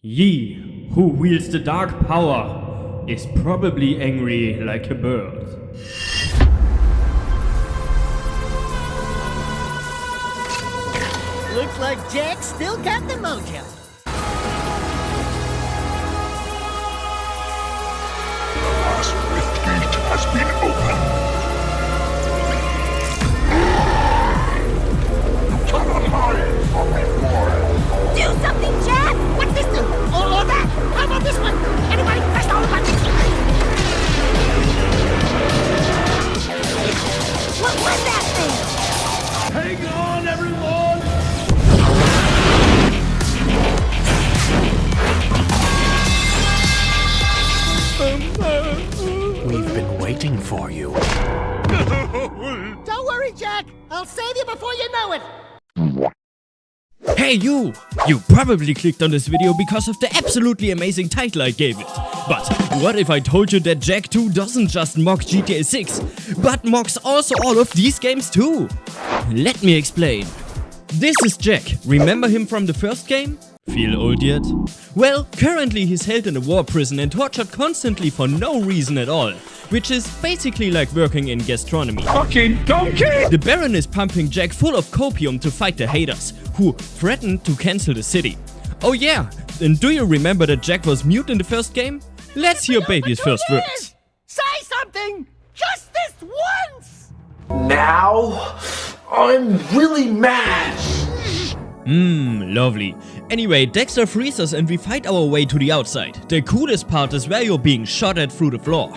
Ye, who wields the dark power, is probably angry like a bird. Looks like Jack still got the mojo. The last rift gate has been opened. You cannot hide from me, boy. Do something, Jack! What's this do? Or that? How about this one? Anybody press all the buttons? What was that thing? Hang on, everyone! We've been waiting for you. Don't worry, Jack. I'll save you before you know it. Hey you! You probably clicked on this video because of the absolutely amazing title I gave it. But what if I told you that Jak 2 doesn't just mock GTA 6, but mocks also all of these games too? Let me explain. This is Jak. Remember him from the first game? Feel old yet? Well, currently he's held in a war prison and tortured constantly for no reason at all, which is basically like working in gastronomy. Fucking donkey! The Baron is pumping Jak full of copium to fight the haters, who threatened to cancel the city. Oh yeah, and do you remember that Jak was mute in the first game? Let's hear Baby's first words. Say something! Just this once! Now, I'm really mad. Lovely. Anyway, Dexter frees us and we fight our way to the outside. The coolest part is where you're being shot at through the floor.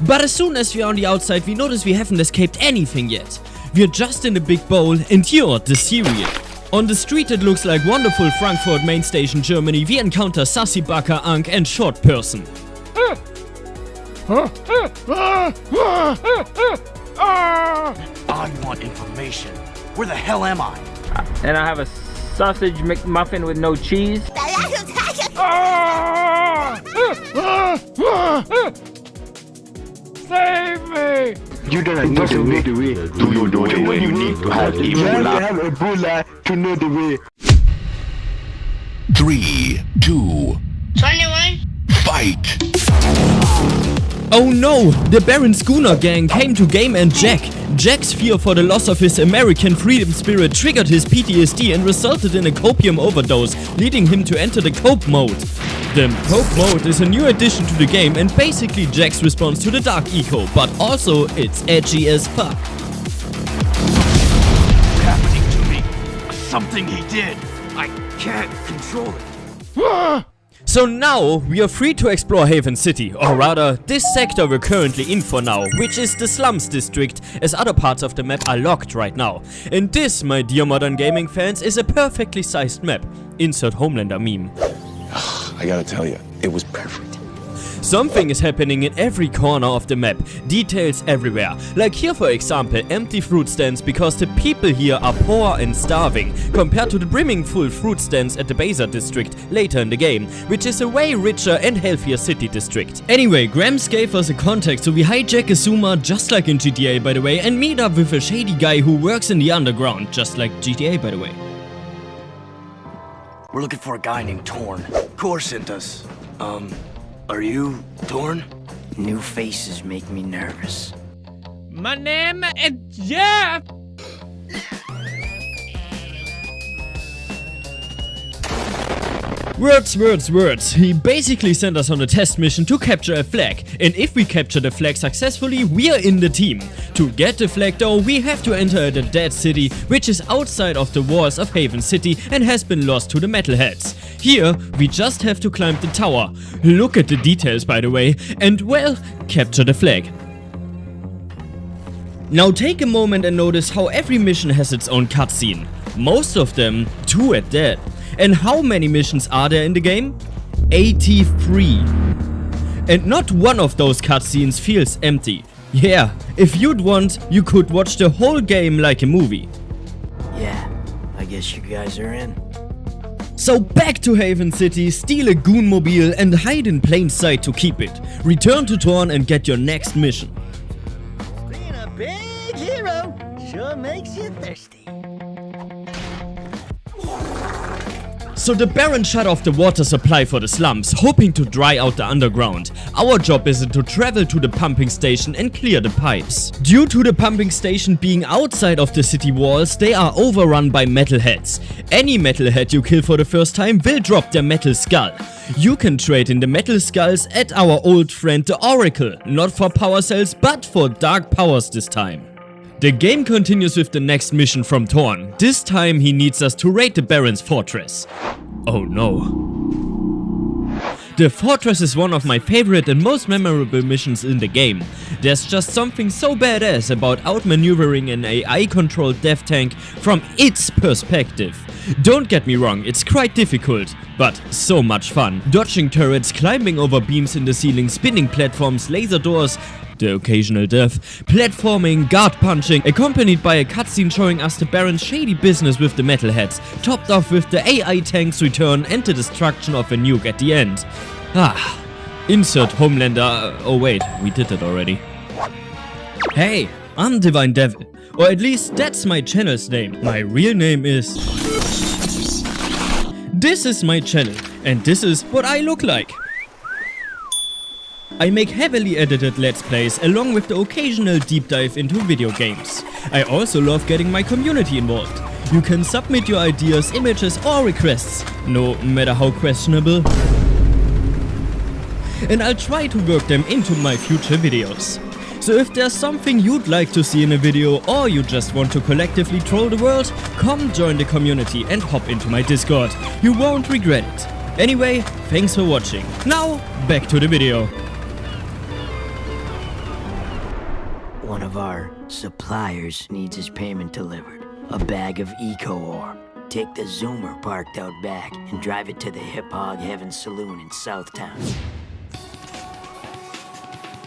But as soon as we're on the outside, we notice we haven't escaped anything yet. We're just in the big bowl and you're the cereal. On the street it looks like wonderful Frankfurt main station Germany. We encounter Sassy Baka, Ankh and Short Person. I want information. Where the hell am I? And I have a sausage McMuffin with no cheese. Save me! You don't know the way. Do you know the way? You need to have Ebola to know the way. 3, 2, 21. fight! Oh no! The Baron Schooner gang came to game and Jak. Jak's fear for the loss of his American freedom spirit triggered his PTSD and resulted in a copium overdose, leading him to enter the cope mode. The cope mode is a new addition to the game and basically Jak's response to the dark eco, but also it's edgy as fuck. Happening to me. Something he did. I can't control it. So now we are free to explore Haven City, or rather, this sector we're currently in for now, which is the Slums District, as other parts of the map are locked right now. And this, my dear modern gaming fans, is a perfectly sized map. Insert Homelander meme. I gotta tell you, it was perfect. Something is happening in every corner of the map, details everywhere. Like here for example, empty fruit stands because the people here are poor and starving, compared to the brimming full fruit stands at the Bazaar district later in the game, which is a way richer and healthier city district. Anyway, Grams gave us a contact, so we hijack a Zuma just like in GTA by the way, and meet up with a shady guy who works in the underground, just like GTA by the way. We're looking for a guy named Torn. Core sent us. Are you Torn? New faces make me nervous. My name is Jeff. Words. He basically sent us on a test mission to capture a flag. And if we capture the flag successfully, we are in the team. To get the flag though, we have to enter the Dead City, which is outside of the walls of Haven City and has been lost to the metalheads. Here, we just have to climb the tower. Look at the details by the way. And well, capture the flag. Now take a moment and notice how every mission has its own cutscene. Most of them, 2 at that. And how many missions are there in the game? 83. And not one of those cutscenes feels empty. Yeah, if you'd want, you could watch the whole game like a movie. Yeah, I guess you guys are in. So back to Haven City, steal a goon mobile and hide in plain sight to keep it. Return to Torn and get your next mission. Being a big hero sure sure makes you thirsty. So the Baron shut off the water supply for the slums, hoping to dry out the underground. Our job is to travel to the pumping station and clear the pipes. Due to the pumping station being outside of the city walls, they are overrun by metalheads. Any metalhead you kill for the first time will drop their metal skull. You can trade in the metal skulls at our old friend the Oracle, not for power cells but for dark powers this time. The game continues with the next mission from Thorn. This time he needs us to raid the Baron's fortress. Oh no. The fortress is one of my favorite and most memorable missions in the game. There's just something so badass about outmaneuvering an AI-controlled death tank from its perspective. Don't get me wrong, it's quite difficult, but so much fun. Dodging turrets, climbing over beams in the ceiling, spinning platforms, laser doors, the occasional death, platforming, guard punching, accompanied by a cutscene showing us the Baron's shady business with the metalheads, topped off with the AI tank's return and the destruction of a nuke at the end. Insert Homelander. Oh wait, we did it already. Hey, I'm Divine Devil, or at least that's my channel's name. My real name is... This is my channel, and this is what I look like. I make heavily edited Let's Plays along with the occasional deep dive into video games. I also love getting my community involved. You can submit your ideas, images or requests, no matter how questionable. And I'll try to work them into my future videos. So if there's something you'd like to see in a video or you just want to collectively troll the world, come join the community and hop into my Discord. You won't regret it. Anyway, thanks for watching. Now, back to the video. One of our suppliers needs his payment delivered. A bag of eco ore. Take the Zoomer parked out back and drive it to the Hip Hog Heaven Saloon in Southtown.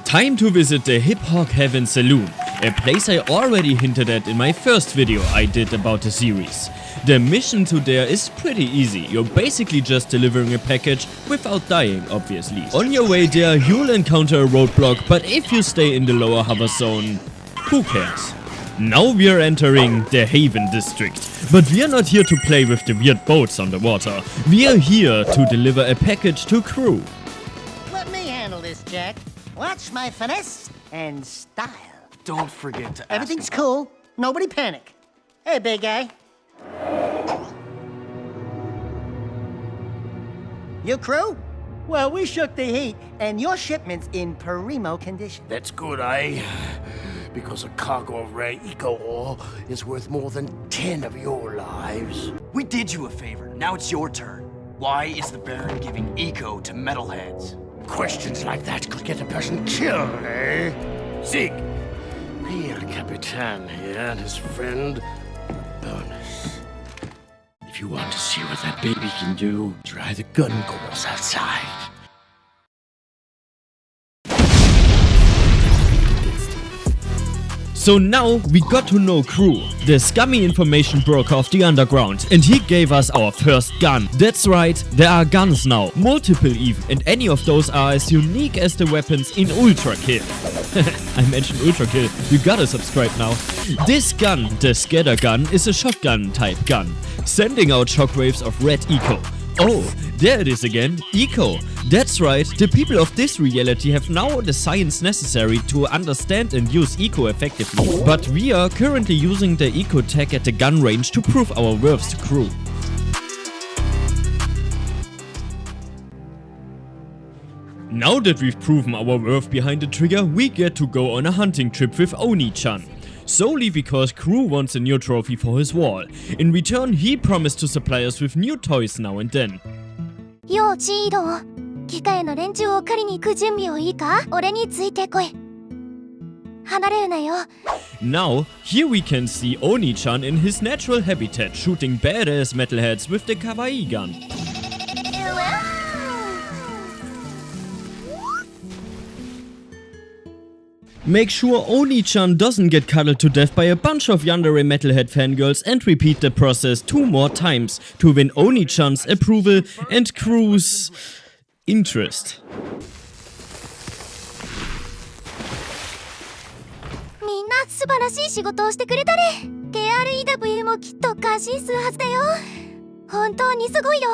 Time to visit the Hip Hog Heaven Saloon, a place I already hinted at in my first video I did about the series. The mission to there is pretty easy, you're basically just delivering a package without dying, obviously. On your way there you'll encounter a roadblock, but if you stay in the lower hover zone, who cares? Now we're entering the Haven district, but we're not here to play with the weird boats on the water. We're here to deliver a package to Crew. Let me handle this, Jack. Watch my finesse and style. Don't forget to ask. Everything's cool. Nobody panic. Hey, big guy. Your crew? Well, we shook the heat, and your shipment's in primo condition. That's good, eh? Because a cargo of rare eco ore is worth more than 10 of your lives. We did you a favor. Now it's your turn. Why is the Baron giving eco to metalheads? Questions like that could get a person killed, eh? Zig, Pierre Capitan here and his friend, Bonus. If you want to see what that baby can do, try the gun course outside. So now we got to know Crew. The scummy information broke off the underground and he gave us our first gun. That's right, there are guns now, multiple even, and any of those are as unique as the weapons in Ultra Kill. I mentioned Ultra Kill, you gotta subscribe now. This gun, the Scatter Gun, is a shotgun type gun, sending out shockwaves of red eco. Oh, there it is again, eco. That's right, the people of this reality have now the science necessary to understand and use eco effectively. But we are currently using the eco tech at the gun range to prove our worth to Crew. Now that we've proven our worth behind the trigger, we get to go on a hunting trip with Oni-chan. Solely because Crew wants a new trophy for his wall. In return, he promised to supply us with new toys now and then. ようチード機械の連中を狩りに行く準備をいいか俺についてこい離れるなよ Now, here we can see Oni-chan in his natural habitat shooting badass metalheads with the kawaii gun. Make sure Oni-chan doesn't get cuddled to death by a bunch of yandere metalhead fangirls and repeat the process 2 more times to win Oni-chan's approval and Crew's interest. みんな素晴らしい仕事をしてくれたね。KREW もきっと感心するはずだよ。本当にすごいよ。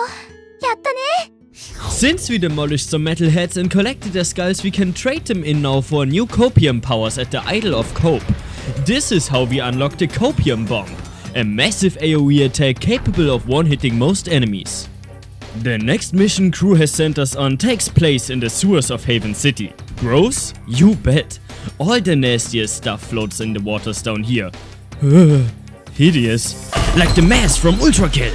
やったね。Since we demolished some metalheads and collected their skulls, we can trade them in now for new copium powers at the Idol of Cope. This is how we unlock the Copium Bomb, a massive AoE attack capable of one-hitting most enemies. The next mission crew has sent us on takes place in the sewers of Haven City. Gross? You bet. All the nastiest stuff floats in the waters down here. Hideous. Like the mass from Ultra Kill.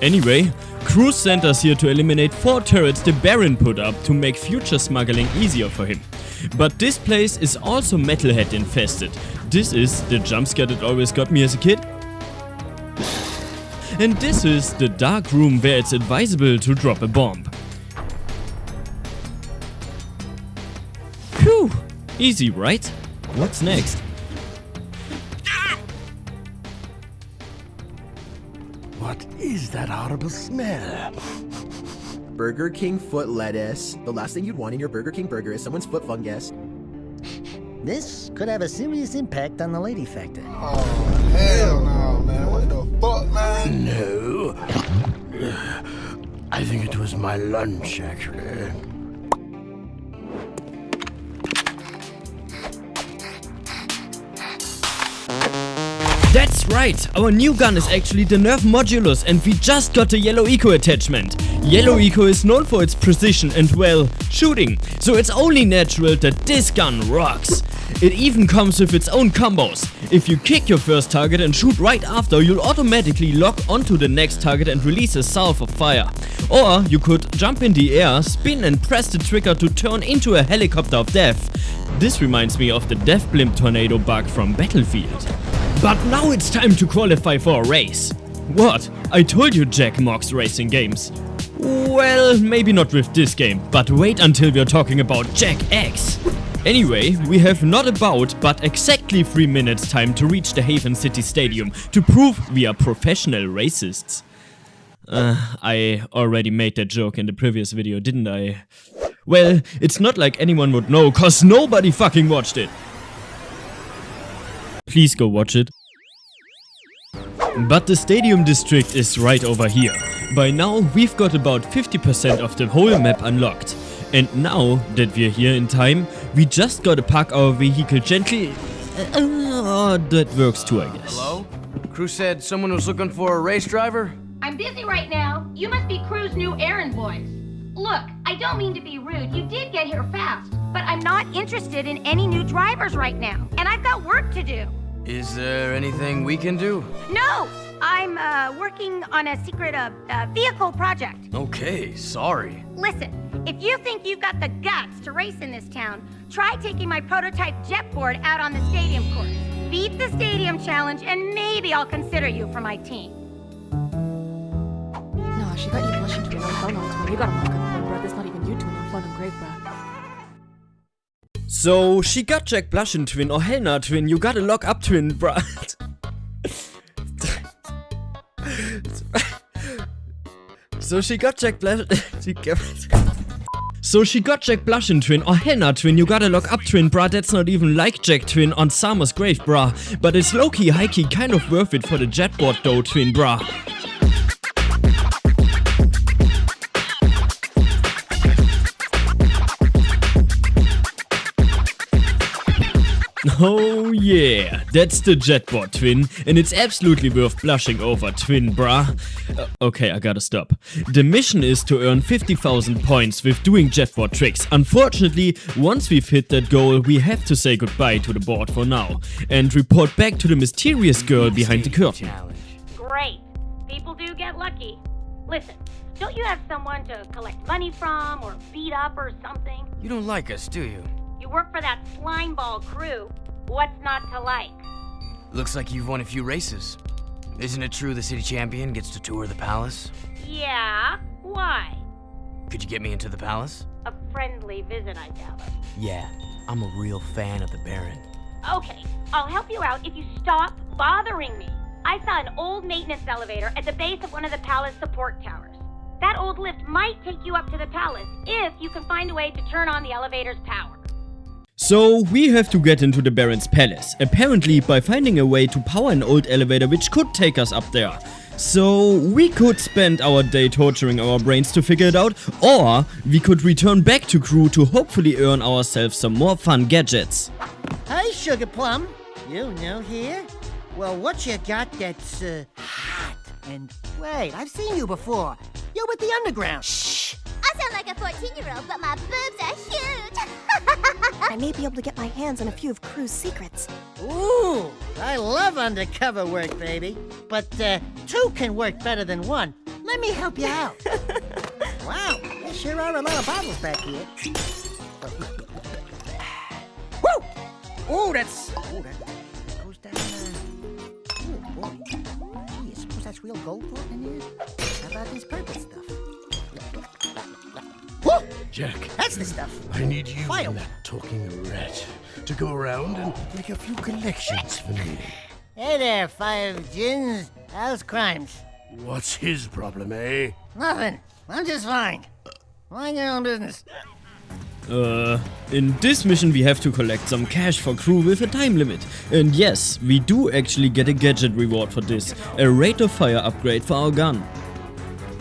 Anyway, crew sent us here to eliminate 4 turrets the Baron put up to make future smuggling easier for him. But this place is also metalhead infested. This is the jumpscare that always got me as a kid. And this is the dark room where it's advisable to drop a bomb. Phew! Easy, right? What's next? What is that horrible smell? Burger King foot lettuce. The last thing you'd want in your Burger King burger is someone's foot fungus. This could have a serious impact on the lady factor. Oh, hell no, man. What the fuck, man? No. I think it was my lunch, actually. That's right! Our new gun is actually the Nerf Modulus and we just got the Yellow Eco attachment. Yellow Eco is known for its precision and, well, shooting, so it's only natural that this gun rocks. It even comes with its own combos. If you kick your first target and shoot right after, you'll automatically lock onto the next target and release a salve of fire. Or you could jump in the air, spin and press the trigger to turn into a helicopter of death. This reminds me of the Death Blimp tornado bug from Battlefield. But now it's time to qualify for a race. What? I told you Jack mocks racing games. Well, maybe not with this game, but wait until we're talking about Jak X. Anyway, we have not about, but exactly 3 minutes time to reach the Haven City Stadium to prove we are professional racists. I already made that joke in the previous video, didn't I? Well, it's not like anyone would know, cause nobody fucking watched it. Please go watch it. But the stadium district is right over here. By now, we've got about 50% of the whole map unlocked. And now that we're here in time, we just gotta park our vehicle gently. That works too, I guess. Hello? Crew said someone was looking for a race driver? I'm busy right now. You must be Crew's new errand boys. Look, I don't mean to be rude. You did get here fast. But I'm not interested in any new drivers right now. And I've got work to do. Is there anything we can do? No! I'm working on a secret vehicle project. Okay, sorry. Listen, if you think you've got the guts to race in this town, try taking my prototype jet board out on the stadium course. Beat the stadium challenge and maybe I'll consider you for my team. Nah, she got you blushing to an hell no, man. You gotta lock up, bro. That's not even you two on fun and great, bro. So, she got Jack Blushin Twin or Helena Twin, you gotta lock up Twin, bruh. So she got Jack Blushin Twin or Helena Twin, you gotta lock up Twin, bruh. That's not even like Jack Twin on Summer's grave, bruh. But it's low-key, high-key, kind of worth it for the jetboard though, Twin, bruh. Oh yeah, that's the jetboard, Twin, and it's absolutely worth blushing over, Twin, bruh. Okay, I gotta stop. The mission is to earn 50,000 points with doing jetboard tricks. Unfortunately, once we've hit that goal, we have to say goodbye to the board for now, and report back to the mysterious girl behind the curtain. Great. People do get lucky. Listen, don't you have someone to collect money from or beat up or something? You don't like us, do you? You work for that slimeball crew. What's not to like? Looks like you've won a few races. Isn't it true the city champion gets to tour the palace? Yeah? Why? Could you get me into the palace? A friendly visit, I gather. Yeah, I'm a real fan of the Baron. Okay, I'll help you out if you stop bothering me. I saw an old maintenance elevator at the base of one of the palace support towers. That old lift might take you up to the palace if you can find a way to turn on the elevator's power. So we have to get into the Baron's palace, apparently by finding a way to power an old elevator which could take us up there. So we could spend our day torturing our brains to figure it out, or we could return back to Crew to hopefully earn ourselves some more fun gadgets. Hi, Sugar Plum. You new here? Well, what you got that's hot? And wait, I've seen you before. You're with the Underground. Shh! I sound like a 14-year-old, but my boobs are huge! I may be able to get my hands on a few of Crew's secrets. Ooh, I love undercover work, baby. But two can work better than one. Let me help you out. Wow, there sure are a lot of bottles back here. Woo! Ooh, that goes down. Oh boy. Gee, I suppose that's real gold in here. How about this purple stuff? Woo! Jack. That's the stuff. I need you Fire. and that talking rat to go around and make a few collections for me. Hey there, Five Gins. How's crimes? What's his problem, eh? Nothing. I'm just fine. Mind your own business. In this mission we have to collect some cash for Crew with a time limit. And yes, we do actually get a gadget reward for this, a rate of fire upgrade for our gun.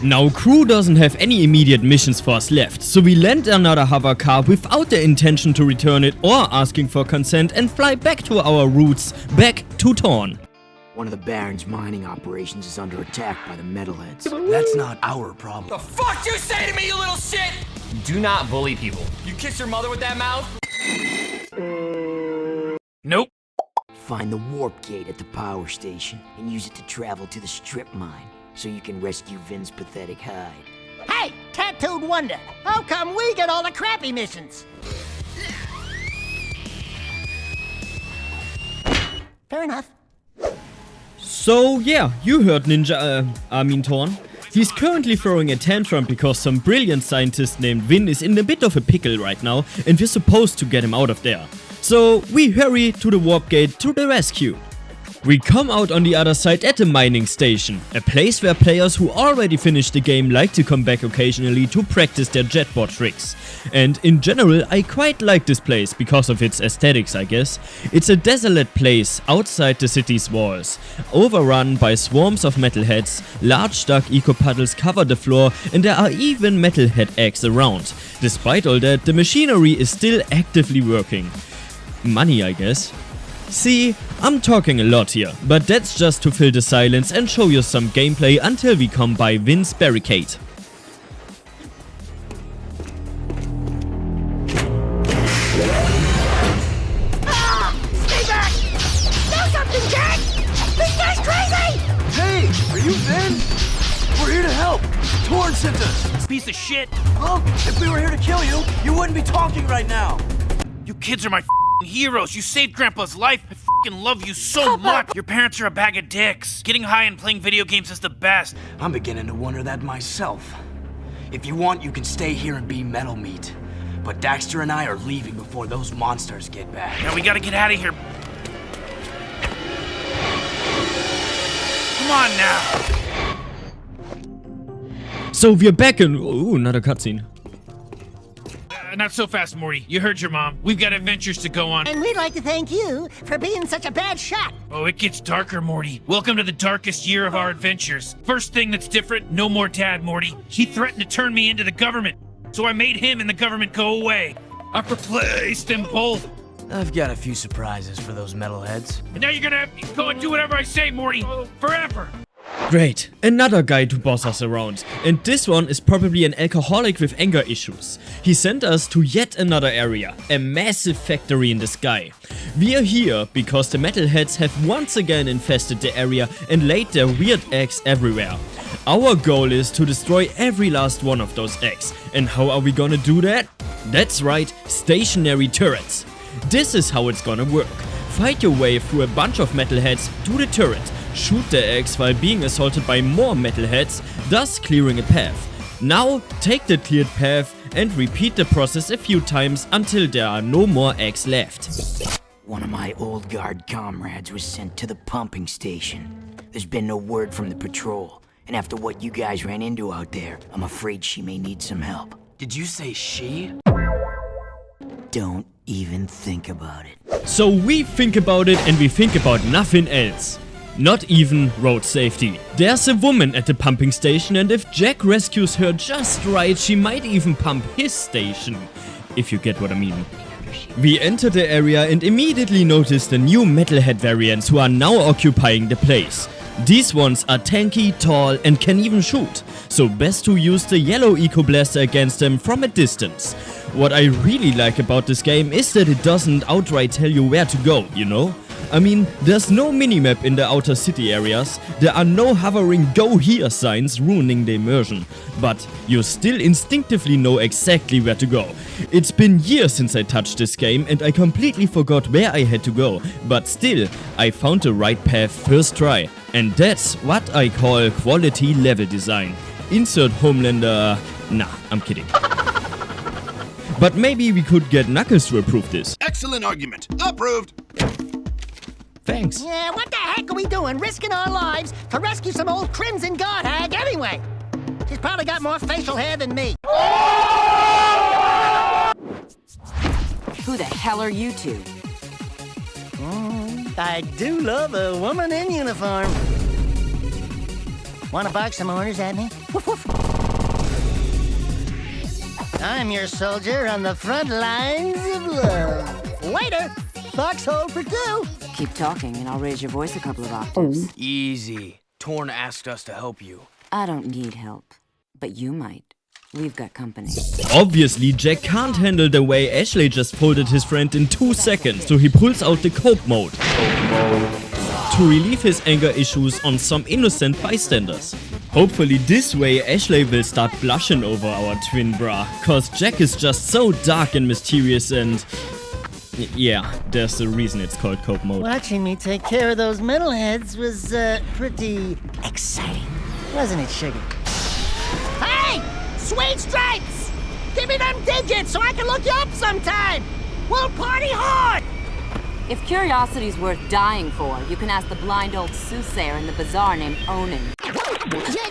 Now Crew doesn't have any immediate missions for us left, so we land another hover car without the intention to return it or asking for consent and fly back to our roots, back to Torn. One of the Baron's mining operations is under attack by the metalheads. That's not our problem. The fuck you say to me, you little shit? Do not bully people. You kiss your mother with that mouth? Nope. Find the warp gate at the power station and use it to travel to the strip mine so you can rescue Vin's pathetic hide. Hey, Tattooed Wonder, how come we get all the crappy missions? Fair enough. So yeah, you heard Torn. He's currently throwing a tantrum because some brilliant scientist named Vin is in a bit of a pickle right now and we're supposed to get him out of there. So we hurry to the warp gate to the rescue. We come out on the other side at the mining station, a place where players who already finished the game like to come back occasionally to practice their jetbot tricks. And in general, I quite like this place because of its aesthetics, I guess. It's a desolate place outside the city's walls, overrun by swarms of metalheads, large dark eco puddles cover the floor and there are even metalhead eggs around. Despite all that, the machinery is still actively working. Money, I guess. See, I'm talking a lot here, but that's just to fill the silence and show you some gameplay until we come by Vin's barricade. Stay back! Do something, Jack! This guy's crazy! Hey, are you Vin? We're here to help. Torn sent us. Piece of shit. Well, if we were here to kill you, you wouldn't be talking right now. You kids are my heroes. You saved Grandpa's life. I love you so much. Your parents are a bag of dicks. Getting high and playing video games is the best. I'm beginning to wonder that myself. If you want, you can stay here and be metal meat. But Daxter and I are leaving before those monsters get back. Now we gotta get out of here. Come on now. So we're back and ooh, another cutscene. Not so fast, Morty. You heard your mom. We've got adventures to go on. And we'd like to thank you for being such a bad shot. Oh, it gets darker, Morty. Welcome to the darkest year of our adventures. First thing that's different, no more Dad, Morty. He threatened to turn me into the government, so I made him and the government go away. I've replaced them both. I've got a few surprises for those metalheads. And now you're gonna have to go and do whatever I say, Morty. Forever. Great, another guy to boss us around. And this one is probably an alcoholic with anger issues. He sent us to yet another area, a massive factory in the sky. We are here because the metalheads have once again infested the area and laid their weird eggs everywhere. Our goal is to destroy every last one of those eggs. And how are we gonna do that? That's right, stationary turrets. This is how it's gonna work. Fight your way through a bunch of metalheads to the turret. Shoot the eggs while being assaulted by more metalheads, thus clearing a path. Now, take the cleared path and repeat the process a few times until there are no more eggs left. One of my old guard comrades was sent to the pumping station. There's been no word from the patrol, and after what you guys ran into out there, I'm afraid she may need some help. Did you say she? Don't even think about it. So we think about it and we think about nothing else. Not even road safety. There's a woman at the pumping station, and if Jack rescues her just right, she might even pump his station. If you get what I mean. We enter the area and immediately notice the new metalhead variants who are now occupying the place. These ones are tanky, tall and can even shoot, so best to use the yellow Eco Blaster against them from a distance. What I really like about this game is that it doesn't outright tell you where to go, you know? I mean, there's no minimap in the outer city areas, there are no hovering "go here" signs ruining the immersion, but you still instinctively know exactly where to go. It's been years since I touched this game and I completely forgot where I had to go, but still, I found the right path first try. And that's what I call quality level design. Insert Homelander... Nah, I'm kidding. But maybe we could get Knuckles to approve this. Excellent argument. Approved. Thanks. Yeah, what the heck are we doing risking our lives to rescue some old Crimson God hag anyway? She's probably got more facial hair than me. Who the hell are you two? I do love a woman in uniform. Want to bark some orders at me? Woof, woof. I'm your soldier on the front lines of love. Waiter, foxhole for two. Keep talking and I'll raise your voice a couple of octaves. Easy. Torn asked us to help you. I don't need help, but you might. We've got company. Obviously, Jack can't handle the way Ashley just folded his friend in 2 seconds, so he pulls out the cope mode to relieve his anger issues on some innocent bystanders. Hopefully this way Ashley will start blushing over our twin bra, cause Jack is just so dark and mysterious and... yeah, there's a reason it's called cope mode. Watching me take care of those metalheads was pretty exciting, wasn't it, Sugar? Hey! Sweet Stripes! Give me them digits so I can look you up sometime! We'll party hard! If curiosity's worth dying for, you can ask the blind old soothsayer in the bazaar named Onan. You're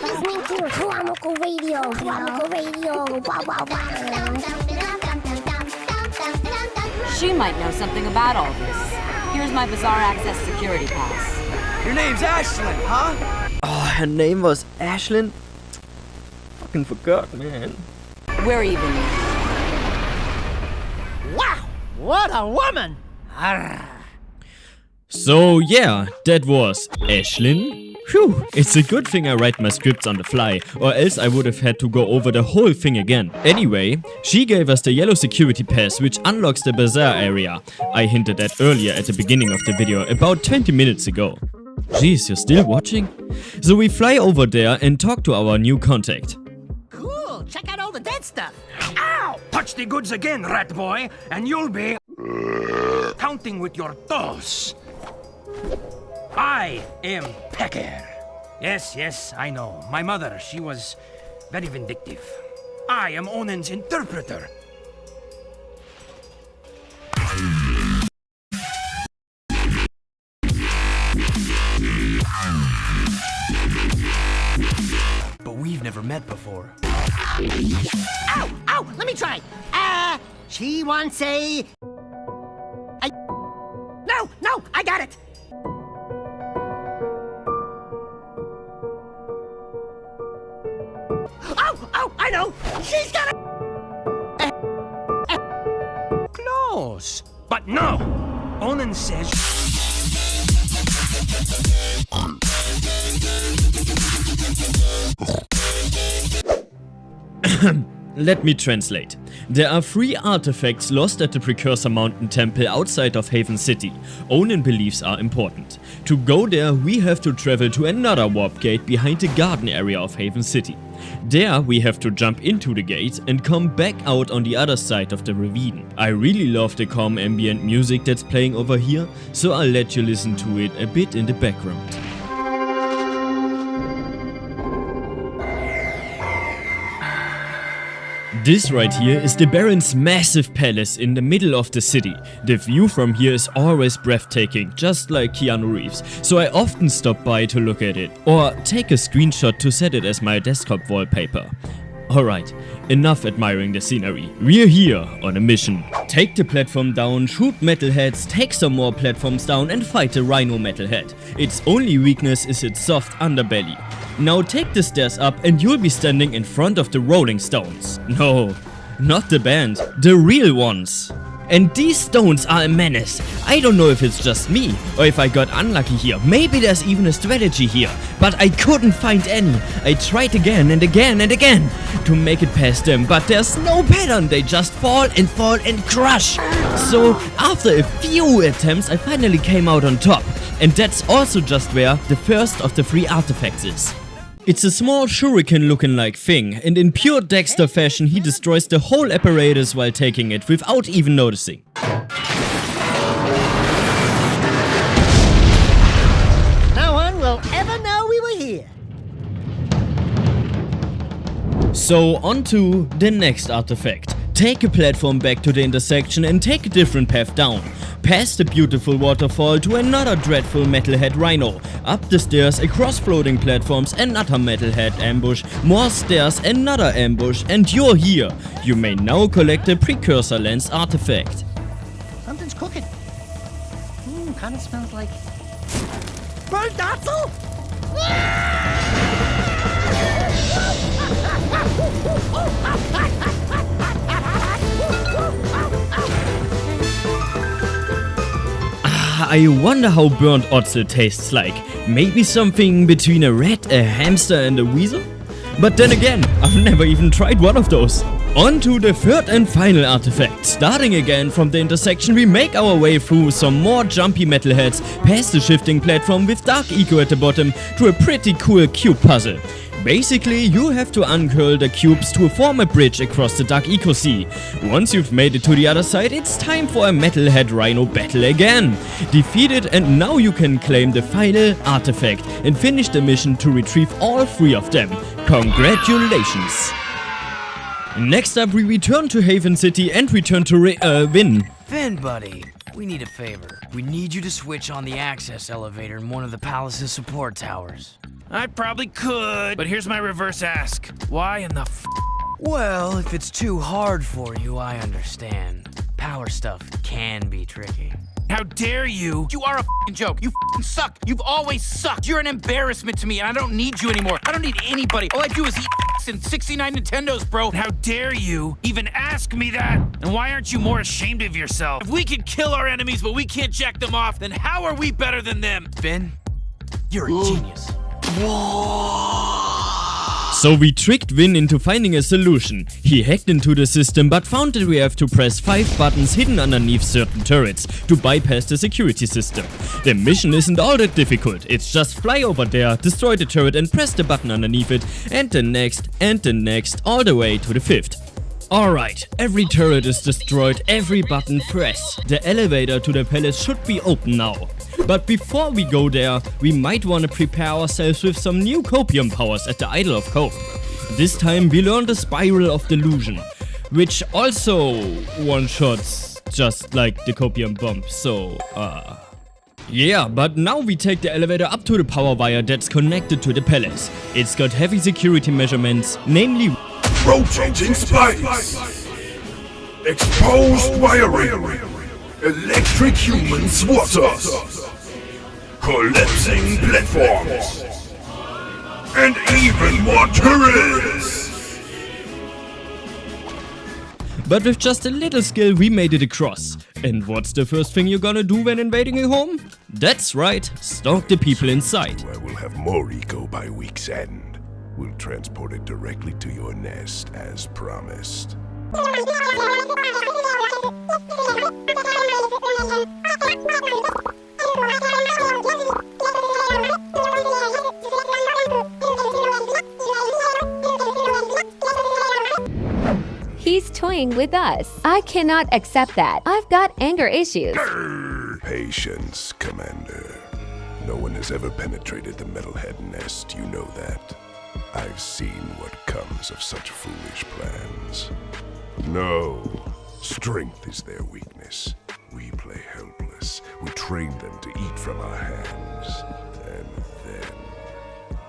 listening to Huamoco Radio. Huamoco Radio. Wow, wow, wow. She might know something about all this. Here's my bazaar access security pass. Your name's Ashlyn, huh? Oh, her name was Ashlyn? Fucking forgot, man. We're even. Wow! What a woman! Arrgh. So yeah, that was Ashlyn. Phew, it's a good thing I write my scripts on the fly, or else I would have had to go over the whole thing again. Anyway, she gave us the yellow security pass, which unlocks the bazaar area. I hinted at earlier at the beginning of the video, about 20 minutes ago. Jeez, you're still watching? So we fly over there and talk to our new contact. Cool, check out all the dead stuff. Ow! Touch the goods again, rat boy, and you'll be counting with your toes. I am Pecker. Yes, I know. My mother, she was very vindictive. I am Onan's interpreter. But we've never met before. Ow! Ow! Let me try. She wants a... No! I got it! Oh! I know! She's got a... Close! But no! Onan says... Let me translate. There are 3 artifacts lost at the Precursor Mountain Temple outside of Haven City. Onan believes are important. To go there, we have to travel to another warp gate behind the garden area of Haven City. There, we have to jump into the gate and come back out on the other side of the ravine. I really love the calm ambient music that's playing over here, so I'll let you listen to it a bit in the background. This right here is the Baron's massive palace in the middle of the city. The view from here is always breathtaking, just like Keanu Reeves, so I often stop by to look at it, or take a screenshot to set it as my desktop wallpaper. Alright, enough admiring the scenery. We're here on a mission. Take the platform down, shoot metalheads, take some more platforms down and fight the rhino metalhead. Its only weakness is its soft underbelly. Now take the stairs up and you'll be standing in front of the Rolling Stones. No, not the band, the real ones. And these stones are a menace. I don't know if it's just me or if I got unlucky here. Maybe there's even a strategy here, but I couldn't find any. I tried again and again and again to make it past them, but there's no pattern. They just fall and crush. So after a few attempts, I finally came out on top. And that's also just where the first of the 3 artifacts is. It's a small shuriken looking like thing, and in pure Dexter fashion he destroys the whole apparatus while taking it without even noticing. No one will ever know we were here. So on to the next artifact. Take a platform back to the intersection and take a different path down. Past the beautiful waterfall to another dreadful metalhead rhino. Up the stairs, across floating platforms, another metalhead ambush. More stairs, another ambush, and you're here. You may now collect the precursor lens artifact. Something's cooking. Kinda smells like burnt Datzel? I wonder how burnt Otzel tastes like. Maybe something between a rat, a hamster and a weasel? But then again, I've never even tried one of those. On to the third and final artifact. Starting again from the intersection, we make our way through some more jumpy metalheads, past the shifting platform with Dark Eco at the bottom, to a pretty cool cube puzzle. Basically, you have to uncurl the cubes to form a bridge across the Dark Eco Sea. Once you've made it to the other side, it's time for a metalhead rhino battle again. Defeat it and now you can claim the final artifact and finish the mission to retrieve all 3 of them. Congratulations! Next up, we return to Haven City and return to Vin. Vin, buddy, we need a favor. We need you to switch on the access elevator in one of the palace's support towers. I probably could, but here's my reverse ask. Why in the Well, if it's too hard for you, I understand. Power stuff can be tricky. How dare you? You are a f***ing joke. You f***ing suck. You've always sucked. You're an embarrassment to me, and I don't need you anymore. I don't need anybody. All I do is eat and 69 Nintendos, bro. How dare you even ask me that? And why aren't you more ashamed of yourself? If we can kill our enemies, but we can't jack them off, then how are we better than them? Vin, you're a genius. So we tricked Vin into finding a solution. He hacked into the system but found that we have to press 5 buttons hidden underneath certain turrets to bypass the security system. The mission isn't all that difficult, it's just fly over there, destroy the turret and press the button underneath it, and the next, all the way to the 5th. Alright, every turret is destroyed, every button pressed. The elevator to the palace should be open now. But before we go there, we might want to prepare ourselves with some new copium powers at the Idol of Cope. This time we learn the Spiral of Delusion, which also one-shots just like the copium bomb, so yeah, but now we take the elevator up to the power wire that's connected to the palace. It's got heavy security measurements, namely rotating spikes, exposed wiring, electric human swatters, collapsing platforms, and even more turrets! But with just a little skill we made it across. And what's the first thing you're gonna do when invading a home? That's right, stalk the people inside. I will have more eco by week's end. We'll transport it directly to your nest as promised. He's toying with us. I cannot accept that. I've got anger issues. Patience, Commander. No one has ever penetrated the metalhead nest, you know that. I've seen what comes of such foolish plans. No, strength is their weakness. We play helpless. We train them to eat from our hands. And then...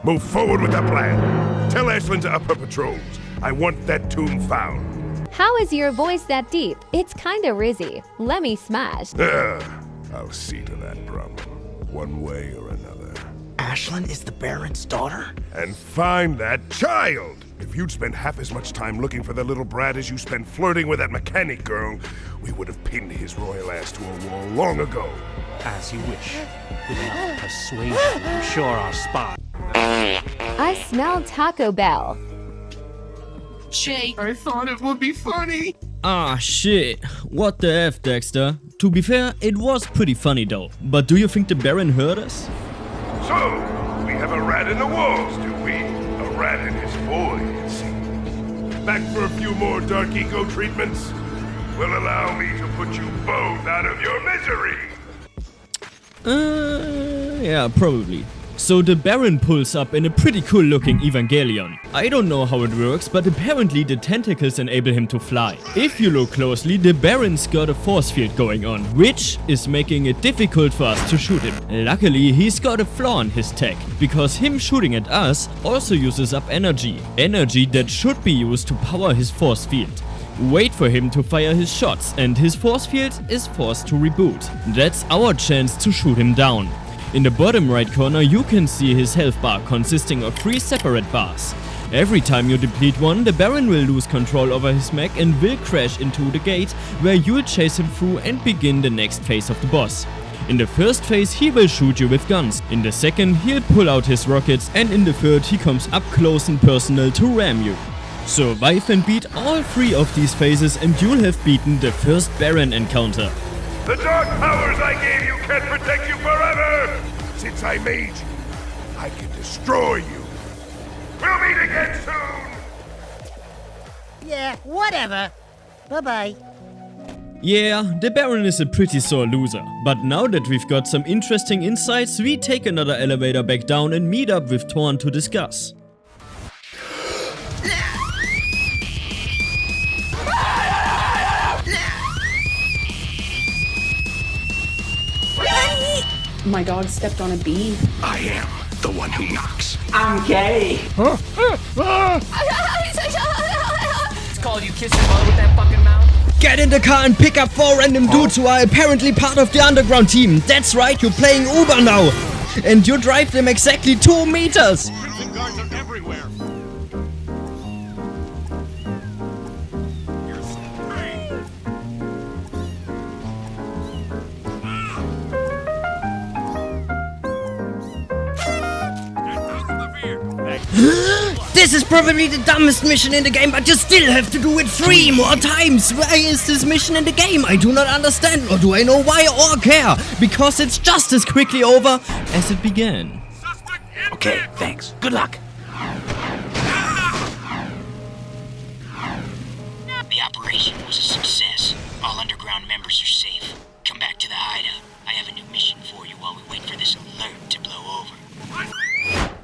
Move forward with the plan! Tell Ashlyn to up her patrols. I want that tomb found. How is your voice that deep? It's kinda rizzy. Let me smash. I'll see to that problem, one way or another. Ashlyn is the Baron's daughter? And find that child! If you'd spent half as much time looking for the little brat as you spent flirting with that mechanic girl, we would have pinned his royal ass to a wall long ago. As you wish. With enough persuasion, I'm sure our spy. I smell Taco Bell. Jake, I thought it would be funny. Ah shit, what the F, Dexter? To be fair, it was pretty funny though, but do you think the Baron heard us? So, we have a rat in the walls, do we? A rat in his void, it seems. Back for a few more Dark Eco treatments? Will allow me to put you both out of your misery. Yeah, probably. So the Baron pulls up in a pretty cool looking Evangelion. I don't know how it works, but apparently the tentacles enable him to fly. If you look closely, the Baron's got a force field going on, which is making it difficult for us to shoot him. Luckily, he's got a flaw in his tech, because him shooting at us also uses up energy. Energy that should be used to power his force field. Wait for him to fire his shots and his force field is forced to reboot. That's our chance to shoot him down. In the bottom right corner you can see his health bar consisting of 3 separate bars. Every time you deplete one, the Baron will lose control over his mech and will crash into the gate, where you'll chase him through and begin the next phase of the boss. In the first phase he will shoot you with guns, in the second he'll pull out his rockets, and in the third he comes up close and personal to ram you. Survive and beat all 3 of these phases and you'll have beaten the first Baron encounter. The dark powers I gave you can't protect you forever! Since I made you, I can destroy you. We'll meet again soon! Yeah, whatever. Bye-bye. Yeah, the Baron is a pretty sore loser, but now that we've got some interesting insights, we take another elevator back down and meet up with Thorn to discuss. My dog stepped on a bee. I am the one who knocks. I'm gay. It's called you kiss your mother with that fucking mouth. Get in the car and pick up 4 random dudes who are apparently part of the underground team. That's right, you're playing Uber now. And you drive them exactly 2 meters. Prison guards are everywhere. This is probably the dumbest mission in the game, but you still have to do it 3 more times. Why is this mission in the game? I do not understand, or do I know why or care? Because it's just as quickly over as it began. Okay, thanks. Good luck. The operation was a success. All underground members are safe. Come back to the hideout. I have a new mission for you while we wait for this alert to blow over.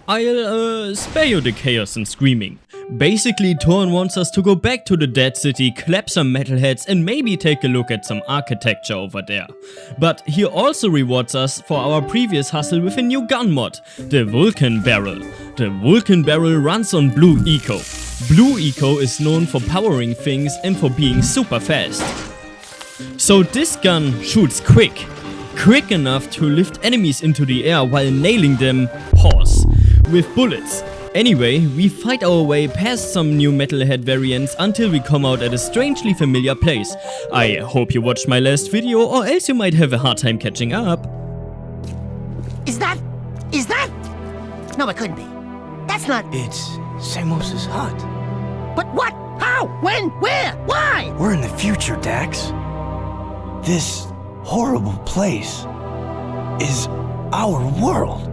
I'll spare you the chaos and screaming. Basically, Thorn wants us to go back to the Dead City, clap some metalheads and maybe take a look at some architecture over there. But he also rewards us for our previous hustle with a new gun mod, the Vulcan Barrel. The Vulcan Barrel runs on Blue Eco. Blue Eco is known for powering things and for being super fast. So this gun shoots quick. Quick enough to lift enemies into the air while nailing them, with bullets. Anyway, we fight our way past some new metalhead variants until we come out at a strangely familiar place. I hope you watched my last video, or else you might have a hard time catching up. Is that... No, it couldn't be. That's not... It's Samos's hut. But what? How? When? Where? Why? We're in the future, Dax. This horrible place is our world.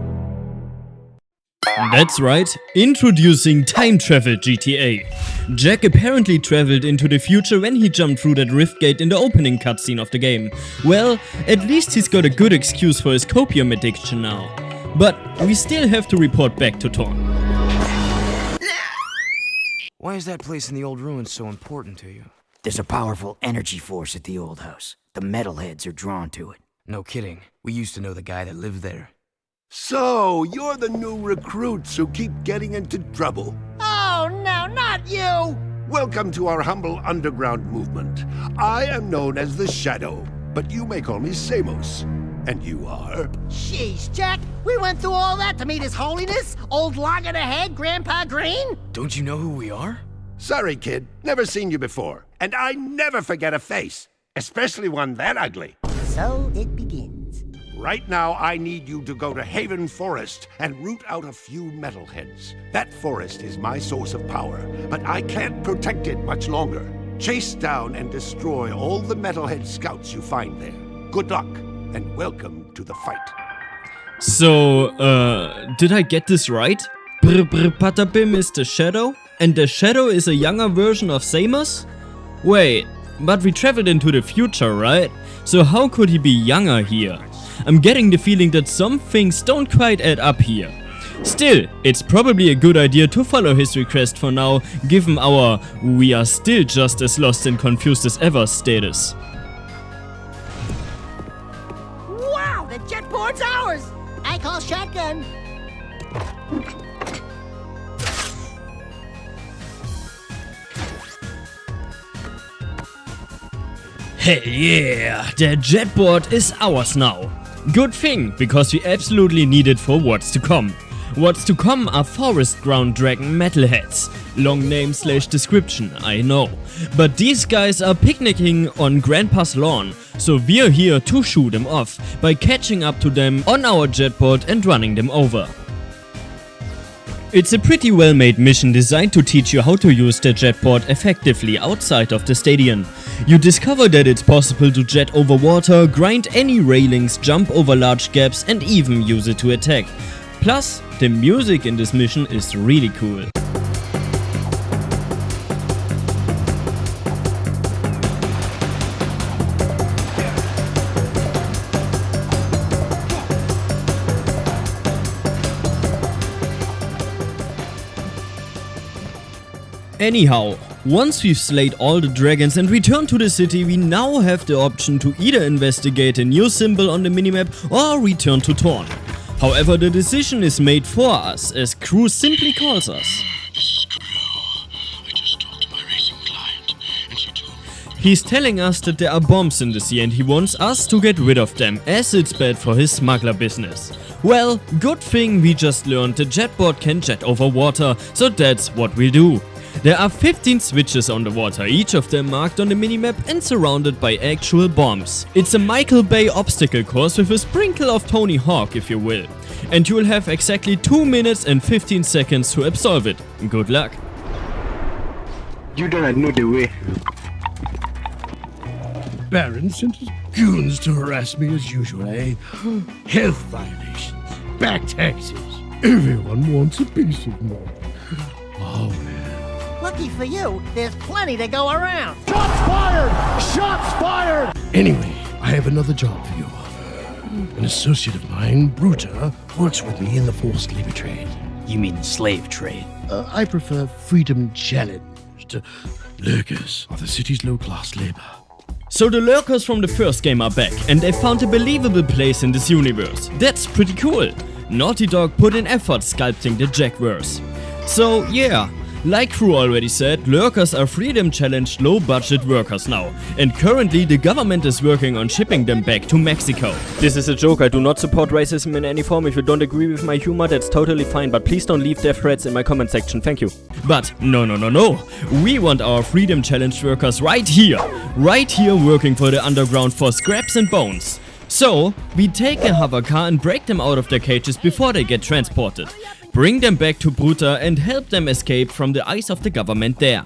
That's right, introducing Time Travel GTA. Jack apparently traveled into the future when he jumped through that rift gate in the opening cutscene of the game. Well, at least he's got a good excuse for his copium addiction now. But we still have to report back to Thorn. Why is that place in the old ruins so important to you? There's a powerful energy force at the old house. The metalheads are drawn to it. No kidding. We used to know the guy that lived there. So, you're the new recruits who keep getting into trouble. Oh, no, not not you! Welcome to our humble underground movement. I am known as the Shadow, but you may call me Samos. And you are? Sheesh, Jack, we went through all that to meet His Holiness, old log-in-the-head Grandpa Green? Don't you know who we are? Sorry, kid. Never seen you before. And I never forget a face, especially one that ugly. So it begins. Right now, I need you to go to Haven Forest and root out a few metalheads. That forest is my source of power, but I can't protect it much longer. Chase down and destroy all the metalhead scouts you find there. Good luck, and welcome to the fight. So, did I get this right? Patapim is the Shadow? And the Shadow is a younger version of Samos? Wait, but we traveled into the future, right? So how could he be younger here? I'm getting the feeling that some things don't quite add up here. Still, it's probably a good idea to follow his request for now, given our "we are still just as lost and confused as ever" status. Wow, the jetboard's ours! I call shotgun. Hey yeah, the jetboard is ours now. Good thing, because we absolutely need it for what's to come. What's to come are Forest Ground Dragon metalheads. Long name / description, I know. But these guys are picnicking on Grandpa's lawn, so we're here to shoot them off by catching up to them on our jetboard and running them over. It's a pretty well made mission designed to teach you how to use the jetboard effectively outside of the stadium. You discover that it's possible to jet over water, grind any railings, jump over large gaps and even use it to attack. Plus, the music in this mission is really cool. Anyhow, once we've slayed all the dragons and returned to the city, we now have the option to either investigate a new symbol on the minimap or return to Torn. However, the decision is made for us, as Crew simply calls us. He's telling us that there are bombs in the sea and he wants us to get rid of them, as it's bad for his smuggler business. Well, good thing we just learned the jetboard can jet over water, so that's what we'll do. There are 15 switches on the water, each of them marked on the minimap and surrounded by actual bombs. It's a Michael Bay obstacle course with a sprinkle of Tony Hawk, if you will. And you'll have exactly 2 minutes and 15 seconds to absolve it. Good luck. You don't know the way. Baron sent his goons to harass me as usual, eh? Health violations, back taxes. Everyone wants a piece of me. Oh, man. Lucky for you, there's plenty to go around. Shots fired! Shots fired! Anyway, I have another job for you. An associate of mine, Bruta, works with me in the forced labor trade. You mean slave trade? I prefer freedom challenged. Lurkers are the city's low-class labor. So the lurkers from the first game are back, and they found a believable place in this universe. That's pretty cool. Naughty Dog put in effort sculpting the Jackverse. So yeah, like Crew already said, lurkers are freedom challenged low budget workers now, and currently the government is working on shipping them back to Mexico. This is a joke, I do not support racism in any form. If you don't agree with my humor, that's totally fine, but please don't leave death threats in my comment section, thank you. But no, we want our freedom challenged workers right here working for the underground for scraps and bones. So, we take a hover car and break them out of their cages before they get transported. Bring them back to Bruta and help them escape from the eyes of the government there.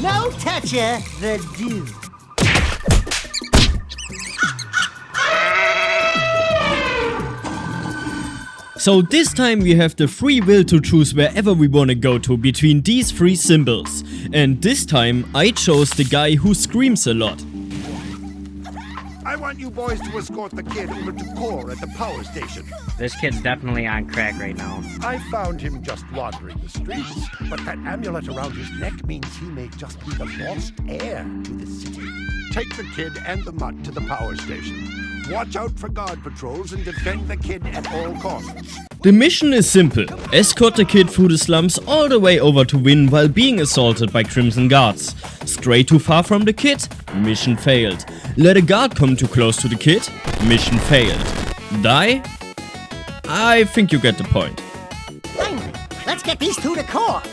No toucher, the dude. So this time we have the free will to choose wherever we wanna go to between these three symbols. And this time I chose the guy who screams a lot. I want you boys to escort the kid over to Core at the power station. This kid's definitely on crack right now. I found him just wandering the streets, but that amulet around his neck means he may just be the lost heir to the city. Take the kid and the mutt to the power station. Watch out for guard patrols and defend the kid at all costs. The mission is simple. Escort the kid through the slums all the way over to Wynn while being assaulted by Crimson guards. Stray too far from the kid? Mission failed. Let a guard come too close to the kid? Mission failed. Die? I think you get the point. Finally, let's get these two to court.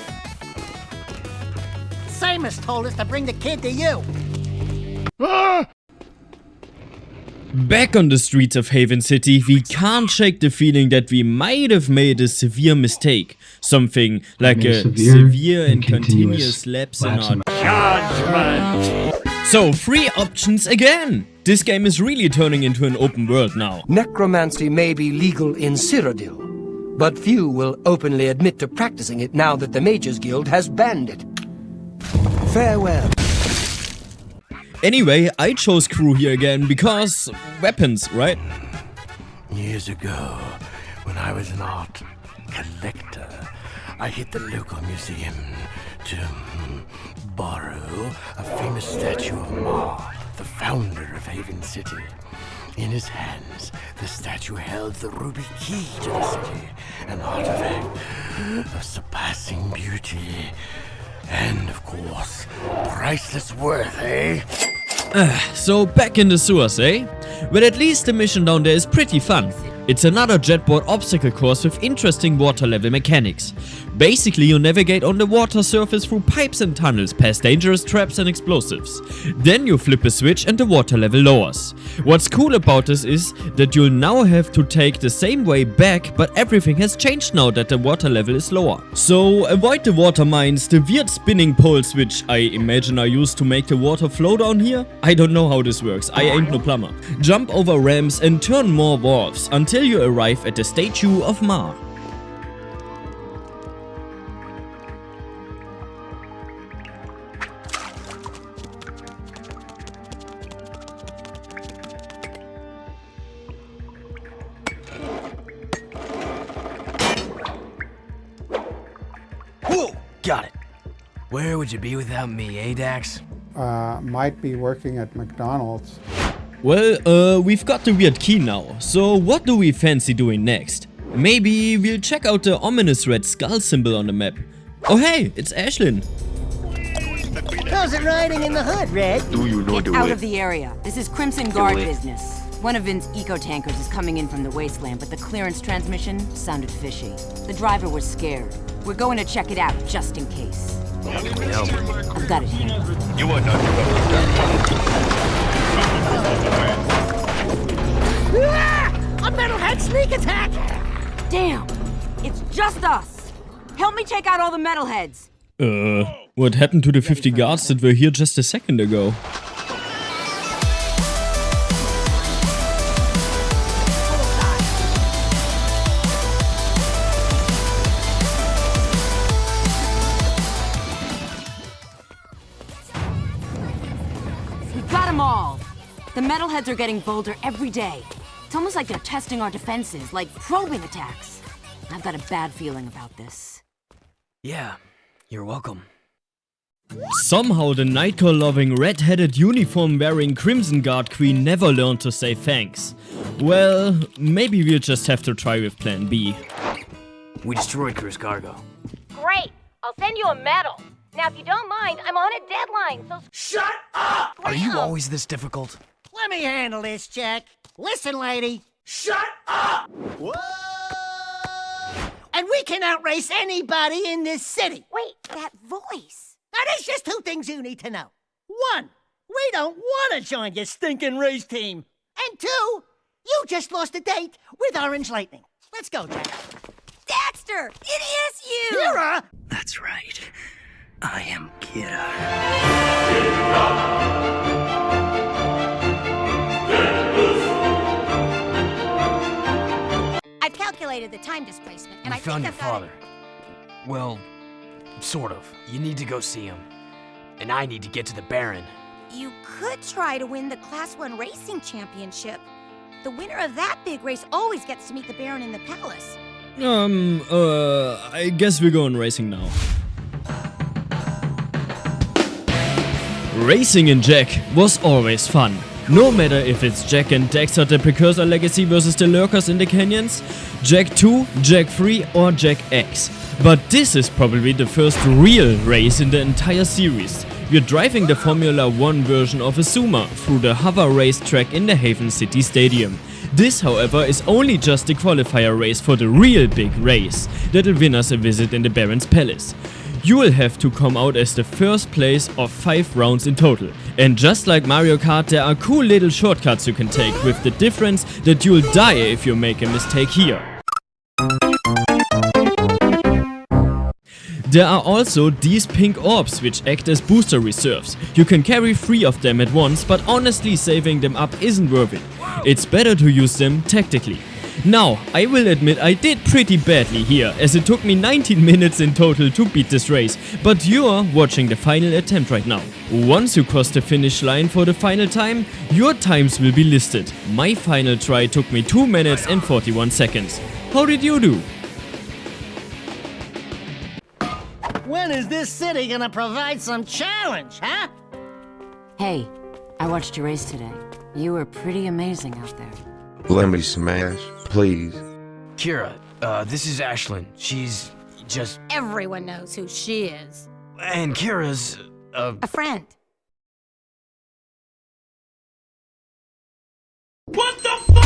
Samus told us to bring the kid to you. Back on the streets of Haven City, we can't shake the feeling that we might have made a severe mistake. Something like a severe and continuous lapse in our judgment. So, 3 options again! This game is really turning into an open world now. Necromancy may be legal in Cyrodiil, but few will openly admit to practicing it now that the Mages Guild has banned it. Farewell. Anyway, I chose crew here again because weapons, right? Years ago, when I was an art collector, I hit the local museum to borrow a famous statue of Mar, the founder of Haven City. In his hands, the statue held the ruby key to the city, an artifact of surpassing beauty. And, of course, priceless worth, eh? So back in the sewers, eh? Well, at least the mission down there is pretty fun. It's another jetboard obstacle course with interesting water level mechanics. Basically, you navigate on the water surface through pipes and tunnels past dangerous traps and explosives. Then you flip a switch and the water level lowers. What's cool about this is that you'll now have to take the same way back, but everything has changed now that the water level is lower. So avoid the water mines, the weird spinning poles which I imagine are used to make the water flow down here. I don't know how this works, I ain't no plumber. Jump over ramps and turn more wharfs until you arrive at the statue of Mar. Whoa! Got it. Where would you be without me, eh, Dax? Might be working at McDonald's. Well, we've got the weird key now, so what do we fancy doing next? Maybe we'll check out the ominous red skull symbol on the map. Oh hey, it's Ashlyn. How's it riding in the hood, Red? Do you know the Out way? of the area. This is Crimson Guard business. One of Vin's eco-tankers is coming in from the wasteland, but the clearance transmission sounded fishy. The driver was scared. We're going to check it out, just in case. How can we help? I've got it here. You are not A metalhead sneak attack! Damn! It's just us! Help me take out all the metalheads! What happened to the 50 guards that were here just a second ago? We got them all! The metalheads are getting bolder every day. It's almost like they're testing our defenses, like probing attacks. I've got a bad feeling about this. Yeah, you're welcome. Somehow the Nightcore-loving, red-headed, uniform-wearing Crimson Guard Queen never learned to say thanks. Well, maybe we'll just have to try with Plan B. We destroyed Crew's cargo. Great! I'll send you a medal. Now, if you don't mind, I'm on a deadline, so... Shut up! Are you always this difficult? Let me handle this, Jack. Listen, lady. Shut up! Whoa! And we can outrace anybody in this city. Wait, that voice. Now, there's just 2 things you need to know. 1, we don't want to join your stinking race team. And 2, you just lost a date with Orange Lightning. Let's go, Jack. Daxter! It is you! Kira! That's right. I am Kira. I've calculated the time displacement, and I found your father. Well, sort of. You need to go see him. And I need to get to the Baron. You could try to win the Class 1 Racing Championship. The winner of that big race always gets to meet the Baron in the palace. I guess we're going racing now. Racing in Jak was always fun. No matter if it's Jak and Daxter the Precursor Legacy versus the Lurkers in the canyons, Jak 2, Jak 3 or Jak X. But this is probably the first real race in the entire series. We're driving the Formula 1 version of a Zuma through the hover racetrack in the Haven City Stadium. This, however, is only just the qualifier race for the real big race that'll win us a visit in the Baron's Palace. You will have to come out as the first place of 5 rounds in total. And just like Mario Kart, there are cool little shortcuts you can take, with the difference that you'll die if you make a mistake here. There are also these pink orbs which act as booster reserves. You can carry 3 of them at once, but honestly saving them up isn't worth it. It's better to use them tactically. Now, I will admit I did pretty badly here, as it took me 19 minutes in total to beat this race, but you're watching the final attempt right now. Once you cross the finish line for the final time, your times will be listed. My final try took me 2 minutes and 41 seconds. How did you do? When is this city gonna provide some challenge, huh? Hey, I watched your race today. You were pretty amazing out there. Let me smash, please. Kira, this is Ashlyn. She's just... Everyone knows who she is. And Kira's, A friend. What the fuck?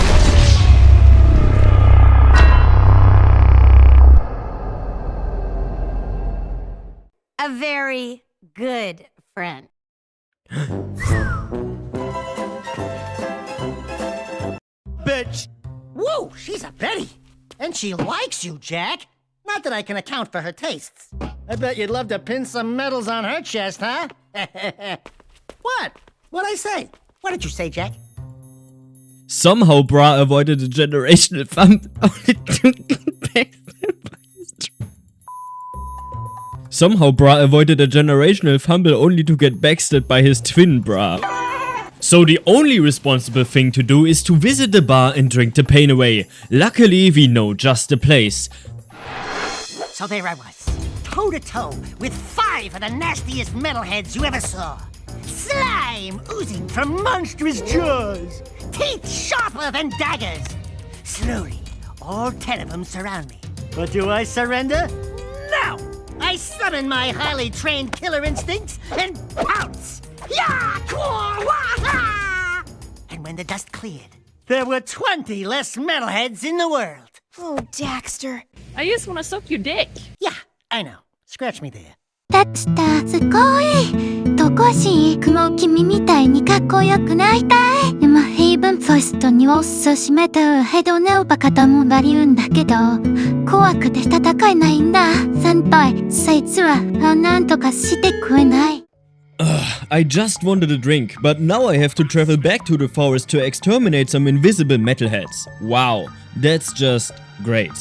A very good friend. Bitch! Woo, she's a Betty! And she likes you, Jak! Not that I can account for her tastes. I bet you'd love to pin some medals on her chest, huh? What? What'd I say? What did you say, Jak? Somehow Bra avoided a generational fumble only to get backstabbed by his Somehow Bra avoided a generational fumble only to get backstabbed by his twin Bra. So the only responsible thing to do is to visit the bar and drink the pain away. Luckily, we know just the place. So there I was, toe-to-toe with 5 of the nastiest metalheads you ever saw. Slime oozing from monstrous jaws, teeth sharper than daggers. Slowly, all 10 of them surround me. But do I surrender? No! I summon my highly trained killer instincts and pounce! And when the dust cleared, there were 20 less metalheads in the world. Oh, Daxter. I just want to suck your dick. Yeah, I know. Scratch me there. ダクスターすごいどこし行くも君みたいにかっこよくなりたいでもヘイブンファーストにおすすめとヘドネオバカともバリうんだけど怖くて戦えないんだ先輩そいつはなんとかしてくれない I just wanted a drink, but now I have to travel back to the forest to exterminate some invisible metalheads. Wow, that's just great.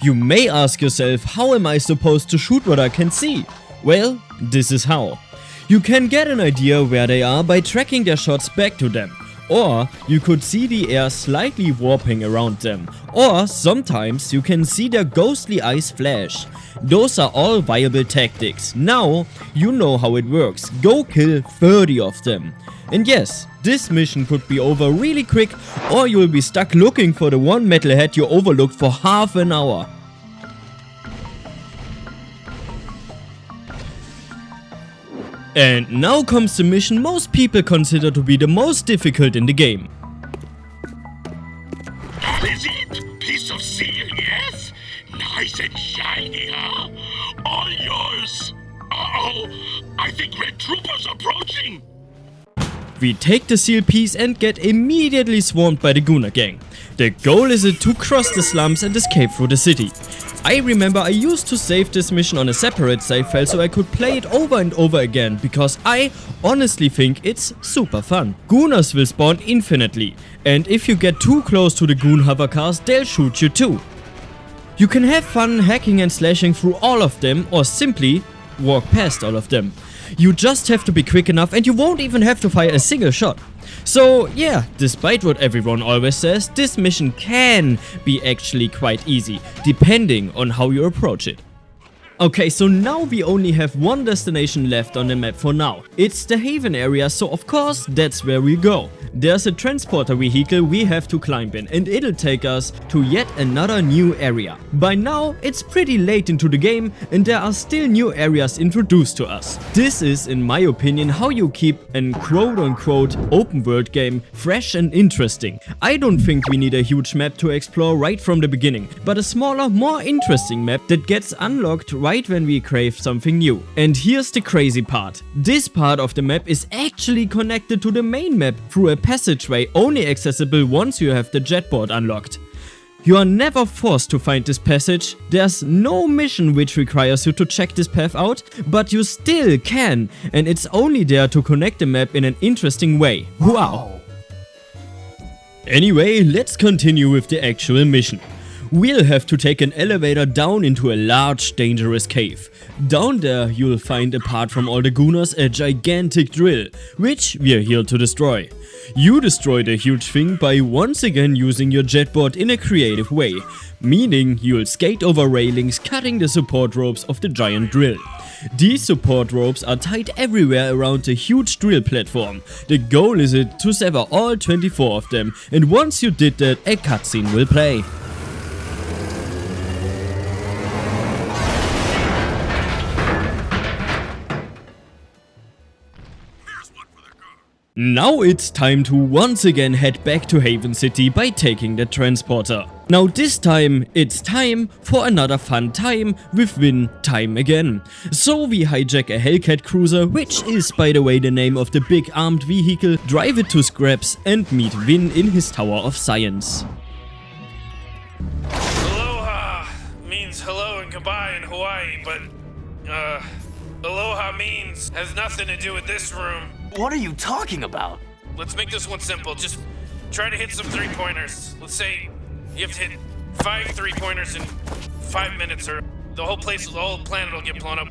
You may ask yourself, how am I supposed to shoot what I can see? Well, this is how. You can get an idea where they are by tracking their shots back to them. Or you could see the air slightly warping around them. Or sometimes you can see their ghostly eyes flash. Those are all viable tactics. Now you know how it works. Go kill 30 of them. And yes, this mission could be over really quick, or you'll be stuck looking for the one metalhead you overlooked for half an hour. And now comes the mission most people consider to be the most difficult in the game. That is it! Piece of seal, yes? Nice and shiny, huh? All yours! Uh-oh! I think Red Trooper's approaching! We take the seal piece and get immediately swarmed by the Gooner gang. The goal is to cross the slums and escape through the city. I remember I used to save this mission on a separate save file so I could play it over and over again, because I honestly think it's super fun. Gooners will spawn infinitely, and if you get too close to the goon hover cars, they'll shoot you too. You can have fun hacking and slashing through all of them, or simply walk past all of them. You just have to be quick enough and you won't even have to fire a single shot. So yeah, despite what everyone always says, this mission can be actually quite easy, depending on how you approach it. Okay, so now we only have one destination left on the map for now. It's the Haven area, so of course that's where we go. There's a transporter vehicle we have to climb in, and it'll take us to yet another new area. By now, it's pretty late into the game and there are still new areas introduced to us. This is, in my opinion, how you keep an quote-unquote open world game fresh and interesting. I don't think we need a huge map to explore right from the beginning, but a smaller, more interesting map that gets unlocked right when we crave something new. And here's the crazy part. This part of the map is actually connected to the main map through a passageway only accessible once you have the jetboard unlocked. You are never forced to find this passage, there's no mission which requires you to check this path out, but you still can, and it's only there to connect the map in an interesting way. Wow! Anyway, let's continue with the actual mission. We'll have to take an elevator down into a large, dangerous cave. Down there, you'll find, apart from all the gooners, a gigantic drill, which we're here to destroy. You destroy the huge thing by once again using your jetboard in a creative way, meaning you'll skate over railings, cutting the support ropes of the giant drill. These support ropes are tied everywhere around the huge drill platform. The goal is to sever all 24 of them, and once you did that, a cutscene will play. Now it's time to once again head back to Haven City by taking the transporter. Now this time, it's time for another fun time with Vin time again. So we hijack a Hellcat cruiser, which is by the way the name of the big armed vehicle, drive it to Scraps and meet Vin in his Tower of Science. Aloha means hello and goodbye in Hawaii, but aloha means has nothing to do with this room. What are you talking about? Let's make this one simple. Just try to hit some three-pointers. Let's say you have to hit 5 three-pointers in 5 minutes or the whole planet will get blown up.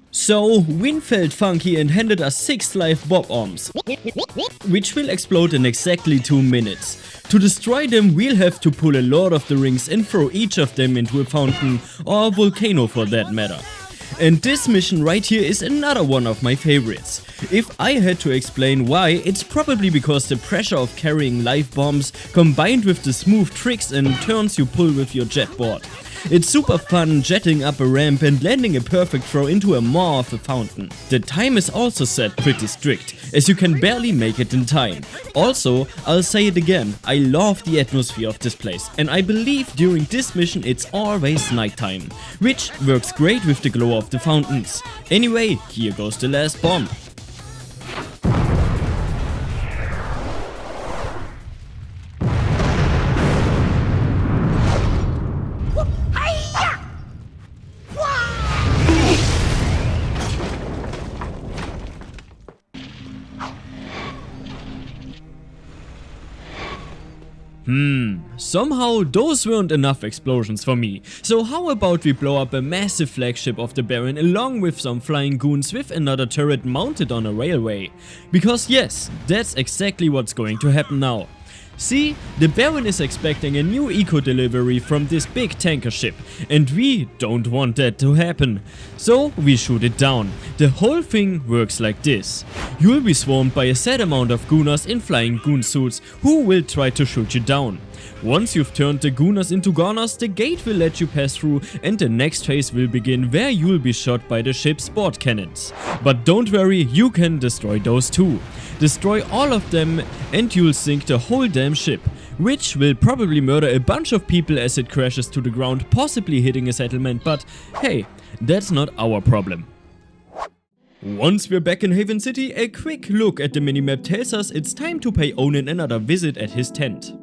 So, Vin felt funky and handed us 6 live bob bombs, which will explode in exactly 2 minutes. To destroy them, we'll have to pull a Lord of the Rings and throw each of them into a fountain or a volcano for that matter. And this mission right here is another one of my favorites. If I had to explain why, it's probably because the pressure of carrying live bombs combined with the smooth tricks and turns you pull with your jetboard. It's super fun jetting up a ramp and landing a perfect throw into a maw of a fountain. The time is also set pretty strict, as you can barely make it in time. Also, I'll say it again, I love the atmosphere of this place, and I believe during this mission it's always nighttime, which works great with the glow of the fountains. Anyway, here goes the last bomb. Somehow those weren't enough explosions for me. So how about we blow up a massive flagship of the Baron along with some flying goons with another turret mounted on a railway? Because yes, that's exactly what's going to happen now. See, the Baron is expecting a new eco delivery from this big tanker ship, and we don't want that to happen. So we shoot it down. The whole thing works like this. You'll be swarmed by a set amount of gooners in flying goon suits who will try to shoot you down. Once you've turned the gooners into goners, the gate will let you pass through and the next phase will begin where you'll be shot by the ship's board cannons. But don't worry, you can destroy those too. Destroy all of them and you'll sink the whole damn ship, which will probably murder a bunch of people as it crashes to the ground, possibly hitting a settlement, but hey, that's not our problem. Once we're back in Haven City, a quick look at the minimap tells us it's time to pay Onan another visit at his tent.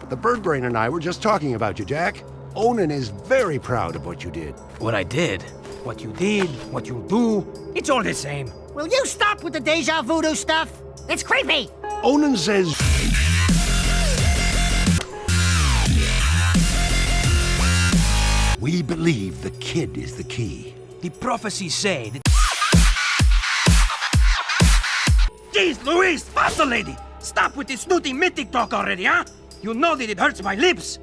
The Bird Brain and I were just talking about you, Jack. Onan is very proud of what you did. What I did? What you did, what you'll do, it's all the same. Will you stop with the deja voodoo stuff? It's creepy! Onan says... We believe the kid is the key. The prophecies say that Jeez, Luis, faster, lady! Stop with this snooty mythic talk already, huh? You know that it hurts my lips.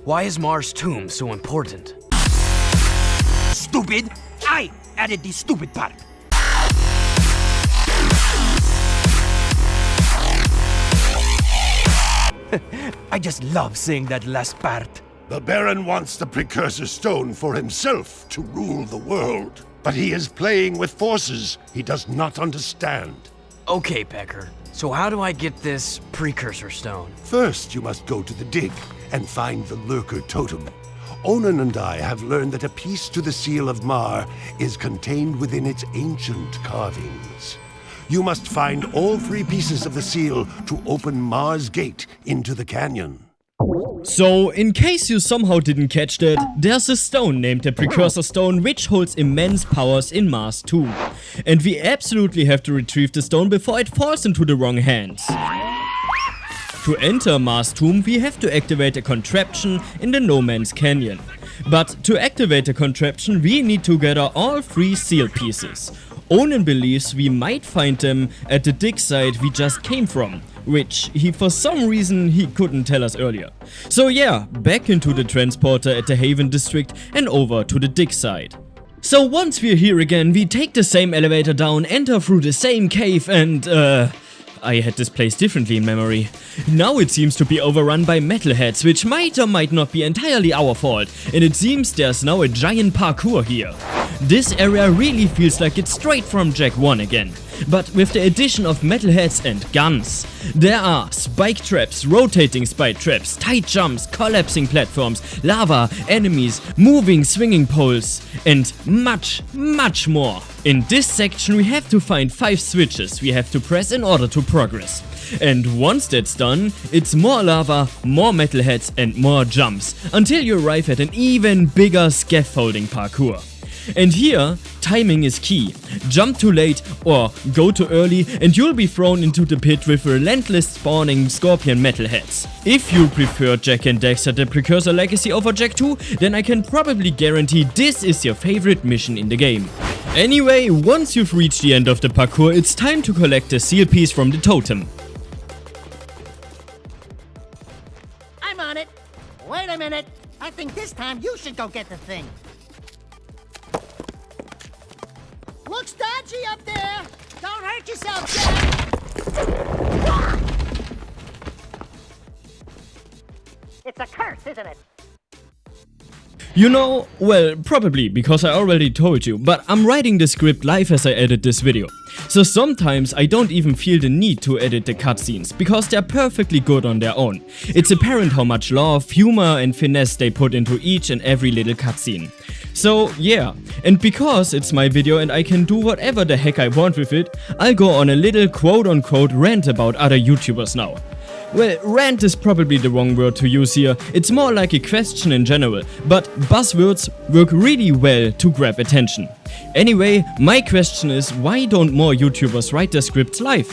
Why is Mars' tomb so important? Stupid! I added the stupid part. I just love saying that last part. The Baron wants the Precursor Stone for himself to rule the world. But he is playing with forces he does not understand. Okay, Pecker. So how do I get this Precursor Stone? First, you must go to the dig and find the Lurker Totem. Onan and I have learned that a piece to the seal of Mar is contained within its ancient carvings. You must find all 3 pieces of the seal to open Mar's gate into the canyon. So, in case you somehow didn't catch that, there's a stone named the Precursor Stone which holds immense powers in Mars' tomb. And we absolutely have to retrieve the stone before it falls into the wrong hands. To enter Mars' tomb, we have to activate a contraption in the No Man's Canyon. But to activate the contraption, we need to gather all 3 seal pieces. Onan believes we might find them at the dig site we just came from, which for some reason he couldn't tell us earlier. So yeah, back into the transporter at the Haven district and over to the dig site. So once we're here again, we take the same elevator down, enter through the same cave and I had this place differently in memory. Now it seems to be overrun by metalheads, which might or might not be entirely our fault, and it seems there's now a giant parkour here. This area really feels like it's straight from Jak 1 again, but with the addition of metalheads and guns. There are spike traps, rotating spike traps, tight jumps, collapsing platforms, lava, enemies, moving swinging poles, and much, much more. In this section we have to find 5 switches we have to press in order to progress. And once that's done, it's more lava, more metalheads and more jumps, until you arrive at an even bigger scaffolding parkour. And here, timing is key. Jump too late or go too early and you'll be thrown into the pit with relentless spawning scorpion metalheads. If you prefer Jak and Daxter the Precursor Legacy over Jak 2, then I can probably guarantee this is your favorite mission in the game. Anyway, once you've reached the end of the parkour, it's time to collect the seal piece from the totem. I'm on it. Wait a minute. I think this time you should go get the thing. Looks dodgy up there! Don't hurt yourself, Jak! It's a curse, isn't it? You know, well, probably, because I already told you, but I'm writing the script live as I edit this video. So sometimes I don't even feel the need to edit the cutscenes, because they're perfectly good on their own. It's apparent how much love, humor and finesse they put into each and every little cutscene. So yeah, and because it's my video and I can do whatever the heck I want with it, I'll go on a little quote-unquote rant about other YouTubers now. Well, rant is probably the wrong word to use here, it's more like a question in general, but buzzwords work really well to grab attention. Anyway, my question is, why don't more YouTubers write their scripts live?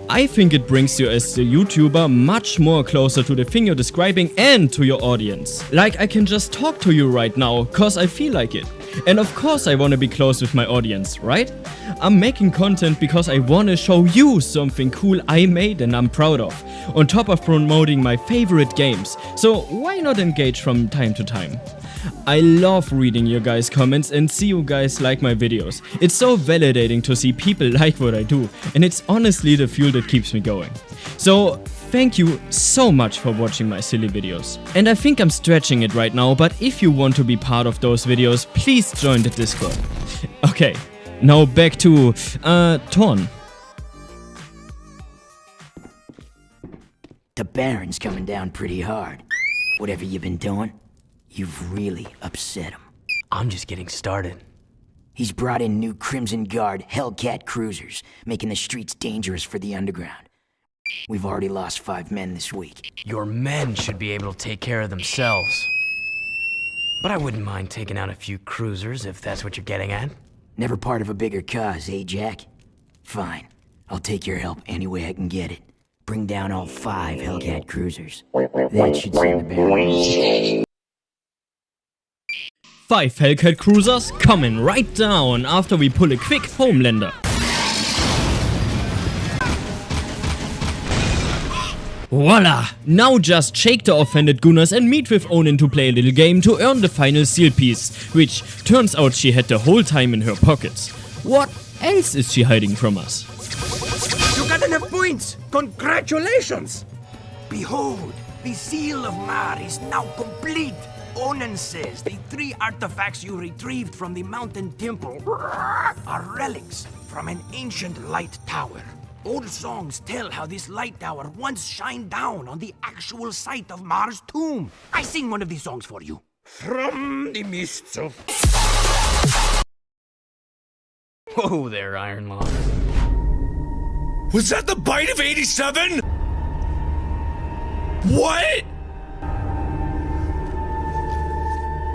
I think it brings you as a YouTuber much more closer to the thing you're describing and to your audience. Like I can just talk to you right now, cause I feel like it. And of course I wanna be close with my audience, right? I'm making content because I wanna show you something cool I made and I'm proud of, on top of promoting my favorite games, so why not engage from time to time? I love reading your guys' comments and see you guys like my videos. It's so validating to see people like what I do, and it's honestly the fuel that keeps me going. So thank you so much for watching my silly videos. And I think I'm stretching it right now, but if you want to be part of those videos, please join the Discord. Okay, now back to Torn. The Baron's coming down pretty hard. Whatever you've been doing, you've really upset him. I'm just getting started. He's brought in new Crimson Guard Hellcat cruisers, making the streets dangerous for the underground. We've already lost 5 men this week. Your men should be able to take care of themselves. But I wouldn't mind taking out a few cruisers if that's what you're getting at. Never part of a bigger cause, eh, Jak? Fine. I'll take your help any way I can get it. Bring down all 5 Hellcat cruisers. That should send the Baron. 5 Hellcat cruisers coming right down after we pull a quick Homelander. Voila! Now just shake the offended Gunners and meet with Onin to play a little game to earn the final seal piece, which turns out she had the whole time in her pockets. What else is she hiding from us? You got enough points! Congratulations! Behold, the Seal of Mar is now complete! Onin says the 3 artifacts you retrieved from the mountain temple are relics from an ancient light tower. Old songs tell how this light tower once shined down on the actual site of Mar's tomb. I sing one of these songs for you. From the mists of... Whoa there, Iron Mars. Was that the bite of 87? What?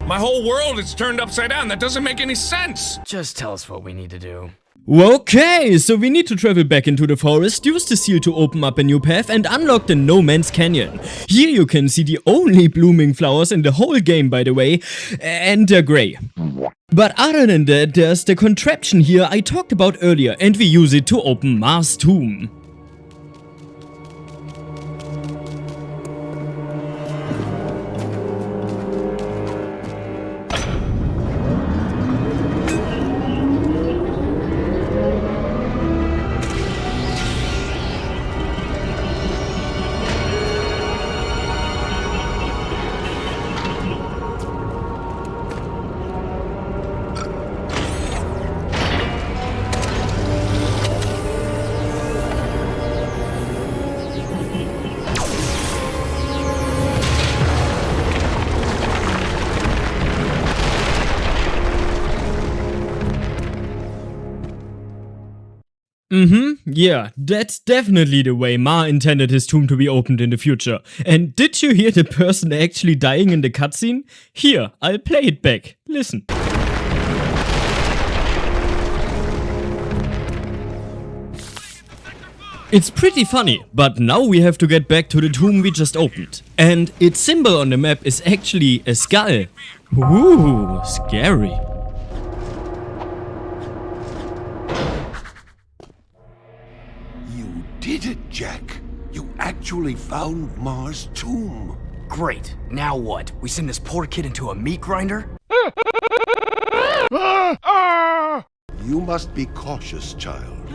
My whole world is turned upside down. That doesn't make any sense. Just tell us what we need to do. Okay, so we need to travel back into the forest, use the seal to open up a new path and unlock the No Man's Canyon. Here you can see the only blooming flowers in the whole game, by the way, and they're grey. But other than that, there's the contraption here I talked about earlier, and we use it to open Mar's tomb. Yeah, that's definitely the way Mar intended his tomb to be opened in the future. And did you hear the person actually dying in the cutscene? Here, I'll play it back. Listen. It's pretty funny, but now we have to get back to the tomb we just opened. And its symbol on the map is actually a skull. Ooh, scary. Did it, Jack? You actually found Mar's tomb. Great. Now what? We send this poor kid into a meat grinder? You must be cautious, child.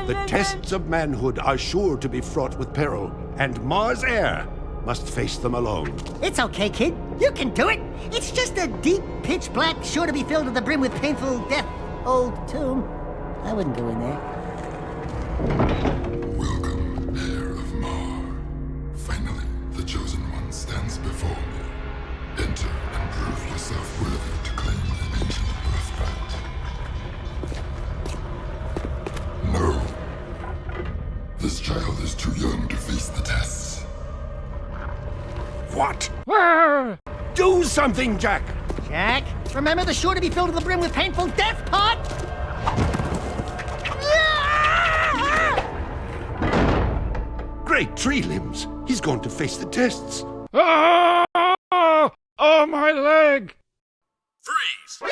The tests of manhood are sure to be fraught with peril, and Mar's heir must face them alone. It's okay, kid. You can do it. It's just a deep, pitch black, sure to be filled to the brim with painful death old tomb. I wouldn't go in there. Welcome, heir of Mar. Finally, the Chosen One stands before me. Enter and prove yourself worthy to claim the ancient birthright. No. This child is too young to face the tests. What? Do something, Jack! Jack, remember the sure to be filled to the brim with painful death part? Great tree limbs! He's going to face the tests. Oh, my leg! Freeze!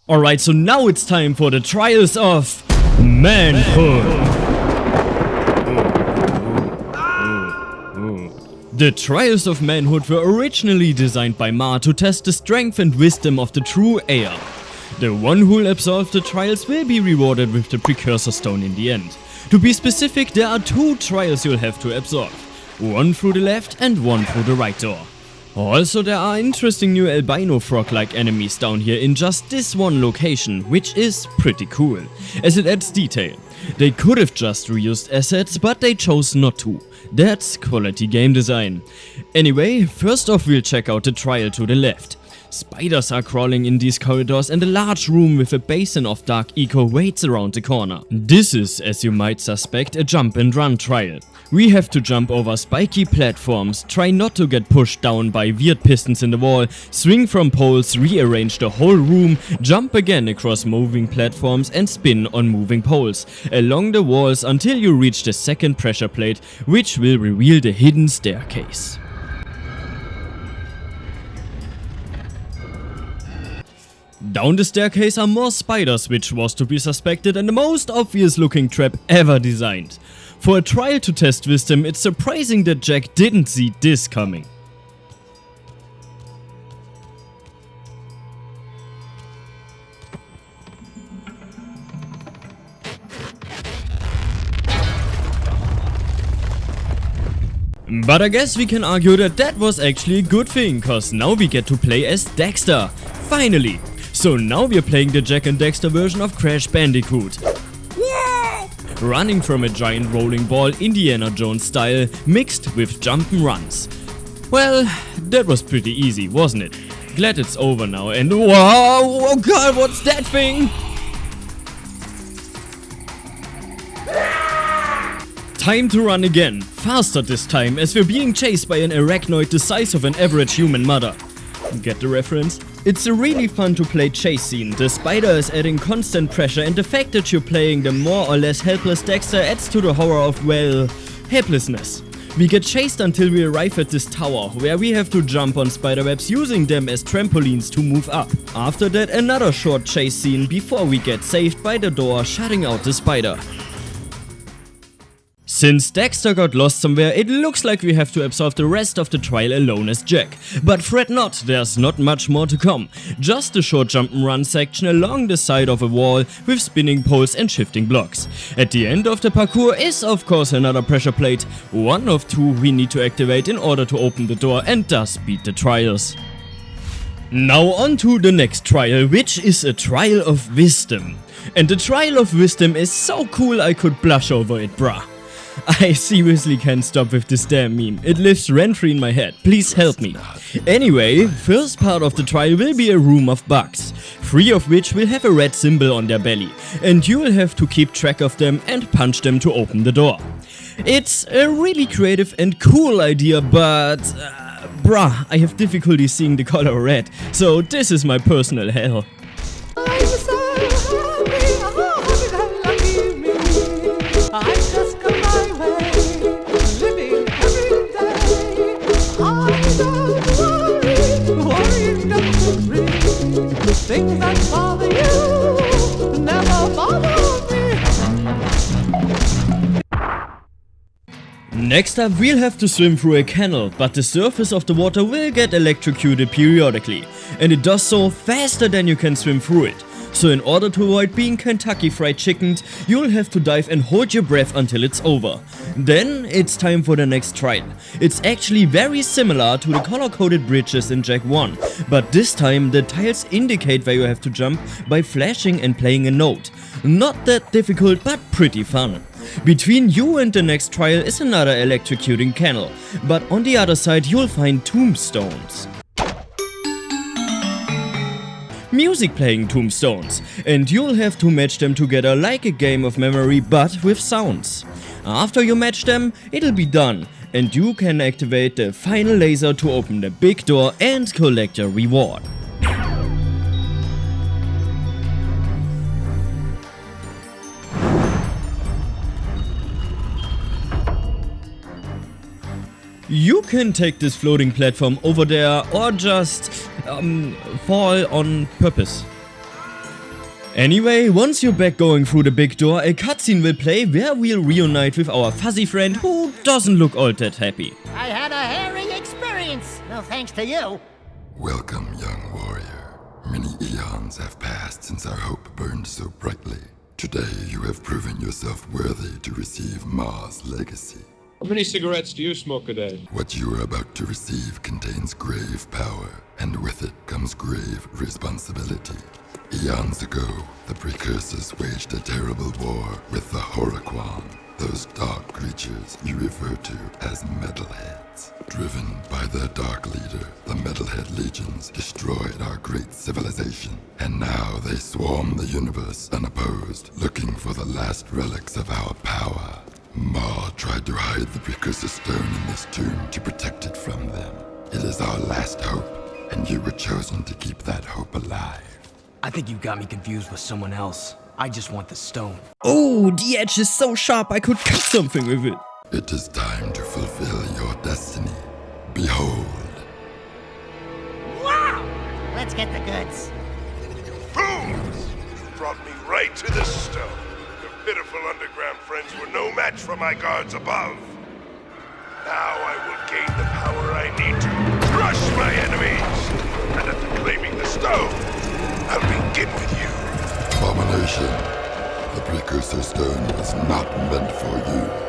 Alright, so now it's time for the trials of manhood. The Trials of Manhood were originally designed by Mar to test the strength and wisdom of the true heir. The one who will absolve the trials will be rewarded with the Precursor Stone in the end. To be specific, there are 2 trials you'll have to absolve. One through the left and one through the right door. Also, there are interesting new albino frog-like enemies down here in just this one location, which is pretty cool, as it adds detail. They could have just reused assets, but they chose not to. That's quality game design. Anyway, first off we'll check out the trial to the left. Spiders are crawling in these corridors and a large room with a basin of dark eco waits around the corner. This is, as you might suspect, a jump and run trial. We have to jump over spiky platforms, try not to get pushed down by weird pistons in the wall, swing from poles, rearrange the whole room, jump again across moving platforms and spin on moving poles along the walls until you reach the second pressure plate, which will reveal the hidden staircase. Down the staircase are more spiders, which was to be suspected and the most obvious looking trap ever designed. For a trial to test wisdom, it's surprising that Jack didn't see this coming. But I guess we can argue that that was actually a good thing, cause now we get to play as Daxter. Finally! So now we're playing the Jak and Daxter version of Crash Bandicoot. Yeah! Running from a giant rolling ball Indiana Jones style, mixed with jump'n'runs. Well, that was pretty easy, wasn't it? Glad it's over now and wow! Oh god, what's that thing? Time to run again, faster this time, as we're being chased by an arachnoid the size of an average human mother. Get the reference? It's a really fun to play chase scene. The spider is adding constant pressure and the fact that you're playing the more or less helpless Daxter adds to the horror of, well, helplessness. We get chased until we arrive at this tower, where we have to jump on spiderwebs using them as trampolines to move up. After that, another short chase scene before we get saved by the door shutting out the spider. Since Daxter got lost somewhere, it looks like we have to absolve the rest of the trial alone as Jak. But fret not, there's not much more to come. Just a short jump and run section along the side of a wall with spinning poles and shifting blocks. At the end of the parkour is of course another pressure plate, one of two we need to activate in order to open the door and thus beat the trials. Now on to the next trial, which is a trial of wisdom. And the trial of wisdom is so cool I could blush over it, bruh. I seriously can't stop with this damn meme. It lives rent-free in my head. Please help me. Anyway, first part of the trial will be a room of bugs, 3 of which will have a red symbol on their belly, and you will have to keep track of them and punch them to open the door. It's a really creative and cool idea, but bruh, I have difficulty seeing the color red, so this is my personal hell. Things that bother you never bother me. Next up, we'll have to swim through a canal, but the surface of the water will get electrocuted periodically, and it does so faster than you can swim through it. So in order to avoid being Kentucky Fried Chickened, you'll have to dive and hold your breath until it's over. Then it's time for the next trial. It's actually very similar to the color-coded bridges in Jak 1, but this time the tiles indicate where you have to jump by flashing and playing a note. Not that difficult, but pretty fun. Between you and the next trial is another electrocuting canal, but on the other side you'll find tombstones. Music playing tombstones, and you'll have to match them together like a game of memory but with sounds. After you match them, it'll be done, and you can activate the final laser to open the big door and collect your reward. You can take this floating platform over there or just fall on purpose. Anyway, once you're back going through the big door, a cutscene will play where we'll reunite with our fuzzy friend who doesn't look all that happy. I had a harrowing experience, no thanks to you. Welcome, young warrior. Many eons have passed since our hope burned so brightly. Today you have proven yourself worthy to receive Mar's legacy. How many cigarettes do you smoke a day? What you are about to receive contains grave power, and with it comes grave responsibility. Eons ago, the Precursors waged a terrible war with the Horoquan, those dark creatures you refer to as Metalheads. Driven by their dark leader, the Metalhead Legions destroyed our great civilization, and now they swarm the universe unopposed, looking for the last relics of our power. Mar tried to hide the Precursor Stone in this tomb to protect it from them. It is our last hope, and you were chosen to keep that hope alive. I think you got me confused with someone else. I just want the stone. Oh, the edge is so sharp I could cut something with it. It is time to fulfill your destiny. Behold. Wow! Let's get the goods. brought me right to the stone. Your pitiful underground friends were no match for my guards above. Now I will gain the power I need to crush my enemies. And after claiming the stone, I'll begin with you. Abomination. The Precursor Stone was not meant for you.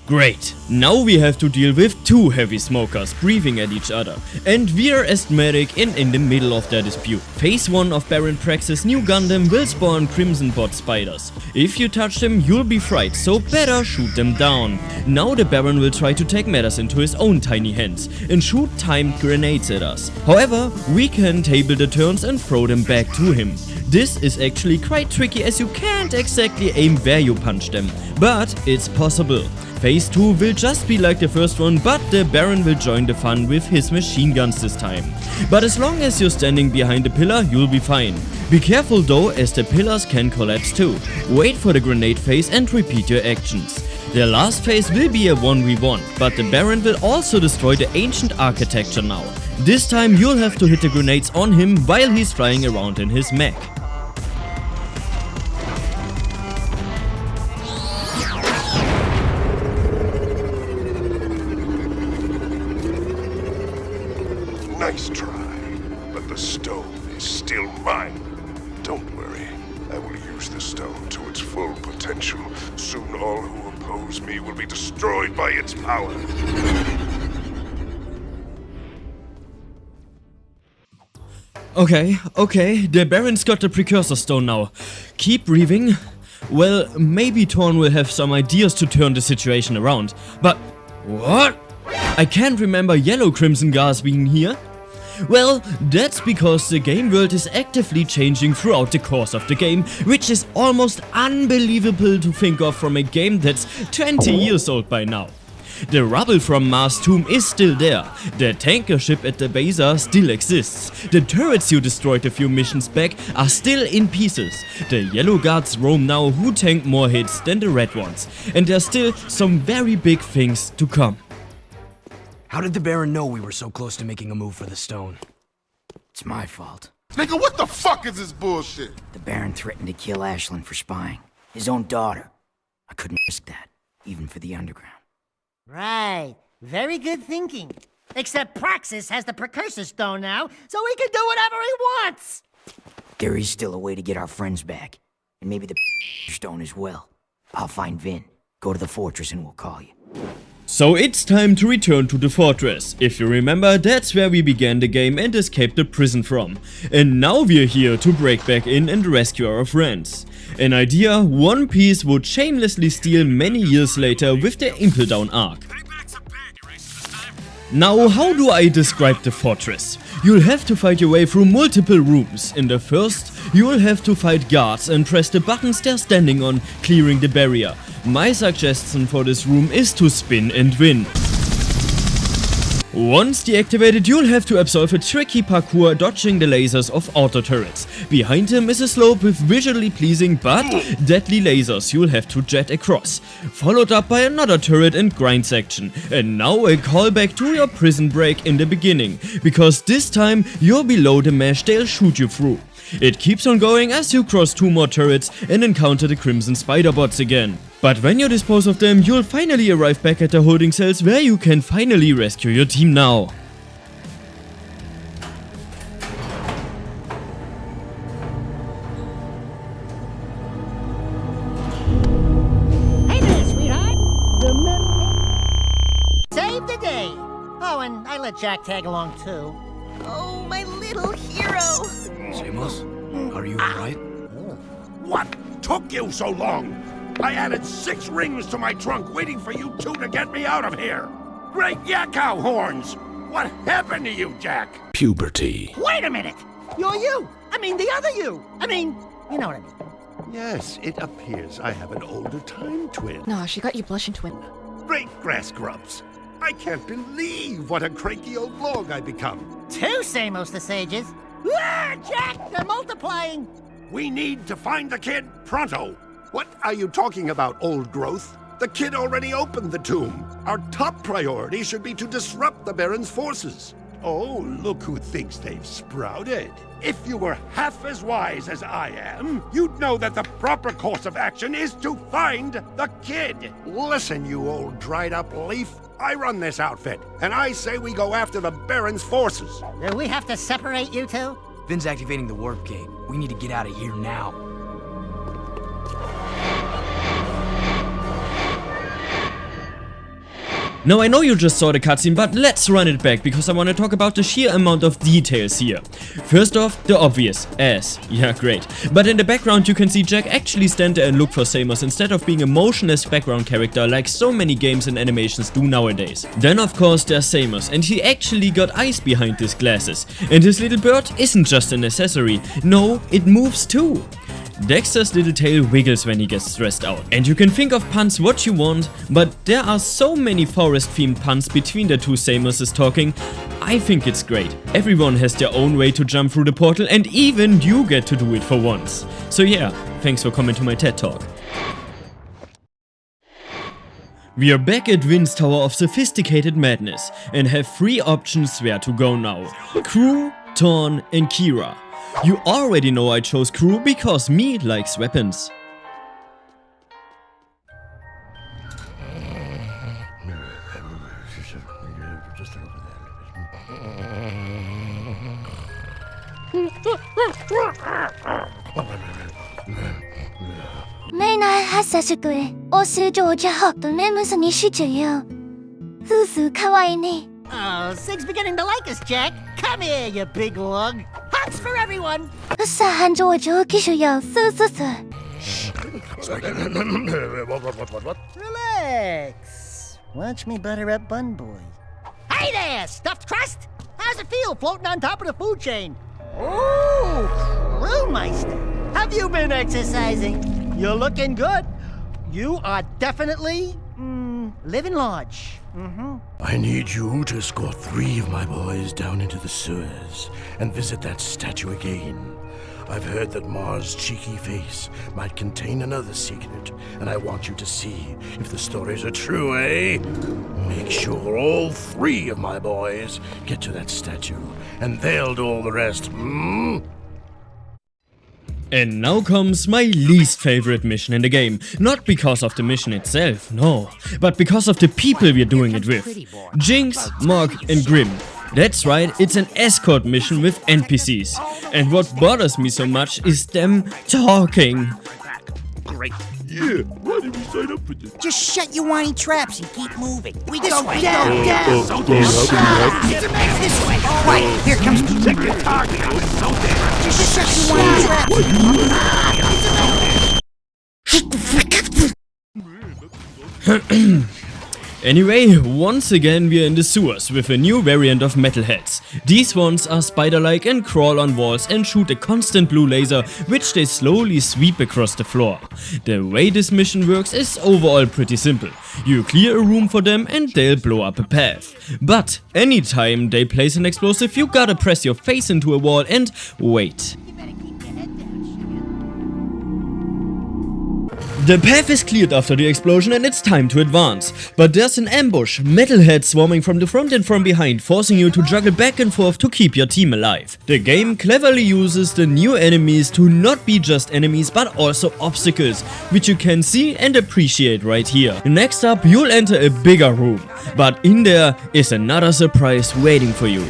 Great, now we have to deal with two heavy smokers breathing at each other, and we're asthmatic and in the middle of their dispute. Phase 1 of Baron Praxis' new Gundam will spawn Crimson Bot spiders. If you touch them, you'll be fried, so better shoot them down. Now the Baron will try to take matters into his own tiny hands and shoot timed grenades at us. However, we can table the turns and throw them back to him. This is actually quite tricky as you can't exactly aim where you punch them, but it's possible. Phase 2 will just be like the first one, but the Baron will join the fun with his machine guns this time. But as long as you're standing behind the pillar, you'll be fine. Be careful though, as the pillars can collapse too. Wait for the grenade phase and repeat your actions. The last phase will be a 1v1, but the Baron will also destroy the ancient architecture now. This time you'll have to hit the grenades on him while he's flying around in his mech. Nice try, but the stone is still mine. Don't worry, I will use the stone to its full potential. Soon all who oppose me will be destroyed by its power. Okay, the Baron's got the Precursor Stone now. Keep breathing. Well, maybe Torn will have some ideas to turn the situation around, but what? I can't remember Yellow Crimson Guards being here. Well, that's because the game world is actively changing throughout the course of the game, which is almost unbelievable to think of from a game that's 20 years old by now. The rubble from Mars Tomb is still there, the tanker ship at the Bazaar still exists, the turrets you destroyed a few missions back are still in pieces, the yellow guards roam now who tank more hits than the red ones, and there's still some very big things to come. How did the Baron know we were so close to making a move for the stone? It's my fault. Nigga, what the fuck is this bullshit? The Baron threatened to kill Ashlyn for spying. His own daughter. I couldn't risk that, even for the underground. Right. Very good thinking. Except Praxis has the Precursor Stone now, so he can do whatever he wants! There is still a way to get our friends back. And maybe the stone as well. I'll find Vin. Go to the fortress and we'll call you. So it's time to return to the fortress. If you remember, that's where we began the game and escaped the prison from. And now we're here to break back in and rescue our friends. An idea One Piece would shamelessly steal many years later with the Impel Down arc. Now, how do I describe the fortress? You'll have to fight your way through multiple rooms. In the first, you'll have to fight guards and press the buttons they're standing on, clearing the barrier. My suggestion for this room is to spin and win. Once deactivated, you'll have to absolve a tricky parkour dodging the lasers of auto turrets. Behind him is a slope with visually pleasing but deadly lasers you'll have to jet across. Followed up by another turret and grind section. And now a callback to your prison break in the beginning, because this time you're below the mesh they'll shoot you through. It keeps on going as you cross two more turrets and encounter the Crimson Spider Bots again. But when you dispose of them, you'll finally arrive back at the holding cells where you can finally rescue your team now. Hey there, sweetheart! The metal saved the day! Oh, and I let Jack tag along too. Oh, my little hero! Samos, are you alright? What took you so long? I added 6 rings to my trunk waiting for you two to get me out of here. Great yakkow horns! What happened to you, Jack? Puberty. Wait a minute! You're you! I mean the other you! I mean, you know what I mean. Yes, it appears I have an older time twin. Nah, she got you blushing twin. Great grass grubs! I can't believe what a cranky old log I become. 2 Samos the Sages. Ah, Jack, they're multiplying! We need to find the kid pronto. What are you talking about, old growth? The kid already opened the tomb. Our top priority should be to disrupt the Baron's forces. Oh, look who thinks they've sprouted. If you were half as wise as I am, you'd know that the proper course of action is to find the kid. Listen, you old dried-up leaf. I run this outfit, and I say we go after the Baron's forces. Do we have to separate you two? Vin's activating the warp gate. We need to get out of here now. Now I know you just saw the cutscene, but let's run it back because I want to talk about the sheer amount of details here. First off, the obvious, ass. Yeah, great. But in the background you can see Jack actually stand there and look for Samus instead of being a motionless background character like so many games and animations do nowadays. Then of course there's Samus, and he actually got eyes behind his glasses. And his little bird isn't just an accessory, no, it moves too. Dexter's little tail wiggles when he gets stressed out. And you can think of puns what you want, but there are so many forest-themed puns between the two Samuses talking. I think it's great. Everyone has their own way to jump through the portal, and even you get to do it for once. So yeah, thanks for coming to my TED Talk. We are back at Vin's Tower of Sophisticated Madness, and have 3 options where to go now. Crew, Torn and Kira. You already know I chose Crew because me likes weapons. 맨날 핫사스구에 옷을 조져 헛도 매무서 니시주요. 후후 카와이니. Oh, Sig's beginning to like us, Jack. Come here, you big lug. Hugs for everyone. 으싸한 조져 기슈요 쓰쓰쓰. Relax. Watch me butter up Bun Boy. Hey there, stuffed crust. How's it feel floating on top of the food chain? Ooh, Crewmeister. Have you been exercising? You're looking good. You are definitely living large. I need you to escort 3 of my boys down into the sewers and visit that statue again. I've heard that Mars' cheeky face might contain another secret, and I want you to see if the stories are true, eh? Make sure all 3 of my boys get to that statue, and they'll do all the rest, And now comes my least favorite mission in the game. Not because of the mission itself, no, but because of the people we're doing it with. Jinx, Mark and Grim. That's right, it's an escort mission with NPCs. And what bothers me so much is them talking. Great. Yeah, why did we sign up for this? Just shut your whiny traps and keep moving. We This go way, down, go down. So damn This way. Right, here comes Check your target. I was so damn. Just shut your whiny traps. Anyway, once again we're in the sewers with a new variant of metalheads. These ones are spider-like and crawl on walls and shoot a constant blue laser which they slowly sweep across the floor. The way this mission works is overall pretty simple. You clear a room for them and they'll blow up a path. But anytime they place an explosive you gotta press your face into a wall and wait. The path is cleared after the explosion and it's time to advance. But there's an ambush, metalheads swarming from the front and from behind, forcing you to juggle back and forth to keep your team alive. The game cleverly uses the new enemies to not be just enemies but also obstacles, which you can see and appreciate right here. Next up you'll enter a bigger room, but in there is another surprise waiting for you.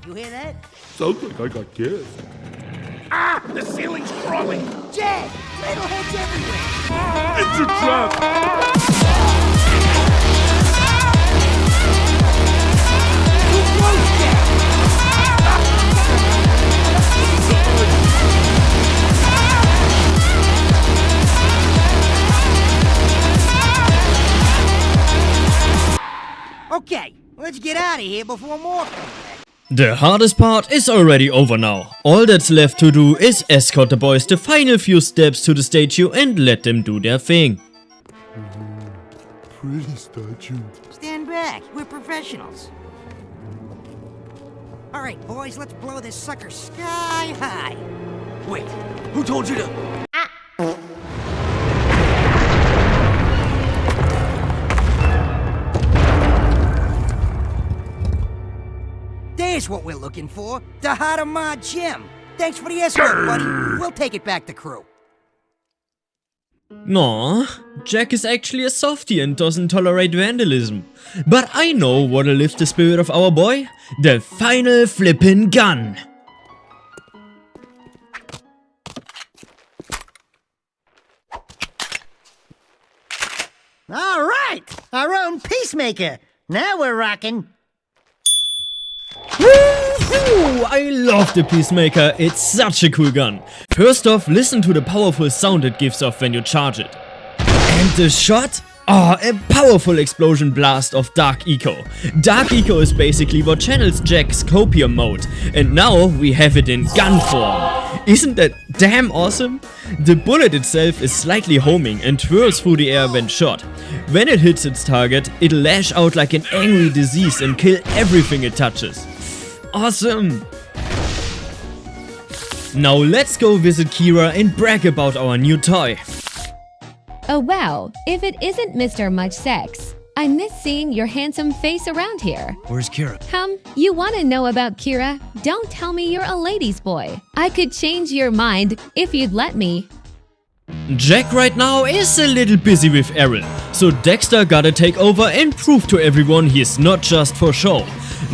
You hear that? Sounds like I got killed. Ah! The ceiling's crawling! Jack! Metalheads everywhere! It's a trap! Okay, let's get out of here before more come back. The hardest part is already over now. All that's left to do is escort the boys the final few steps to the statue and let them do their thing. Pretty statue. Stand back, we're professionals. Alright, boys, let's blow this sucker sky high. Wait, who told you to... Here's what we're looking for. The Hadamar gem. Thanks for the escort, buddy. We'll take it back to crew. No, Jack is actually a softie and doesn't tolerate vandalism. But I know what'll lift the spirit of our boy. The final flippin' gun. All right, our own Peacemaker. Now we're rocking. Woohoo! I love the Peacemaker, it's such a cool gun. First off, listen to the powerful sound it gives off when you charge it. And the shot? Oh, a powerful explosion blast of Dark Eco. Dark Eco is basically what channels Jack's copium mode, and now we have it in gun form. Isn't that damn awesome? The bullet itself is slightly homing and twirls through the air when shot. When it hits its target, it'll lash out like an angry disease and kill everything it touches. Awesome! Now let's go visit Kira and brag about our new toy. Oh wow, if it isn't Mr. Much Sex. I miss seeing your handsome face around here. Where's Kira? You want to know about Kira? Don't tell me you're a ladies' boy. I could change your mind if you'd let me. Jack right now is a little busy with Errol, so Dexter gotta take over and prove to everyone he's not just for show.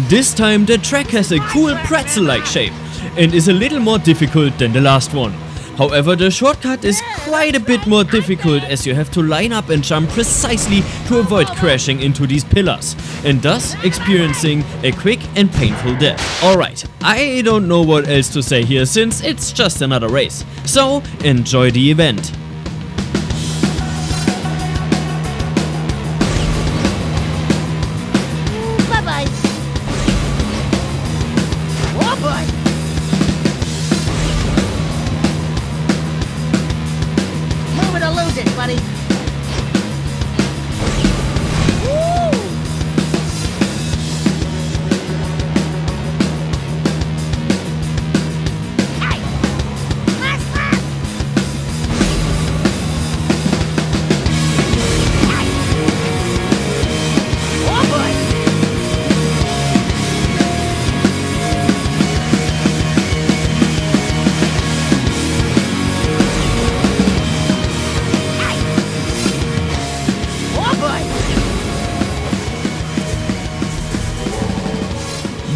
This time the track has a cool pretzel-like shape and is a little more difficult than the last one. However, the shortcut is quite a bit more difficult as you have to line up and jump precisely to avoid crashing into these pillars and thus experiencing a quick and painful death. Alright, I don't know what else to say here since it's just another race, so enjoy the event. Bye-bye. Oh boy. Move it or lose it, buddy.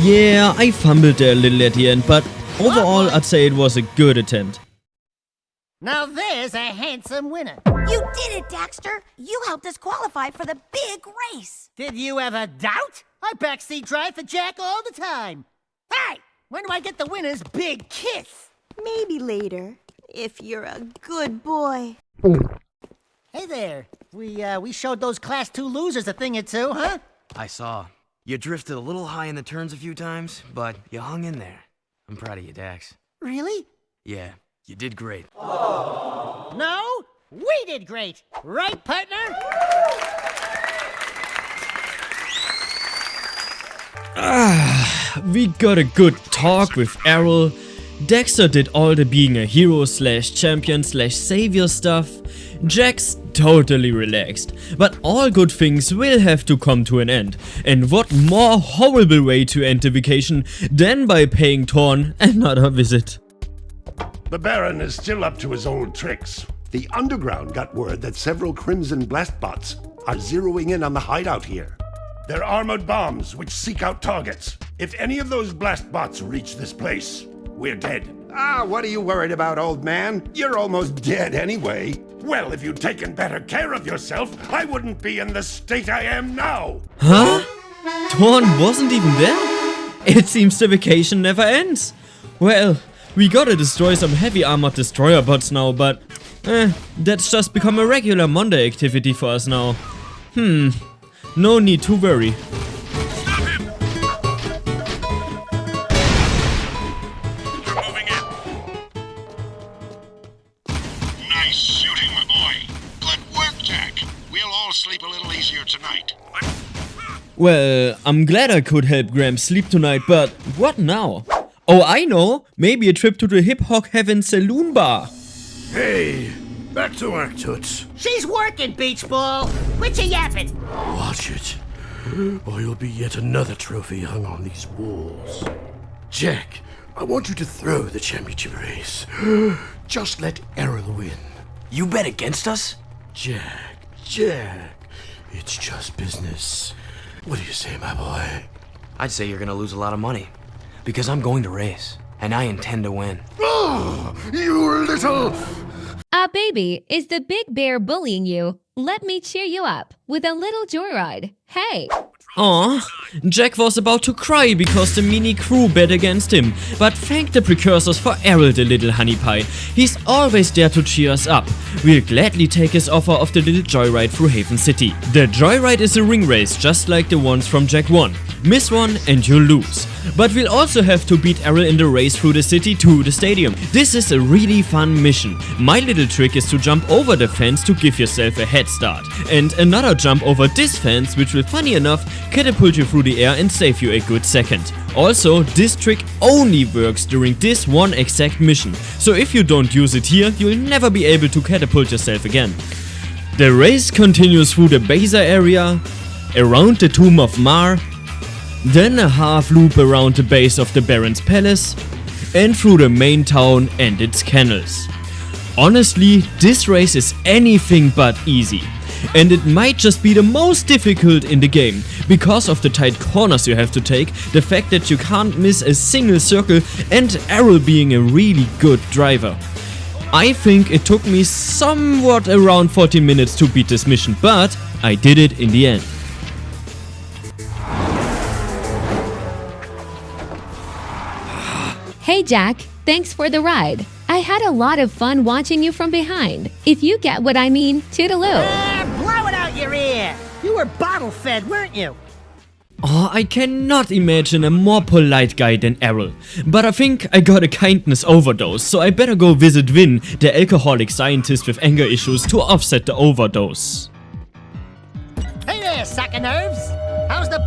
Yeah, I fumbled there a little at the end, but overall I'd say it was a good attempt. Now there's a handsome winner. You did it, Daxter! You helped us qualify for the big race! Did you ever doubt? I backseat drive for Jack all the time. Hey! When do I get the winner's big kiss? Maybe later, if you're a good boy. Hey there. We showed those Class 2 losers a thing or two, huh? I saw. You drifted a little high in the turns a few times, but you hung in there. I'm proud of you, Dax. Really? Yeah, you did great. No, we did great. Right, partner? We got a good talk with Errol. Dexter did all the being a hero slash champion slash savior stuff. Jack's totally relaxed, but all good things will have to come to an end. And what more horrible way to end the vacation than by paying Torn another visit. The Baron is still up to his old tricks. The Underground got word that several Crimson Blast bots are zeroing in on the hideout here. They're armored bombs which seek out targets. If any of those blast bots reach this place, we're dead. Ah, what are you worried about, old man? You're almost dead anyway. Well, if you'd taken better care of yourself, I wouldn't be in the state I am now. Huh? Torn wasn't even there? It seems the vacation never ends. Well, we gotta destroy some heavy armored destroyer bots now, but that's just become a regular Monday activity for us now. No need to worry. Sleep a little easier tonight. Well, I'm glad I could help Graham sleep tonight, but what now? Oh, I know! Maybe a trip to the Hip Hop Heaven Saloon Bar. Hey, back to work, Toots. She's working, Beach Ball. Quit your yapping. Watch it. or you'll be yet another trophy hung on these walls. Jack, I want you to throw the championship race. Just let Errol win. You bet against us? Jack, it's just business. What do you say, my boy? I'd say you're gonna lose a lot of money. Because I'm going to race, and I intend to win. Oh, you little... Baby, is the big bear bullying you? Let me cheer you up with a little joyride. Hey! Aw, Jack was about to cry because the mini crew bet against him, but thank the precursors for Errol the little honey pie. He's always there to cheer us up. We'll gladly take his offer of the little joyride through Haven City. The joyride is a ring race just like the ones from Jak 1. Miss one and you'll lose. But we'll also have to beat Errol in the race through the city to the stadium. This is a really fun mission. My little trick is to jump over the fence to give yourself a head start. And another jump over this fence, which will, funny enough, catapult you through the air and save you a good second. Also, this trick only works during this one exact mission. So if you don't use it here, you'll never be able to catapult yourself again. The race continues through the Baza area, around the Tomb of Mar, then a half loop around the base of the Baron's Palace, and through the main town and its canals. Honestly, this race is anything but easy. And it might just be the most difficult in the game, because of the tight corners you have to take, the fact that you can't miss a single circle, and Errol being a really good driver. I think it took me somewhat around 40 minutes to beat this mission, but I did it in the end. Hey Jack, thanks for the ride. I had a lot of fun watching you from behind. If you get what I mean, toodaloo. Blow it out your ear! You were bottle-fed, weren't you? Oh, I cannot imagine a more polite guy than Errol. But I think I got a kindness overdose, so I better go visit Vin, the alcoholic scientist with anger issues, to offset the overdose. Hey there, sack of nerves! How's the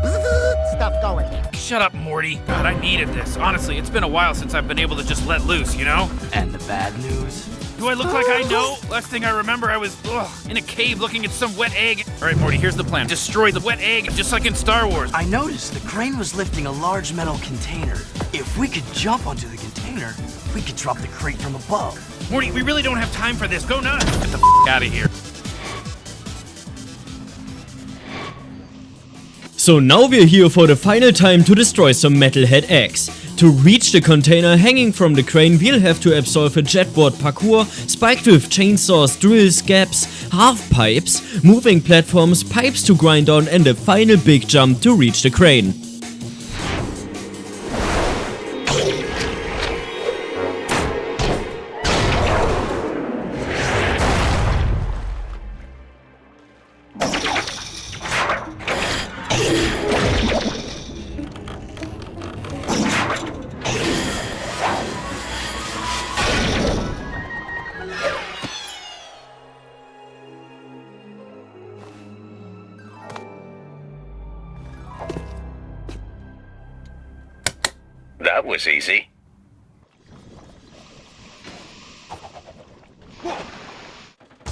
stuff going? Shut up, Morty. God, I needed this. Honestly, it's been a while since I've been able to just let loose, you know? And the bad news? Do I look like I know? Last thing I remember, I was in a cave looking at some wet egg. All right, Morty, here's the plan. Destroy the wet egg, just like in Star Wars. I noticed the crane was lifting a large metal container. If we could jump onto the container, we could drop the crate from above. Morty, we really don't have time for this. Go nuts. Get the out of here. So now we're here for the final time to destroy some metalhead eggs. To reach the container hanging from the crane, we'll have to absolve a jetboard parkour spiked with chainsaws, drills, gaps, half pipes, moving platforms, pipes to grind on, and a final big jump to reach the crane. That was easy.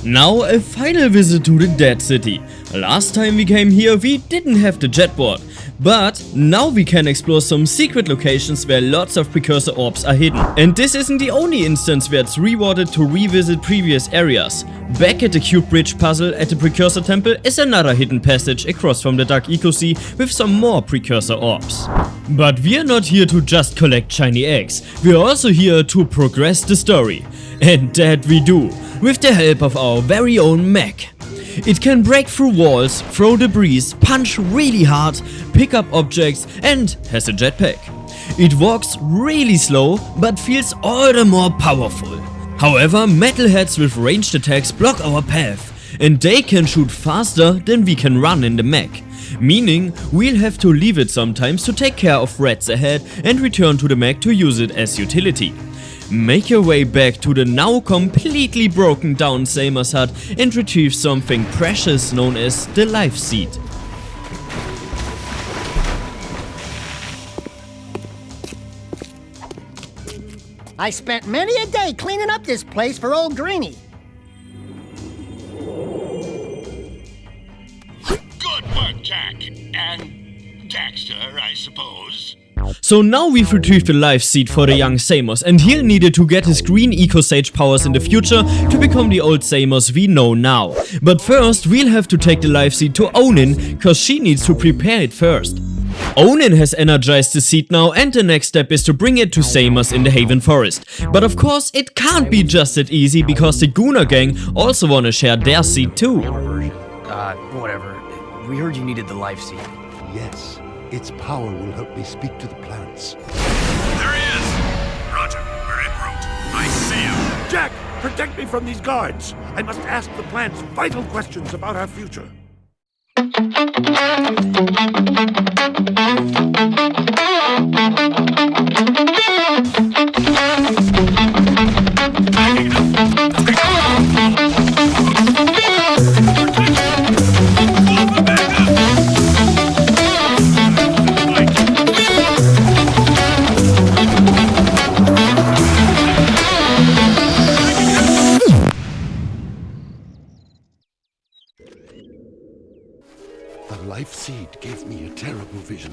Now a final visit to the Dead City. Last time we came here we didn't have the jetboard, but now we can explore some secret locations where lots of precursor orbs are hidden. And this isn't the only instance where it's rewarded to revisit previous areas. Back at the Cube Bridge puzzle at the Precursor Temple is another hidden passage across from the Dark Eco Sea with some more precursor orbs. But we're not here to just collect shiny eggs, we're also here to progress the story. And that we do, with the help of our very own mech. It can break through walls, throw debris, punch really hard, pick up objects, and has a jetpack. It walks really slow, but feels all the more powerful. However, metalheads with ranged attacks block our path, and they can shoot faster than we can run in the mech. Meaning, we'll have to leave it sometimes to take care of rats ahead and return to the mech to use it as utility. Make your way back to the now completely broken down Samer's hut and retrieve something precious known as the Life Seed. I spent many a day cleaning up this place for old Greenie. Good work, Jack. And So now we've retrieved the life seed for the young Samos, and he'll need it to get his green Eco Sage powers in the future to become the old Samos we know now. But first, we'll have to take the life seed to Onin, cause she needs to prepare it first. Onin has energized the seed now, and the next step is to bring it to Samos in the Haven Forest. But of course, it can't be just that easy, because the Gooner gang also wanna share their seed too. Whatever. We heard you needed the life seed. Yes. Its power will help me speak to the plants. There he is! Roger, we're en route. I see him. Jack, protect me from these guards. I must ask the plants vital questions about our future. Life seed gave me a terrible vision.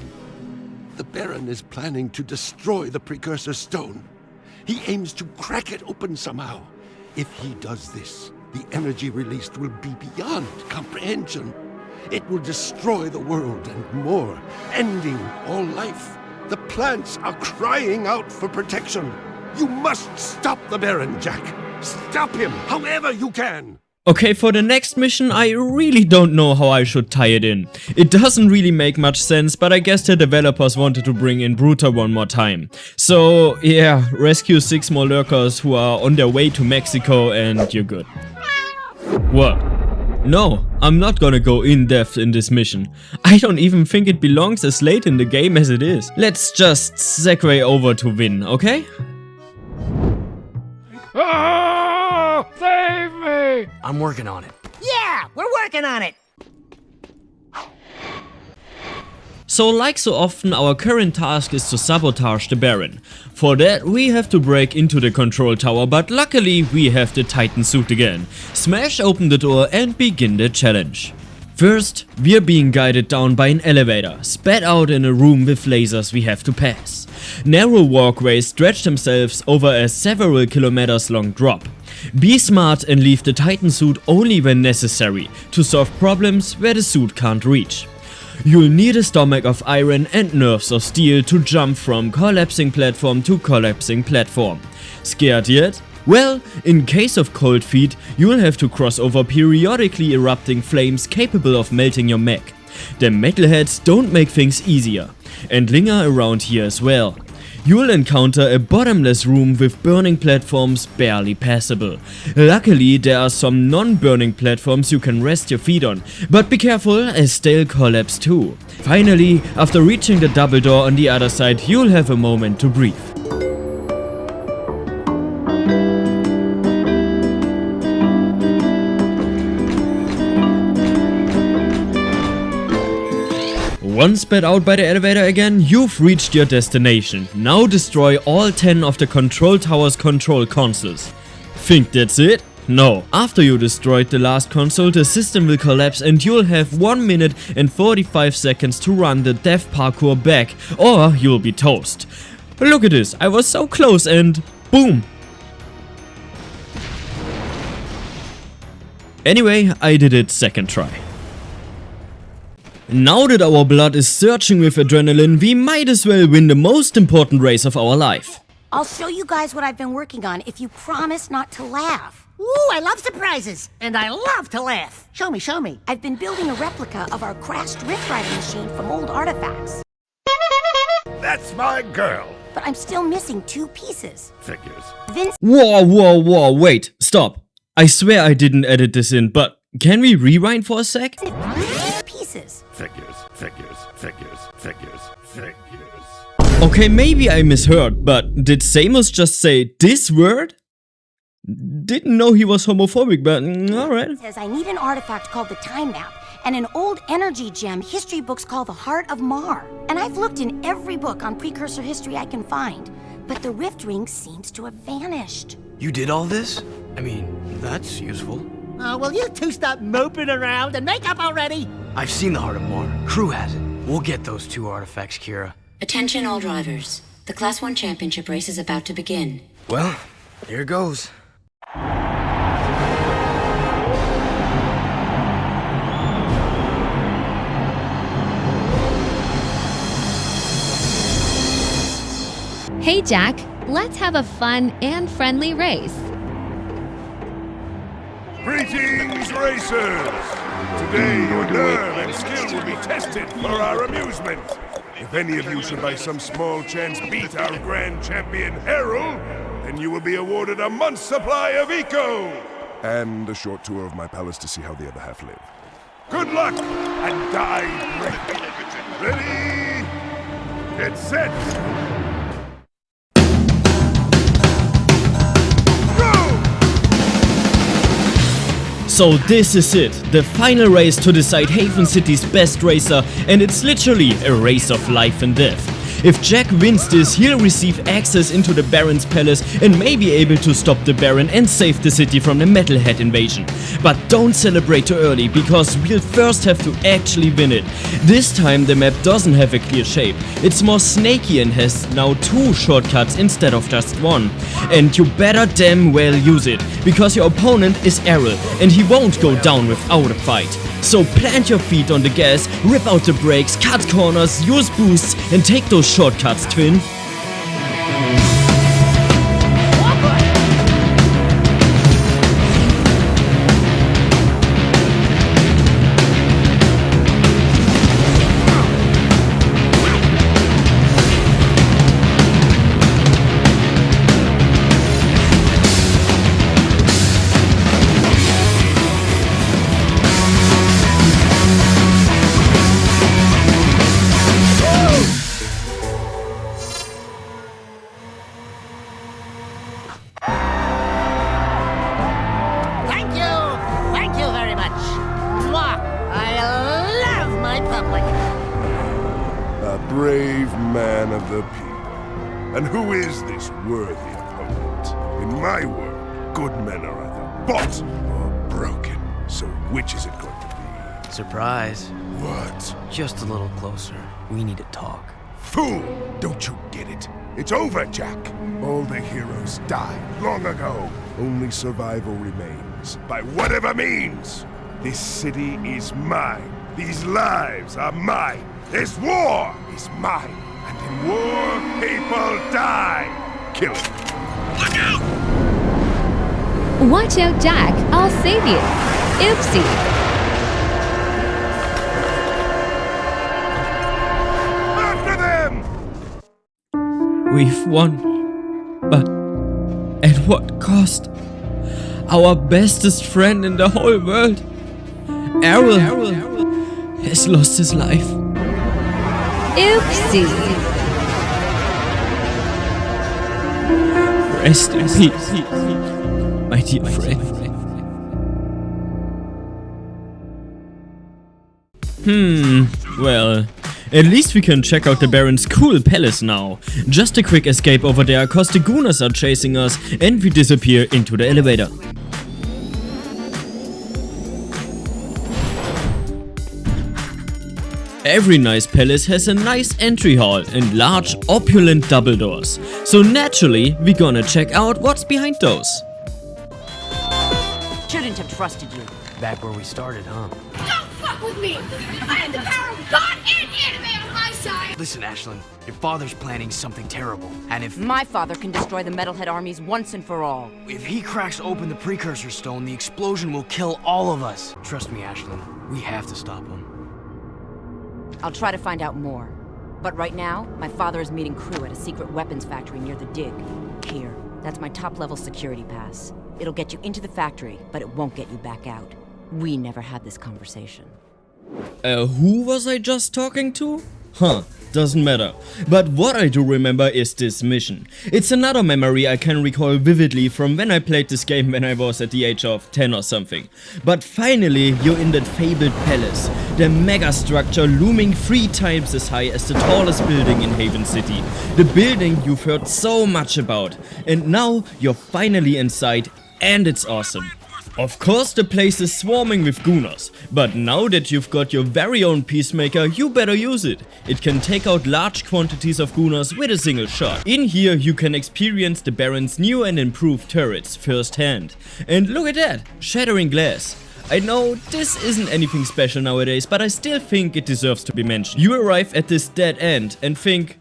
The Baron is planning to destroy the Precursor Stone. He aims to crack it open somehow. If he does this, the energy released will be beyond comprehension. It will destroy the world and more, ending all life. The plants are crying out for protection. You must stop the Baron, Jack. Stop him, however you can. Okay, for the next mission, I really don't know how I should tie it in. It doesn't really make much sense, but I guess the developers wanted to bring in Bruta one more time. So, yeah, rescue 6 more lurkers who are on their way to Mexico and you're good. What? No, I'm not gonna go in depth in this mission. I don't even think it belongs as late in the game as it is. Let's just segue over to Vin, okay? Oh, save me! I'm working on it. Yeah, we're working on it. So like so often, our current task is to sabotage the Baron. For that, we have to break into the control tower, but luckily we have the Titan suit again. Smash open the door and begin the challenge. First, we're being guided down by an elevator, spat out in a room with lasers we have to pass. Narrow walkways stretch themselves over a several kilometers long drop. Be smart and leave the Titan suit only when necessary, to solve problems where the suit can't reach. You'll need a stomach of iron and nerves of steel to jump from collapsing platform to collapsing platform. Scared yet? Well, in case of cold feet, you'll have to cross over periodically erupting flames capable of melting your mech. The metalheads don't make things easier, and linger around here as well. You'll encounter a bottomless room with burning platforms barely passable. Luckily, there are some non-burning platforms you can rest your feet on, but be careful as they'll collapse too. Finally, after reaching the double door on the other side, you'll have a moment to breathe. Once spat out by the elevator again, you've reached your destination. Now destroy all 10 of the control tower's control consoles. Think that's it? No. After you destroyed the last console, the system will collapse and you'll have 1 minute and 45 seconds to run the death parkour back, or you'll be toast. Look at this, I was so close and boom! Anyway, I did it second try. Now that our blood is surging with adrenaline, we might as well win the most important race of our life. I'll show you guys what I've been working on if you promise not to laugh. Ooh, I love surprises, and I love to laugh. Show me, show me. I've been building a replica of our crashed Rift Rider machine from old artifacts. That's my girl. But I'm still missing 2 pieces. Figures. Vince. Whoa, wait, stop. I swear I didn't edit this in, but can we rewind for a sec? Pieces. Figures. Okay, maybe I misheard, but did Samos just say this word? Didn't know he was homophobic, but alright. Says I need an artifact called the Time Map and an old energy gem history books called the Heart of Mar. And I've looked in every book on precursor history I can find, but the Rift Ring seems to have vanished. You did all this? I mean, that's useful. Will you two stop moping around and make up already? I've seen the Heart of Mar. Crew has it. We'll get those 2 artifacts, Kira. Attention all drivers. The Class 1 championship race is about to begin. Well, here goes. Hey Jack, let's have a fun and friendly race. Greetings, racers! Today, your nerve and skill will be tested for our amusement. If any of you should by some small chance beat our grand champion, Harold, then you will be awarded a month's supply of eco! And a short tour of my palace to see how the other half live. Good luck, and die brave. Ready? Get set! So this is it, the final race to decide Haven City's best racer, and it's literally a race of life and death. If Jack wins this, he'll receive access into the Baron's palace and may be able to stop the Baron and save the city from the Metalhead invasion. But don't celebrate too early, because we'll first have to actually win it. This time the map doesn't have a clear shape. It's more snaky and has now 2 shortcuts instead of just 1. And you better damn well use it, because your opponent is Errol and he won't go down without a fight. So plant your feet on the gas, rip out the brakes, cut corners, use boosts and take those shortcuts, twin. Brave man of the people. And who is this worthy opponent? In my world, good men are either bought or broken. So which is it going to be? Surprise. What? Just a little closer. We need to talk. Fool! Don't you get it? It's over, Jack. All the heroes died long ago. Only survival remains, by whatever means. This city is mine. These lives are mine. This war is mine. And in war, people die. Kill it. Look out! Watch out, Jack. I'll save you. Oopsie. After them! We've won. But at what cost? Our bestest friend in the whole world, Errol, has lost his life. Oopsie. Rest in peace, my dear friend. Well, at least we can check out the Baron's cool palace now. Just a quick escape over there, cause the Gooners are chasing us and we disappear into the elevator. Every nice palace has a nice entry hall and large, opulent double doors. So naturally, we're gonna check out what's behind those. Shouldn't have trusted you. Back where we started, huh? Don't fuck with me! I have the power of God and anime on my side! Listen, Ashlyn, your father's planning something terrible, and if My father can destroy the Metalhead armies once and for all. If he cracks open the precursor stone, the explosion will kill all of us. Trust me, Ashlyn, we have to stop him. I'll try to find out more. But right now, my father is meeting crew at a secret weapons factory near the dig. Here, that's my top-level security pass. It'll get you into the factory, but it won't get you back out. We never had this conversation. Who was I just talking to? Huh, doesn't matter. But what I do remember is this mission. It's another memory I can recall vividly from when I played this game when I was at the age of 10 or something. But finally, you're in that fabled palace. The mega structure looming 3 times as high as the tallest building in Haven City. The building you've heard so much about. And now you're finally inside and it's awesome. Of course the place is swarming with Gooners, but now that you've got your very own Peacemaker, you better use it. It can take out large quantities of Gooners with a single shot. In here you can experience the Baron's new and improved turrets firsthand. And look at that, shattering glass. I know this isn't anything special nowadays, but I still think it deserves to be mentioned. You arrive at this dead end and think,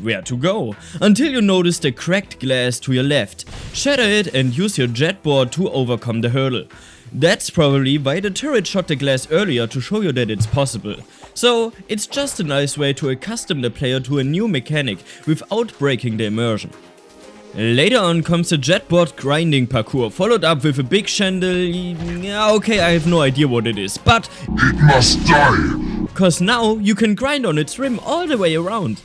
where to go? Until you notice the cracked glass to your left. Shatter it and use your jetboard to overcome the hurdle. That's probably why the turret shot the glass earlier, to show you that it's possible. So it's just a nice way to accustom the player to a new mechanic without breaking the immersion. Later on comes the jetboard grinding parkour, followed up with a big chandelier. Okay, I have no idea what it is, but it must die! Cause now you can grind on its rim all the way around.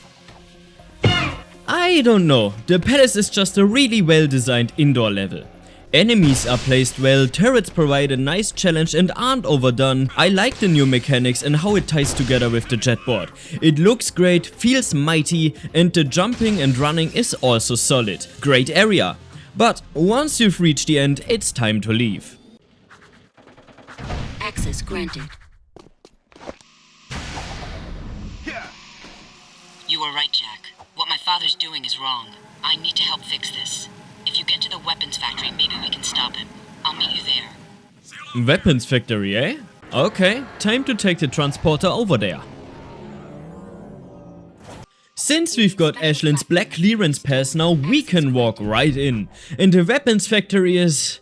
I don't know, the palace is just a really well designed indoor level. Enemies are placed well, turrets provide a nice challenge and aren't overdone. I like the new mechanics and how it ties together with the jetboard. It looks great, feels mighty, and the jumping and running is also solid. Great area. But once you've reached the end, it's time to leave. Access granted. You were right, Jack. What my father's doing is wrong. I need to help fix this. If you get to the weapons factory, maybe we can stop him. I'll meet you there. Weapons factory, eh? Okay, time to take the transporter over there. Since we've got Ashland's Black Clearance Pass now, we can walk right in. And the weapons factory is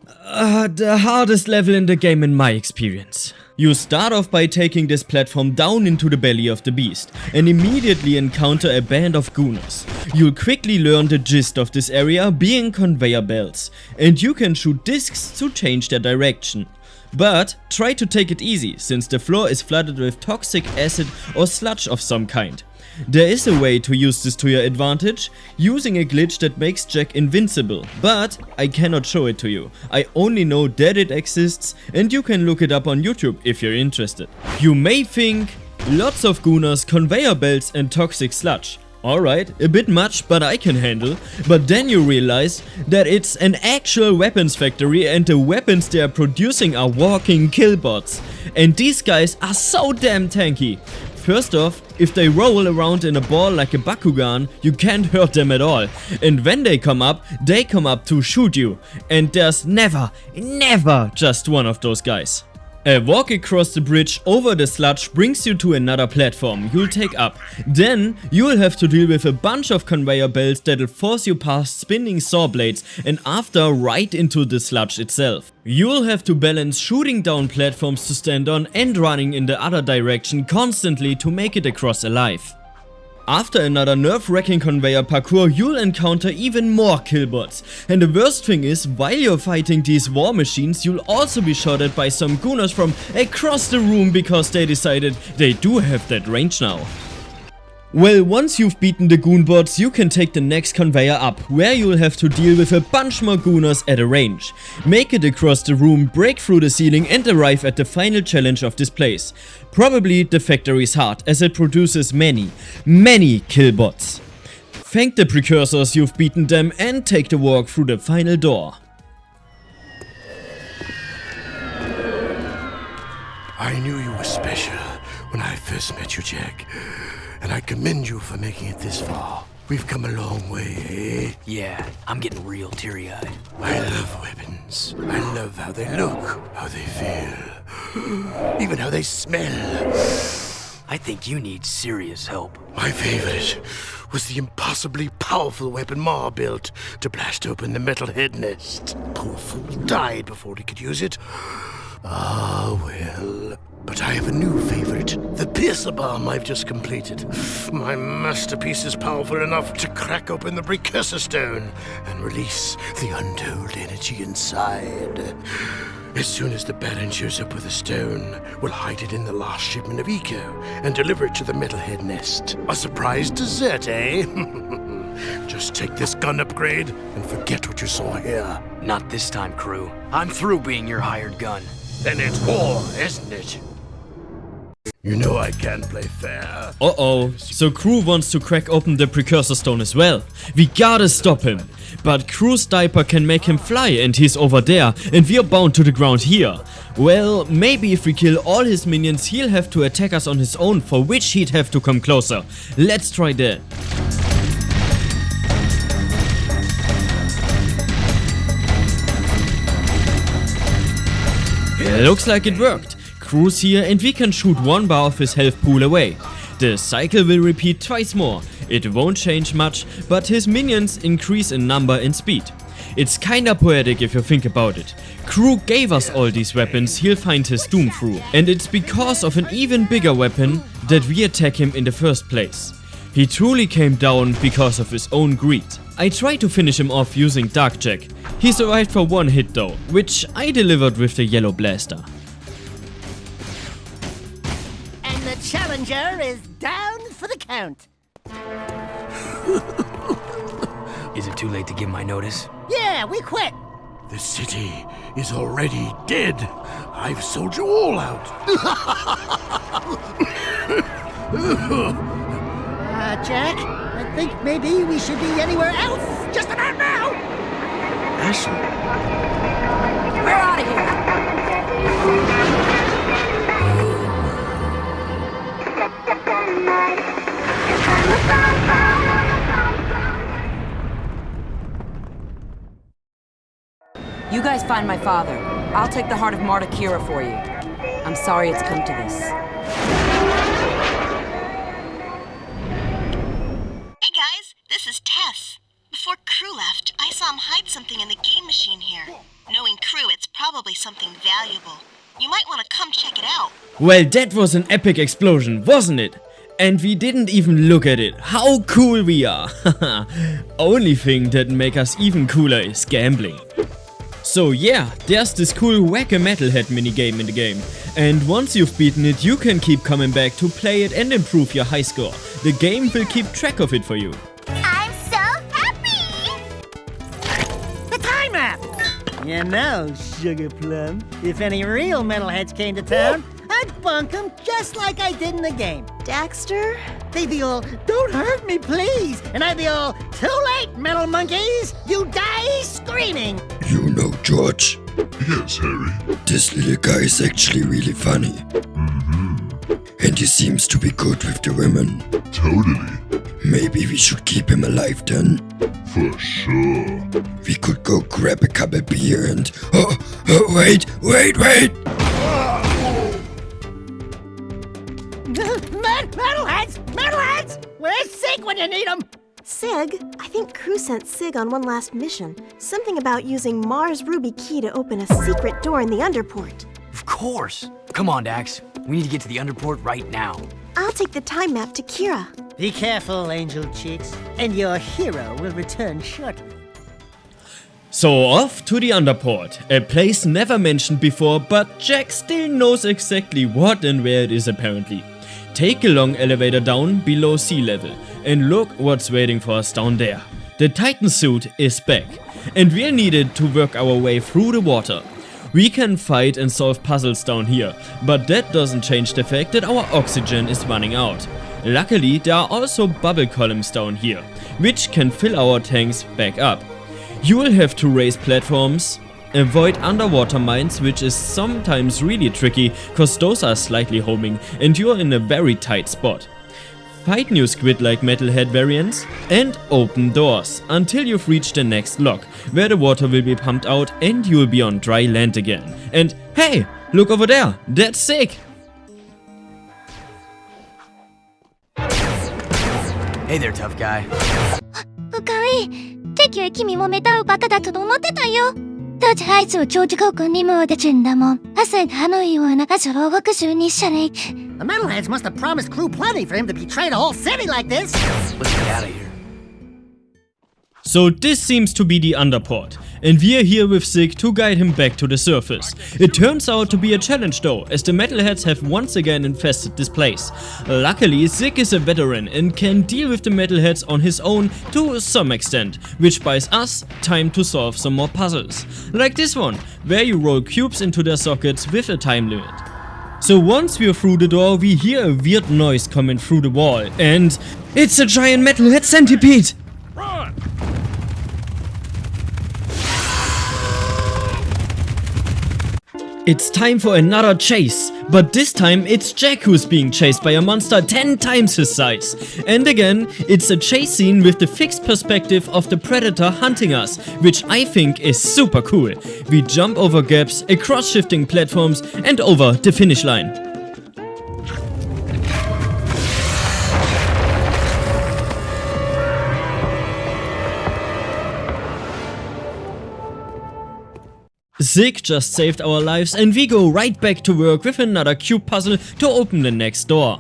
the hardest level in the game in my experience. You start off by taking this platform down into the belly of the beast and immediately encounter a band of Gooners. You'll quickly learn the gist of this area being conveyor belts, and you can shoot discs to change their direction. But try to take it easy, since the floor is flooded with toxic acid or sludge of some kind. There is a way to use this to your advantage, using a glitch that makes Jack invincible, but I cannot show it to you. I only know that it exists, and you can look it up on YouTube if you're interested. You may think, lots of Gooners, conveyor belts and toxic sludge. Alright, a bit much, but I can handle. But then you realize that it's an actual weapons factory and the weapons they are producing are walking killbots. And these guys are so damn tanky. First off, if they roll around in a ball like a Bakugan, you can't hurt them at all. And when they come up to shoot you. And there's never just one of those guys. A walk across the bridge over the sludge brings you to another platform you'll take up. Then you'll have to deal with a bunch of conveyor belts that'll force you past spinning saw blades and after right into the sludge itself. You'll have to balance shooting down platforms to stand on and running in the other direction constantly to make it across alive. After another nerve-wracking conveyor parkour, you'll encounter even more killbots. And the worst thing is, while you're fighting these war machines, you'll also be shot at by some Gooners from across the room because they decided they do have that range now. Well, once you've beaten the Goonbots, you can take the next conveyor up, where you'll have to deal with a bunch more Gooners at a range. Make it across the room, break through the ceiling and arrive at the final challenge of this place. Probably the factory's heart, as it produces many killbots. Thank the precursors you've beaten them and take the walk through the final door. I knew you were special when I first met you, Jack. And I commend you for making it this far. We've come a long way, eh? Yeah, I'm getting real teary-eyed. I love weapons. I love how they look, how they feel, even how they smell. I think you need serious help. My favorite was the impossibly powerful weapon Ma built to blast open the metal head nest. Poor fool died before he could use it. Ah, well. But I have a new favorite, the Piercer Bomb I've just completed. My masterpiece is powerful enough to crack open the Precursor Stone and release the untold energy inside. As soon as the Baron shows up with the stone, we'll hide it in the last shipment of Eco and deliver it to the Metalhead Nest. A surprise dessert, eh? Just take this gun upgrade and forget what you saw here. Not this time, crew. I'm through being your hired gun. Then it's war, isn't it? You know I can't play fair. Uh-oh, so Crew wants to crack open the Precursor Stone as well. We gotta stop him. But Crew's diaper can make him fly and he's over there and we're bound to the ground here. Well, maybe if we kill all his minions he'll have to attack us on his own, for which he'd have to come closer. Let's try that. Looks like it worked. Crew's here and we can shoot one bar of his health pool away. The cycle will repeat twice more. It won't change much, but his minions increase in number and speed. It's kinda poetic if you think about it. Crew gave us all these weapons he'll find his doom through, and it's because of an even bigger weapon that we attack him in the first place. He truly came down because of his own greed. I tried to finish him off using Dark Jack. He survived for one hit though, which I delivered with the yellow blaster. And the challenger is down for the count. Is it too late to give my notice? Yeah, we quit. The city is already dead. I've sold you all out. Jack, I think maybe we should be anywhere else just about now. Ashley. We're out of here. You guys find my father. I'll take the heart of Marta Kira for you. I'm sorry it's come to this. Hey guys, this is Tess. Before Crew left, I saw him hide something in the game machine here. Knowing Crew, it's probably something valuable. You might want to come check it out. Well, that was an epic explosion, wasn't it? And we didn't even look at it. How cool we are! Only thing that make us even cooler is gambling. So yeah, there's this cool Whack-A-Metalhead minigame in the game. And once you've beaten it, you can keep coming back to play it and improve your high score. The game will keep track of it for you. I'm so happy! The time map! You know, Sugar Plum, if any real metalheads came to town, I'd bunk them just like I did in the game. Daxter? They'd be all, don't hurt me, please! And I'd be all, too late, metal monkeys! You die screaming! You know George? Yes, Harry. This little guy is actually really funny. And he seems to be good with the women. Totally. Maybe we should keep him alive then. For sure. We could go grab a cup of beer and... Oh, wait! Metalheads! Where's Sig when you need him? Sig? I think Crew sent Sig on one last mission. Something about using Mars Ruby Key to open a secret door in the Underport. Of course. Come on, Dax. We need to get to the Underport right now. I'll take the time map to Kira. Be careful, Angel Cheeks, and your hero will return shortly. So off to the Underport, a place never mentioned before, but Jack still knows exactly what and where it is apparently. Take a long elevator down below sea level, and look what's waiting for us down there. The Titan suit is back, and we're needed to work our way through the water. We can fight and solve puzzles down here, but that doesn't change the fact that our oxygen is running out. Luckily, there are also bubble columns down here, which can fill our tanks back up. You will have to raise platforms, avoid underwater mines, which is sometimes really tricky cause those are slightly homing and you're in a very tight spot. Fight new squid-like metalhead variants and open doors until you've reached the next lock, where the water will be pumped out and you'll be on dry land again. And hey, look over there, that's sick! Hey there, tough guy. 深井、敵は君もメタルバカだと思ってたよ。当時あいつを長時刻にも出ちんだもん。朝あのような箇所を北州にしゃれ。The metalheads must have promised Crew plenty for him to betray the whole city like this. Let's get out of here. So this seems to be the Underport, and we're here with Sig to guide him back to the surface. It turns out to be a challenge though, as the metalheads have once again infested this place. Luckily, Sig is a veteran and can deal with the metalheads on his own to some extent, which buys us time to solve some more puzzles. Like this one, where you roll cubes into their sockets with a time limit. So once we're through the door, we hear a weird noise coming through the wall, and it's a giant metalhead centipede! Run! It's time for another chase, but this time it's Jack who's being chased by a monster 10 times his size. And again, it's a chase scene with the fixed perspective of the predator hunting us, which I think is super cool. We jump over gaps, across shifting platforms, and over the finish line. Zig just saved our lives and we go right back to work with another cube puzzle to open the next door.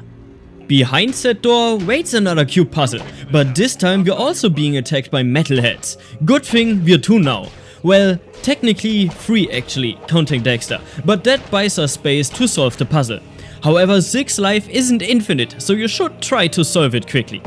Behind that door waits another cube puzzle, but this time we're also being attacked by metalheads. Good thing we're 2 now. Well, technically 3 actually, counting Dexter, but that buys us space to solve the puzzle. However, Zig's life isn't infinite, so you should try to solve it quickly.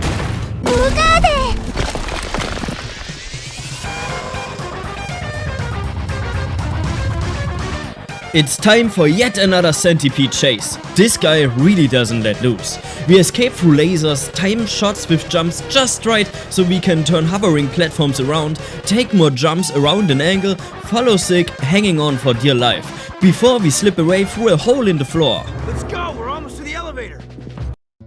It's time for yet another centipede chase. This guy really doesn't let loose. We escape through lasers, time shots with jumps just right so we can turn hovering platforms around, take more jumps around an angle, follow Zig hanging on for dear life, before we slip away through a hole in the floor. Let's go, we're almost to the elevator.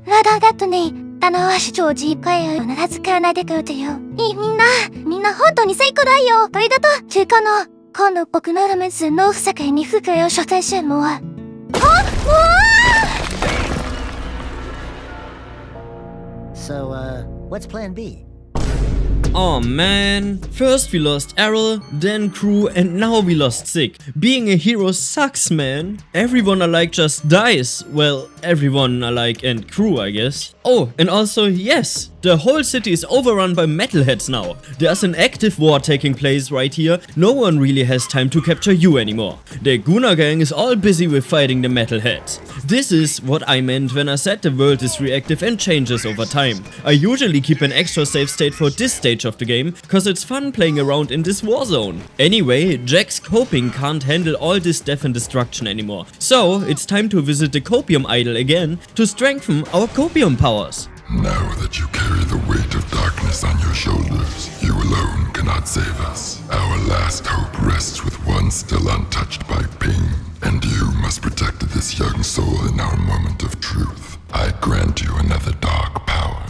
ラダだとね、足長じかよ、なずかなでくてよ。みんな本当に最高だよ。どれだと、中華の。今度僕のラメズの世界に服を招待しもは。So, what's plan B? Oh man, first we lost Errol, then Crew, and now we lost Zig. Being a hero sucks, man. Everyone I like just dies. Well, everyone I like and Crew, I guess. Oh, and also, yes, the whole city is overrun by metalheads now. There's an active war taking place right here. No one really has time to capture you anymore. The Guna gang is all busy with fighting the metalheads. This is what I meant when I said the world is reactive and changes over time. I usually keep an extra save state for this stage of the game, cause it's fun playing around in this war zone. Anyway, Jack's coping can't handle all this death and destruction anymore. So, it's time to visit the Copium Idol again to strengthen our Copium powers. Now that you carry the weight of darkness on your shoulders, you alone cannot save us. Our last hope rests with one still untouched by pain, and you must protect this young soul in our moment of truth. I grant you another dark power.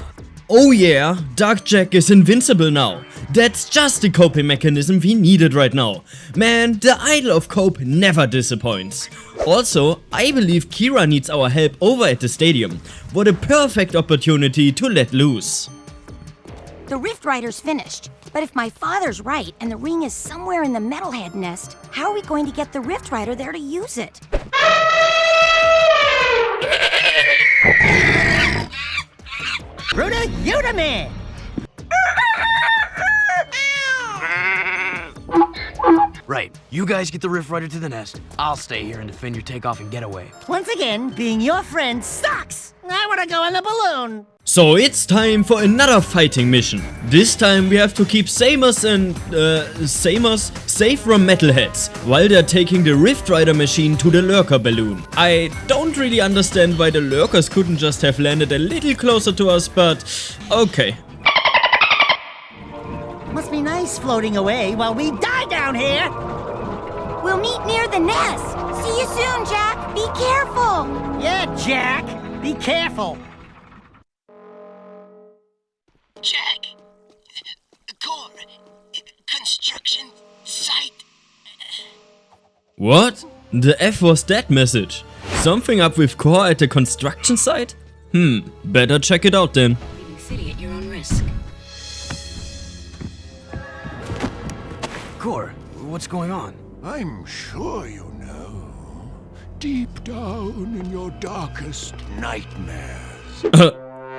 Oh yeah, Dark Jack is invincible now. That's just the coping mechanism we needed right now. Man, the Idol of Cope never disappoints. Also, I believe Kira needs our help over at the stadium. What a perfect opportunity to let loose. The Rift Rider's finished, but if my father's right and the ring is somewhere in the Metalhead nest, how are we going to get the Rift Rider there to use it? Ruda Udaman! Right, you guys get the Rift Rider to the nest. I'll stay here and defend your takeoff and getaway. Once again, being your friend sucks! I wanna go on the balloon! So it's time for another fighting mission. This time we have to keep Samus and Samus safe from metalheads while they're taking the Rift Rider machine to the Lurker balloon. I don't really understand why the Lurkers couldn't just have landed a little closer to us, but okay. Must be nice floating away while we die down here! We'll meet near the nest! See you soon, Jack! Be careful! Yeah, Jack! Be careful! Jack, core, construction site. What? The F was that message? Something up with Core at the construction site? Better check it out then. Leaving city at your own risk. Core, what's going on? I'm sure you know. Deep down in your darkest nightmares.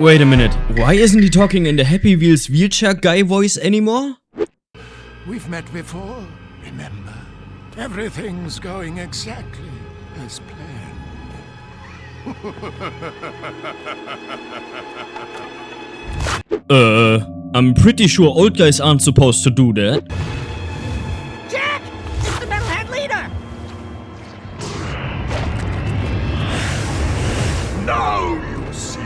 Wait a minute, why isn't he talking in the Happy Wheels wheelchair guy voice anymore? We've met before, remember? Everything's going exactly as planned. I'm pretty sure old guys aren't supposed to do that. Jack! It's the Metalhead leader! Now you see.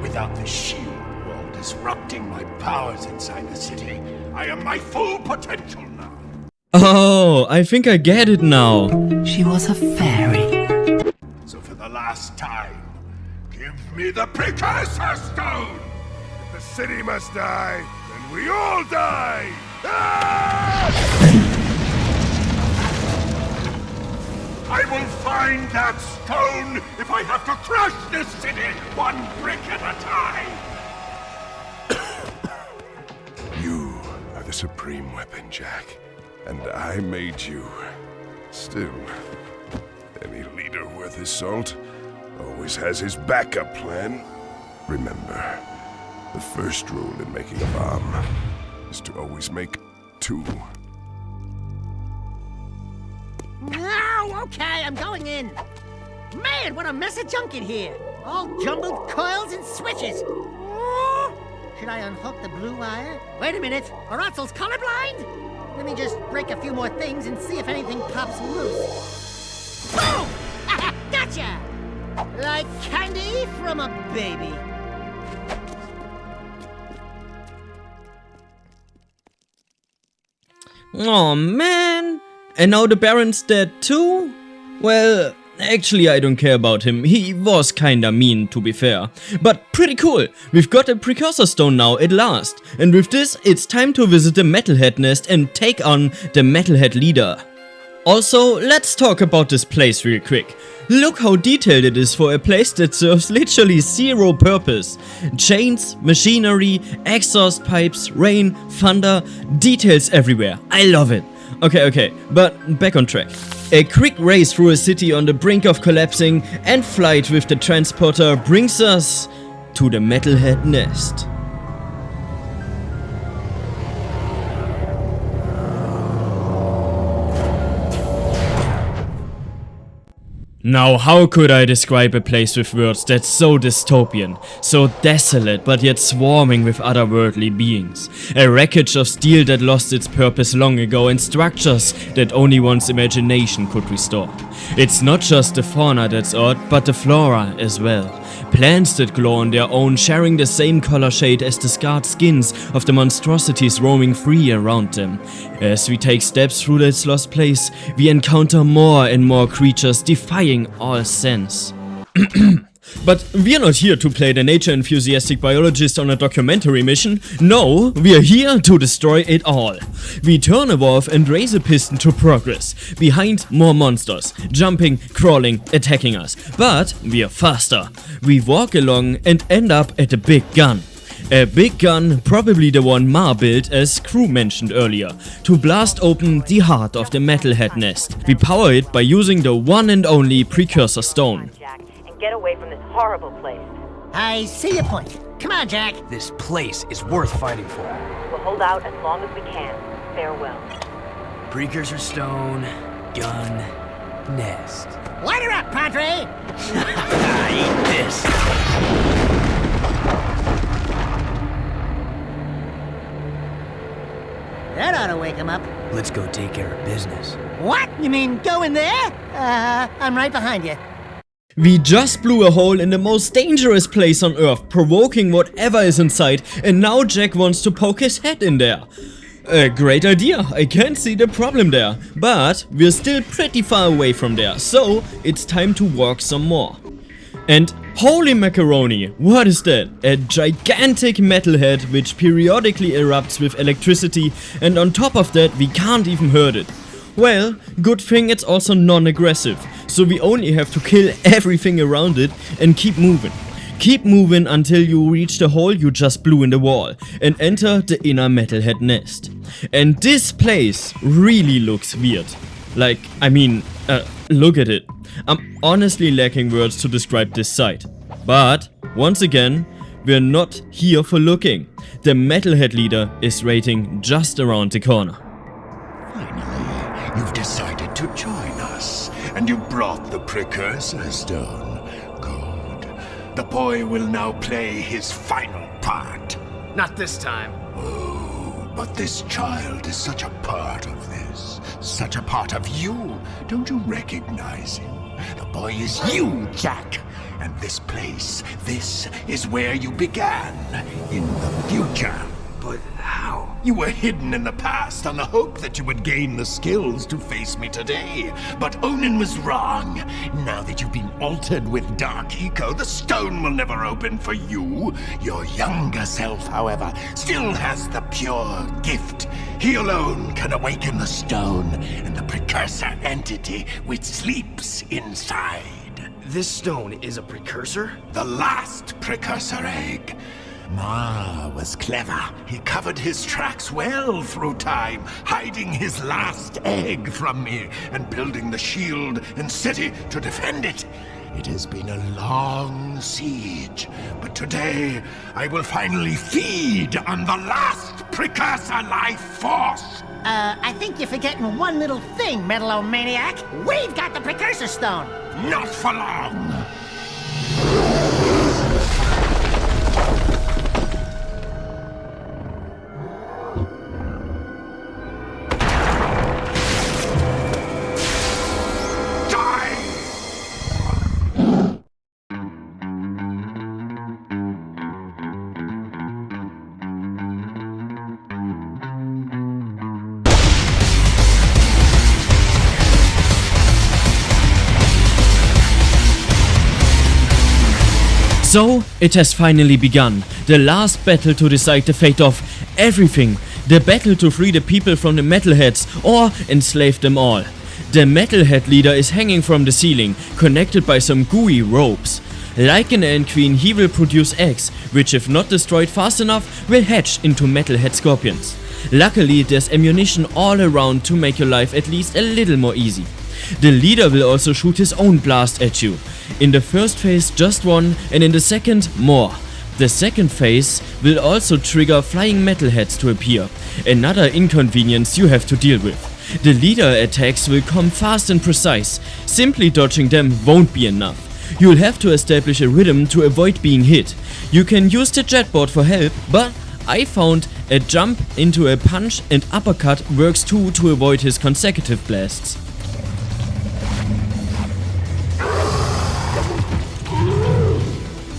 Without the shield wall disrupting my powers inside the city, I am my full potential now. Oh, I think I get it now. She was a fairy. So for the last time, give me the Precursor Stone! If the city must die, then we all die! I will find that stone if I have to crush this city one brick at a time! You are the supreme weapon, Jack. And I made you. Still, any leader worth his salt always has his backup plan. Remember, the first rule in making a bomb is to always make two. No, okay, I'm going in. Man, what a mess of junk in here. All jumbled coils and switches. Oh, should I unhook the blue wire? Wait a minute, are Otzel's colorblind? Let me just break a few more things and see if anything pops loose. Boom! Gotcha! Like candy from a baby. Oh man! And now the Baron's dead too? Well, actually I don't care about him. He was kinda mean, to be fair. But pretty cool! We've got a Precursor Stone now at last. And with this, it's time to visit the Metalhead Nest and take on the Metalhead leader. Also, let's talk about this place real quick. Look how detailed it is for a place that serves literally zero purpose. Chains, machinery, exhaust pipes, rain, thunder, details everywhere. I love it. Okay, but back on track. A quick race through a city on the brink of collapsing and flight with the transporter brings us to the Metalhead Nest. Now, how could I describe a place with words that's so dystopian, so desolate but yet swarming with otherworldly beings? A wreckage of steel that lost its purpose long ago and structures that only one's imagination could restore. It's not just the fauna that's odd, but the flora as well. Plants that glow on their own, sharing the same color shade as the scarred skins of the monstrosities roaming free around them. As we take steps through this lost place, we encounter more and more creatures defying all sense. But we're not here to play the nature enthusiastic biologist on a documentary mission. No, we're here to destroy it all. We turn a valve and raise a piston to progress. Behind, more monsters, jumping, crawling, attacking us. But we're faster. We walk along and end up at a big gun. A big gun, probably the one Mar built, as Crew mentioned earlier, to blast open the heart of the Metalhead Nest. We power it by using the one and only Precursor Stone. Get away from this horrible place. I see your point. Come on, Jack. This place is worth fighting for. We'll hold out as long as we can. Farewell. Precursor Stone, gun, nest. Light her up, Padre! Eat this. That ought to wake him up. Let's go take care of business. What? You mean go in there? I'm right behind you. We just blew a hole in the most dangerous place on Earth, provoking whatever is inside, and now Jack wants to poke his head in there. A great idea, I can't see the problem there, but we're still pretty far away from there, so it's time to walk some more. And holy macaroni, what is that? A gigantic metalhead which periodically erupts with electricity, and on top of that we can't even hurt it. Well, good thing it's also non-aggressive, so we only have to kill everything around it and keep moving. Keep moving until you reach the hole you just blew in the wall and enter the inner Metalhead Nest. And this place really looks weird. Like, I mean, look at it. I'm honestly lacking words to describe this sight. But, once again, we're not here for looking. The Metalhead leader is waiting just around the corner. You've decided to join us, and you brought the Precursor Stone. Good. The boy will now play his final part. Not this time. Oh, but this child is such a part of this. Such a part of you. Don't you recognize him? The boy is you, Jack. And this place, this is where you began, in the future. But how? You were hidden in the past on the hope that you would gain the skills to face me today. But Onan was wrong. Now that you've been altered with Dark Eco, the stone will never open for you. Your younger self, however, still has the pure gift. He alone can awaken the stone and the precursor entity which sleeps inside. This stone is a precursor? The last precursor egg. Ma was clever. He covered his tracks well through time, hiding his last egg from me and building the shield and city to defend it. It has been a long siege, but today I will finally feed on the last precursor life force. I think you're forgetting one little thing, Metalomaniac. We've got the precursor stone. Not for long. So, it has finally begun. The last battle to decide the fate of everything. The battle to free the people from the metalheads or enslave them all. The metalhead leader is hanging from the ceiling, connected by some gooey ropes. Like an Ant Queen, he will produce eggs, which if not destroyed fast enough, will hatch into metalhead scorpions. Luckily, there's ammunition all around to make your life at least a little more easy. The leader will also shoot his own blast at you. In the first phase just one, and in the second more. The second phase will also trigger flying metalheads to appear, another inconvenience you have to deal with. The leader attacks will come fast and precise, simply dodging them won't be enough. You'll have to establish a rhythm to avoid being hit. You can use the jetboard for help, but I found a jump into a punch and uppercut works too to avoid his consecutive blasts.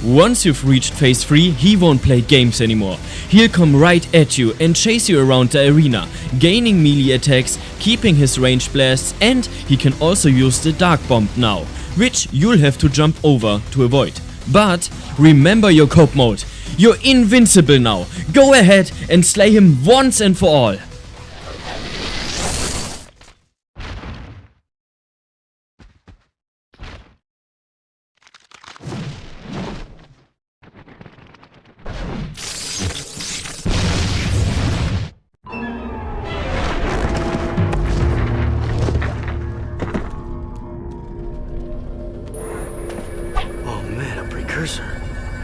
Once you've reached phase 3, he won't play games anymore. He'll come right at you and chase you around the arena, gaining melee attacks, keeping his ranged blasts, and he can also use the Dark Bomb now, which you'll have to jump over to avoid. But remember your cope mode. You're invincible now. Go ahead and slay him once and for all.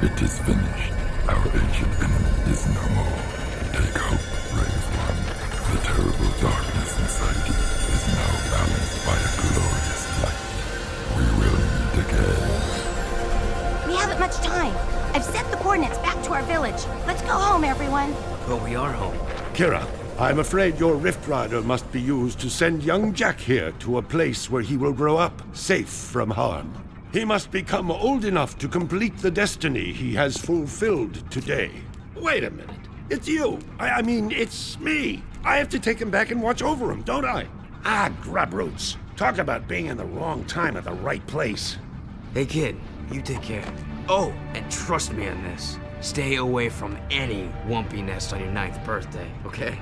It is finished. Our ancient enemy is no more. Take hope, Brave One. The terrible darkness inside you is now balanced by a glorious light. We will meet again. We haven't much time. I've set the coordinates back to our village. Let's go home, everyone. But we are home. Kira, I'm afraid your Rift Rider must be used to send young Jack here to a place where he will grow up, safe from harm. He must become old enough to complete the destiny he has fulfilled today. Wait a minute. It's you. I mean, it's me. I have to take him back and watch over him, don't I? Ah, grubroots. Talk about being in the wrong time at the right place. Hey kid, you take care. Oh, and trust me on this. Stay away from any Wumpy nest on your 9th birthday, okay?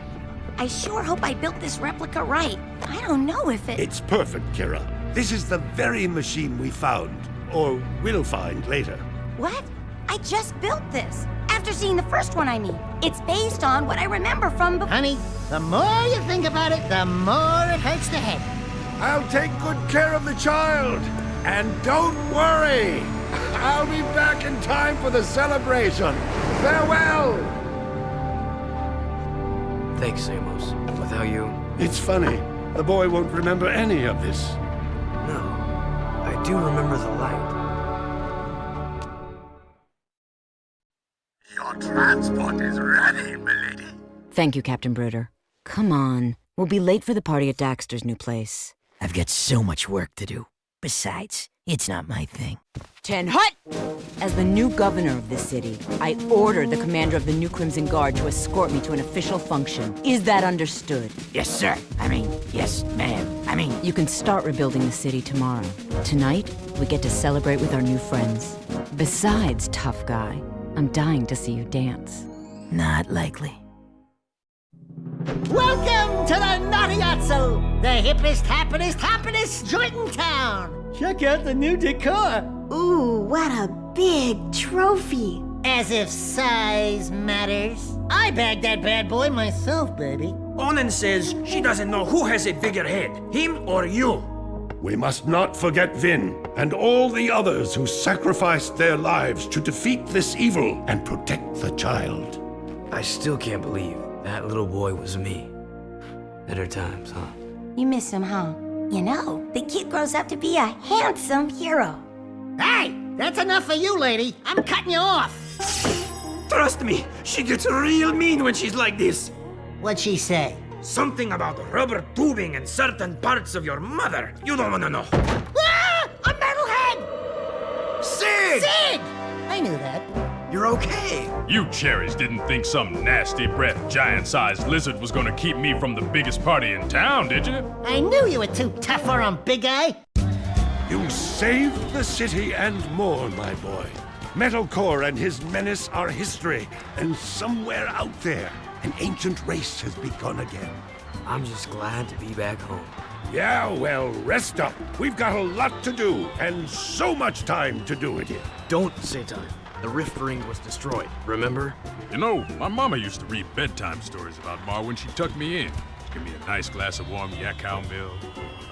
I sure hope I built this replica right. I don't know if it... It's perfect, Kira. This is the very machine we found, or will find later. What? I just built this. After seeing the first one, I mean. It's based on what I remember from before. Honey, the more you think about it, the more it hurts the head. I'll take good care of the child. And don't worry. I'll be back in time for the celebration. Farewell. Thanks, Amos. Without you... It's funny. The boy won't remember any of this. No, I do remember the light. Your transport is ready, milady. Thank you, Captain Bruder. Come on. We'll be late for the party at Daxter's new place. I've got so much work to do. Besides, It's not my thing. Hut! As the new governor of this city, I ordered the commander of the New Crimson Guard to escort me to an official function. Is that understood? Yes, sir. Yes, ma'am. You can start rebuilding the city tomorrow. Tonight, we get to celebrate with our new friends. Besides, tough guy, I'm dying to see you dance. Not likely. Welcome to the Naughty-Otso, the hippest, happiest joint in town. Check out the new decor. Ooh, what a big trophy. As if size matters. I bagged that bad boy myself, baby. Onan says she doesn't know who has a bigger head, him or you. We must not forget Vin and all the others who sacrificed their lives to defeat this evil and protect the child. I still can't believe that little boy was me. Better times, huh? You miss him, huh? You know, the kid grows up to be a handsome hero. Hey, that's enough for you, lady. I'm cutting you off. Trust me, she gets real mean when she's like this. What'd she say? Something about rubber tubing and certain parts of your mother. You don't want to know. Ah! A metalhead! Sig! Sig! I knew that. You're okay. You cherries didn't think some nasty breath, giant-sized lizard was gonna keep me from the biggest party in town, did you? I knew you were too tough for him, big guy. You saved the city and more, my boy. Metalcore and his menace are history, and somewhere out there, an ancient race has begun again. I'm just glad to be back home. Yeah, well, rest up. We've got a lot to do, and so much time to do it in. Don't say time. The Rift Ring was destroyed, remember? You know, my mama used to read bedtime stories about Mar when she tucked me in. Give me a nice glass of warm yak cow milk,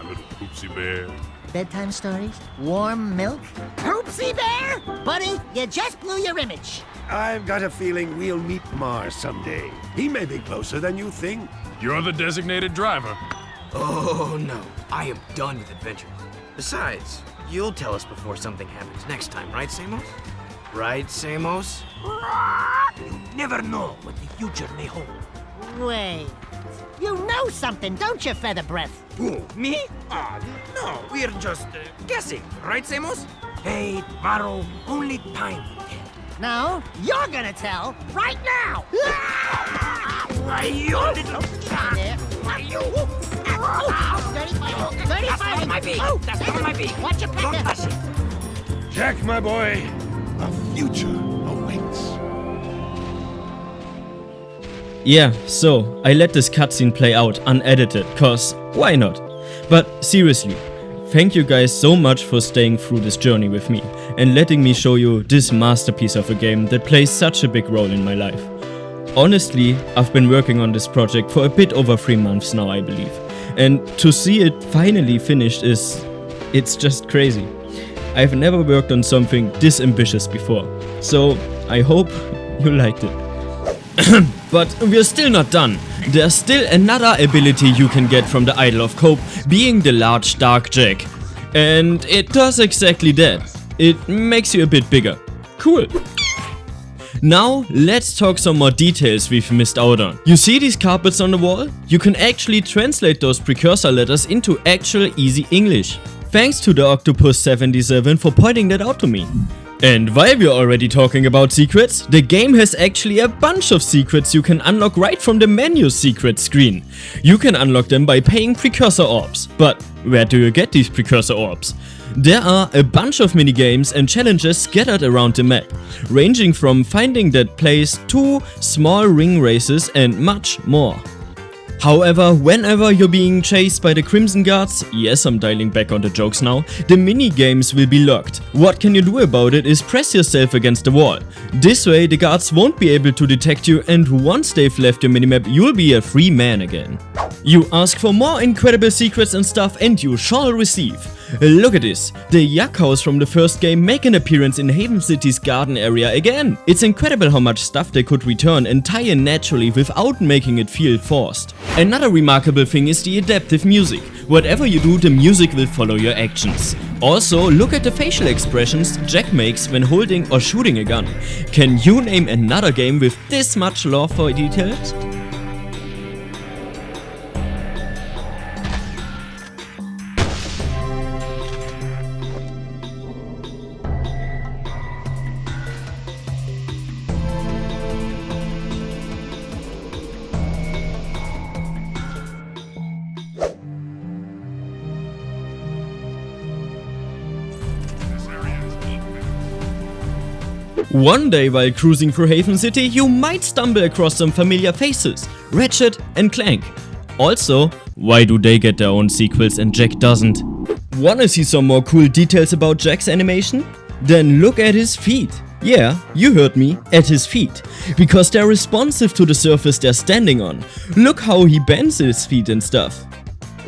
a little poopsie bear. Bedtime stories? Warm milk? Poopsie bear? Buddy, you just blew your image. I've got a feeling we'll meet Mar someday. He may be closer than you think. You're the designated driver. Oh, no. I am done with adventures. Besides, you'll tell us before something happens next time, right, Samos? Right, Samos? You never know what the future may hold. Wait. You know something, don't you, Feather Breath? Who, me? No, we're just guessing, right, Samos? Hey, tomorrow, only time will tell. No, you're gonna tell right now! Why, you little... Why, you... Dirty That's on my feet! That's on my feet! Watch your Don't touch it! Jack, my boy, a future awaits. Yeah, so I let this cutscene play out unedited, cause why not? But seriously, thank you guys so much for staying through this journey with me and letting me show you this masterpiece of a game that plays such a big role in my life. Honestly, I've been working on this project for a bit over 3 months now, I believe. And to see it finally finished it's just crazy. I've never worked on something this ambitious before, so I hope you liked it. But we're still not done. There's still another ability you can get from the Idol of Cope, being the large dark jack. And it does exactly that. It makes you a bit bigger. Cool. Now, let's talk some more details we've missed out on. You see these carpets on the wall? You can actually translate those precursor letters into actual easy English. Thanks to the Octopus77 for pointing that out to me. And while we're already talking about secrets, the game has actually a bunch of secrets you can unlock right from the menu secret screen. You can unlock them by paying precursor orbs. But where do you get these precursor orbs? There are a bunch of minigames and challenges scattered around the map, ranging from finding that place to small ring races and much more. However, whenever you're being chased by the Crimson Guards, yes, I'm dialing back on the jokes now, the mini-games will be locked. What can you do about it is press yourself against the wall. This way the guards won't be able to detect you, and once they've left your minimap, you'll be a free man again. You ask for more incredible secrets and stuff, and you shall receive. Look at this, the Yak House from the first game make an appearance in Haven City's garden area again. It's incredible how much stuff they could return and tie in naturally without making it feel forced. Another remarkable thing is the adaptive music. Whatever you do, the music will follow your actions. Also, look at the facial expressions Jack makes when holding or shooting a gun. Can you name another game with this much love for details? One day while cruising through Haven City, you might stumble across some familiar faces, Ratchet and Clank. Also, why do they get their own sequels and Jak doesn't? Wanna see some more cool details about Jak's animation? Then look at his feet. Yeah, you heard me, at his feet. Because they're responsive to the surface they're standing on. Look how he bends his feet and stuff.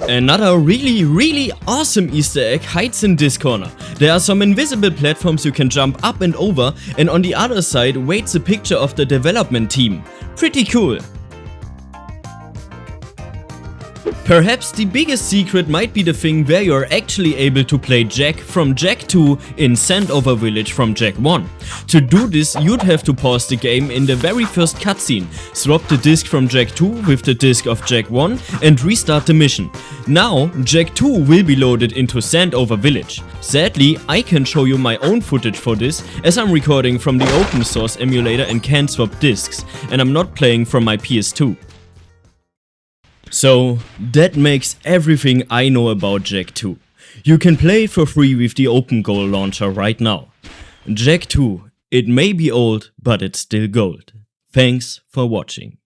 Another really awesome Easter egg hides in this corner. There are some invisible platforms you can jump up and over, and on the other side waits a picture of the development team. Pretty cool. Perhaps the biggest secret might be the thing where you're actually able to play Jak from Jak 2 in Sandover Village from Jak 1. To do this, you'd have to pause the game in the very first cutscene, swap the disc from Jak 2 with the disc of Jak 1 and restart the mission. Now, Jak 2 will be loaded into Sandover Village. Sadly, I can show you my own footage for this, as I'm recording from the open source emulator and can't swap discs, and I'm not playing from my PS2. So, that makes everything I know about Jak 2. You can play it for free with the OpenGoal launcher right now. Jak 2, it may be old, but it's still gold. Thanks for watching.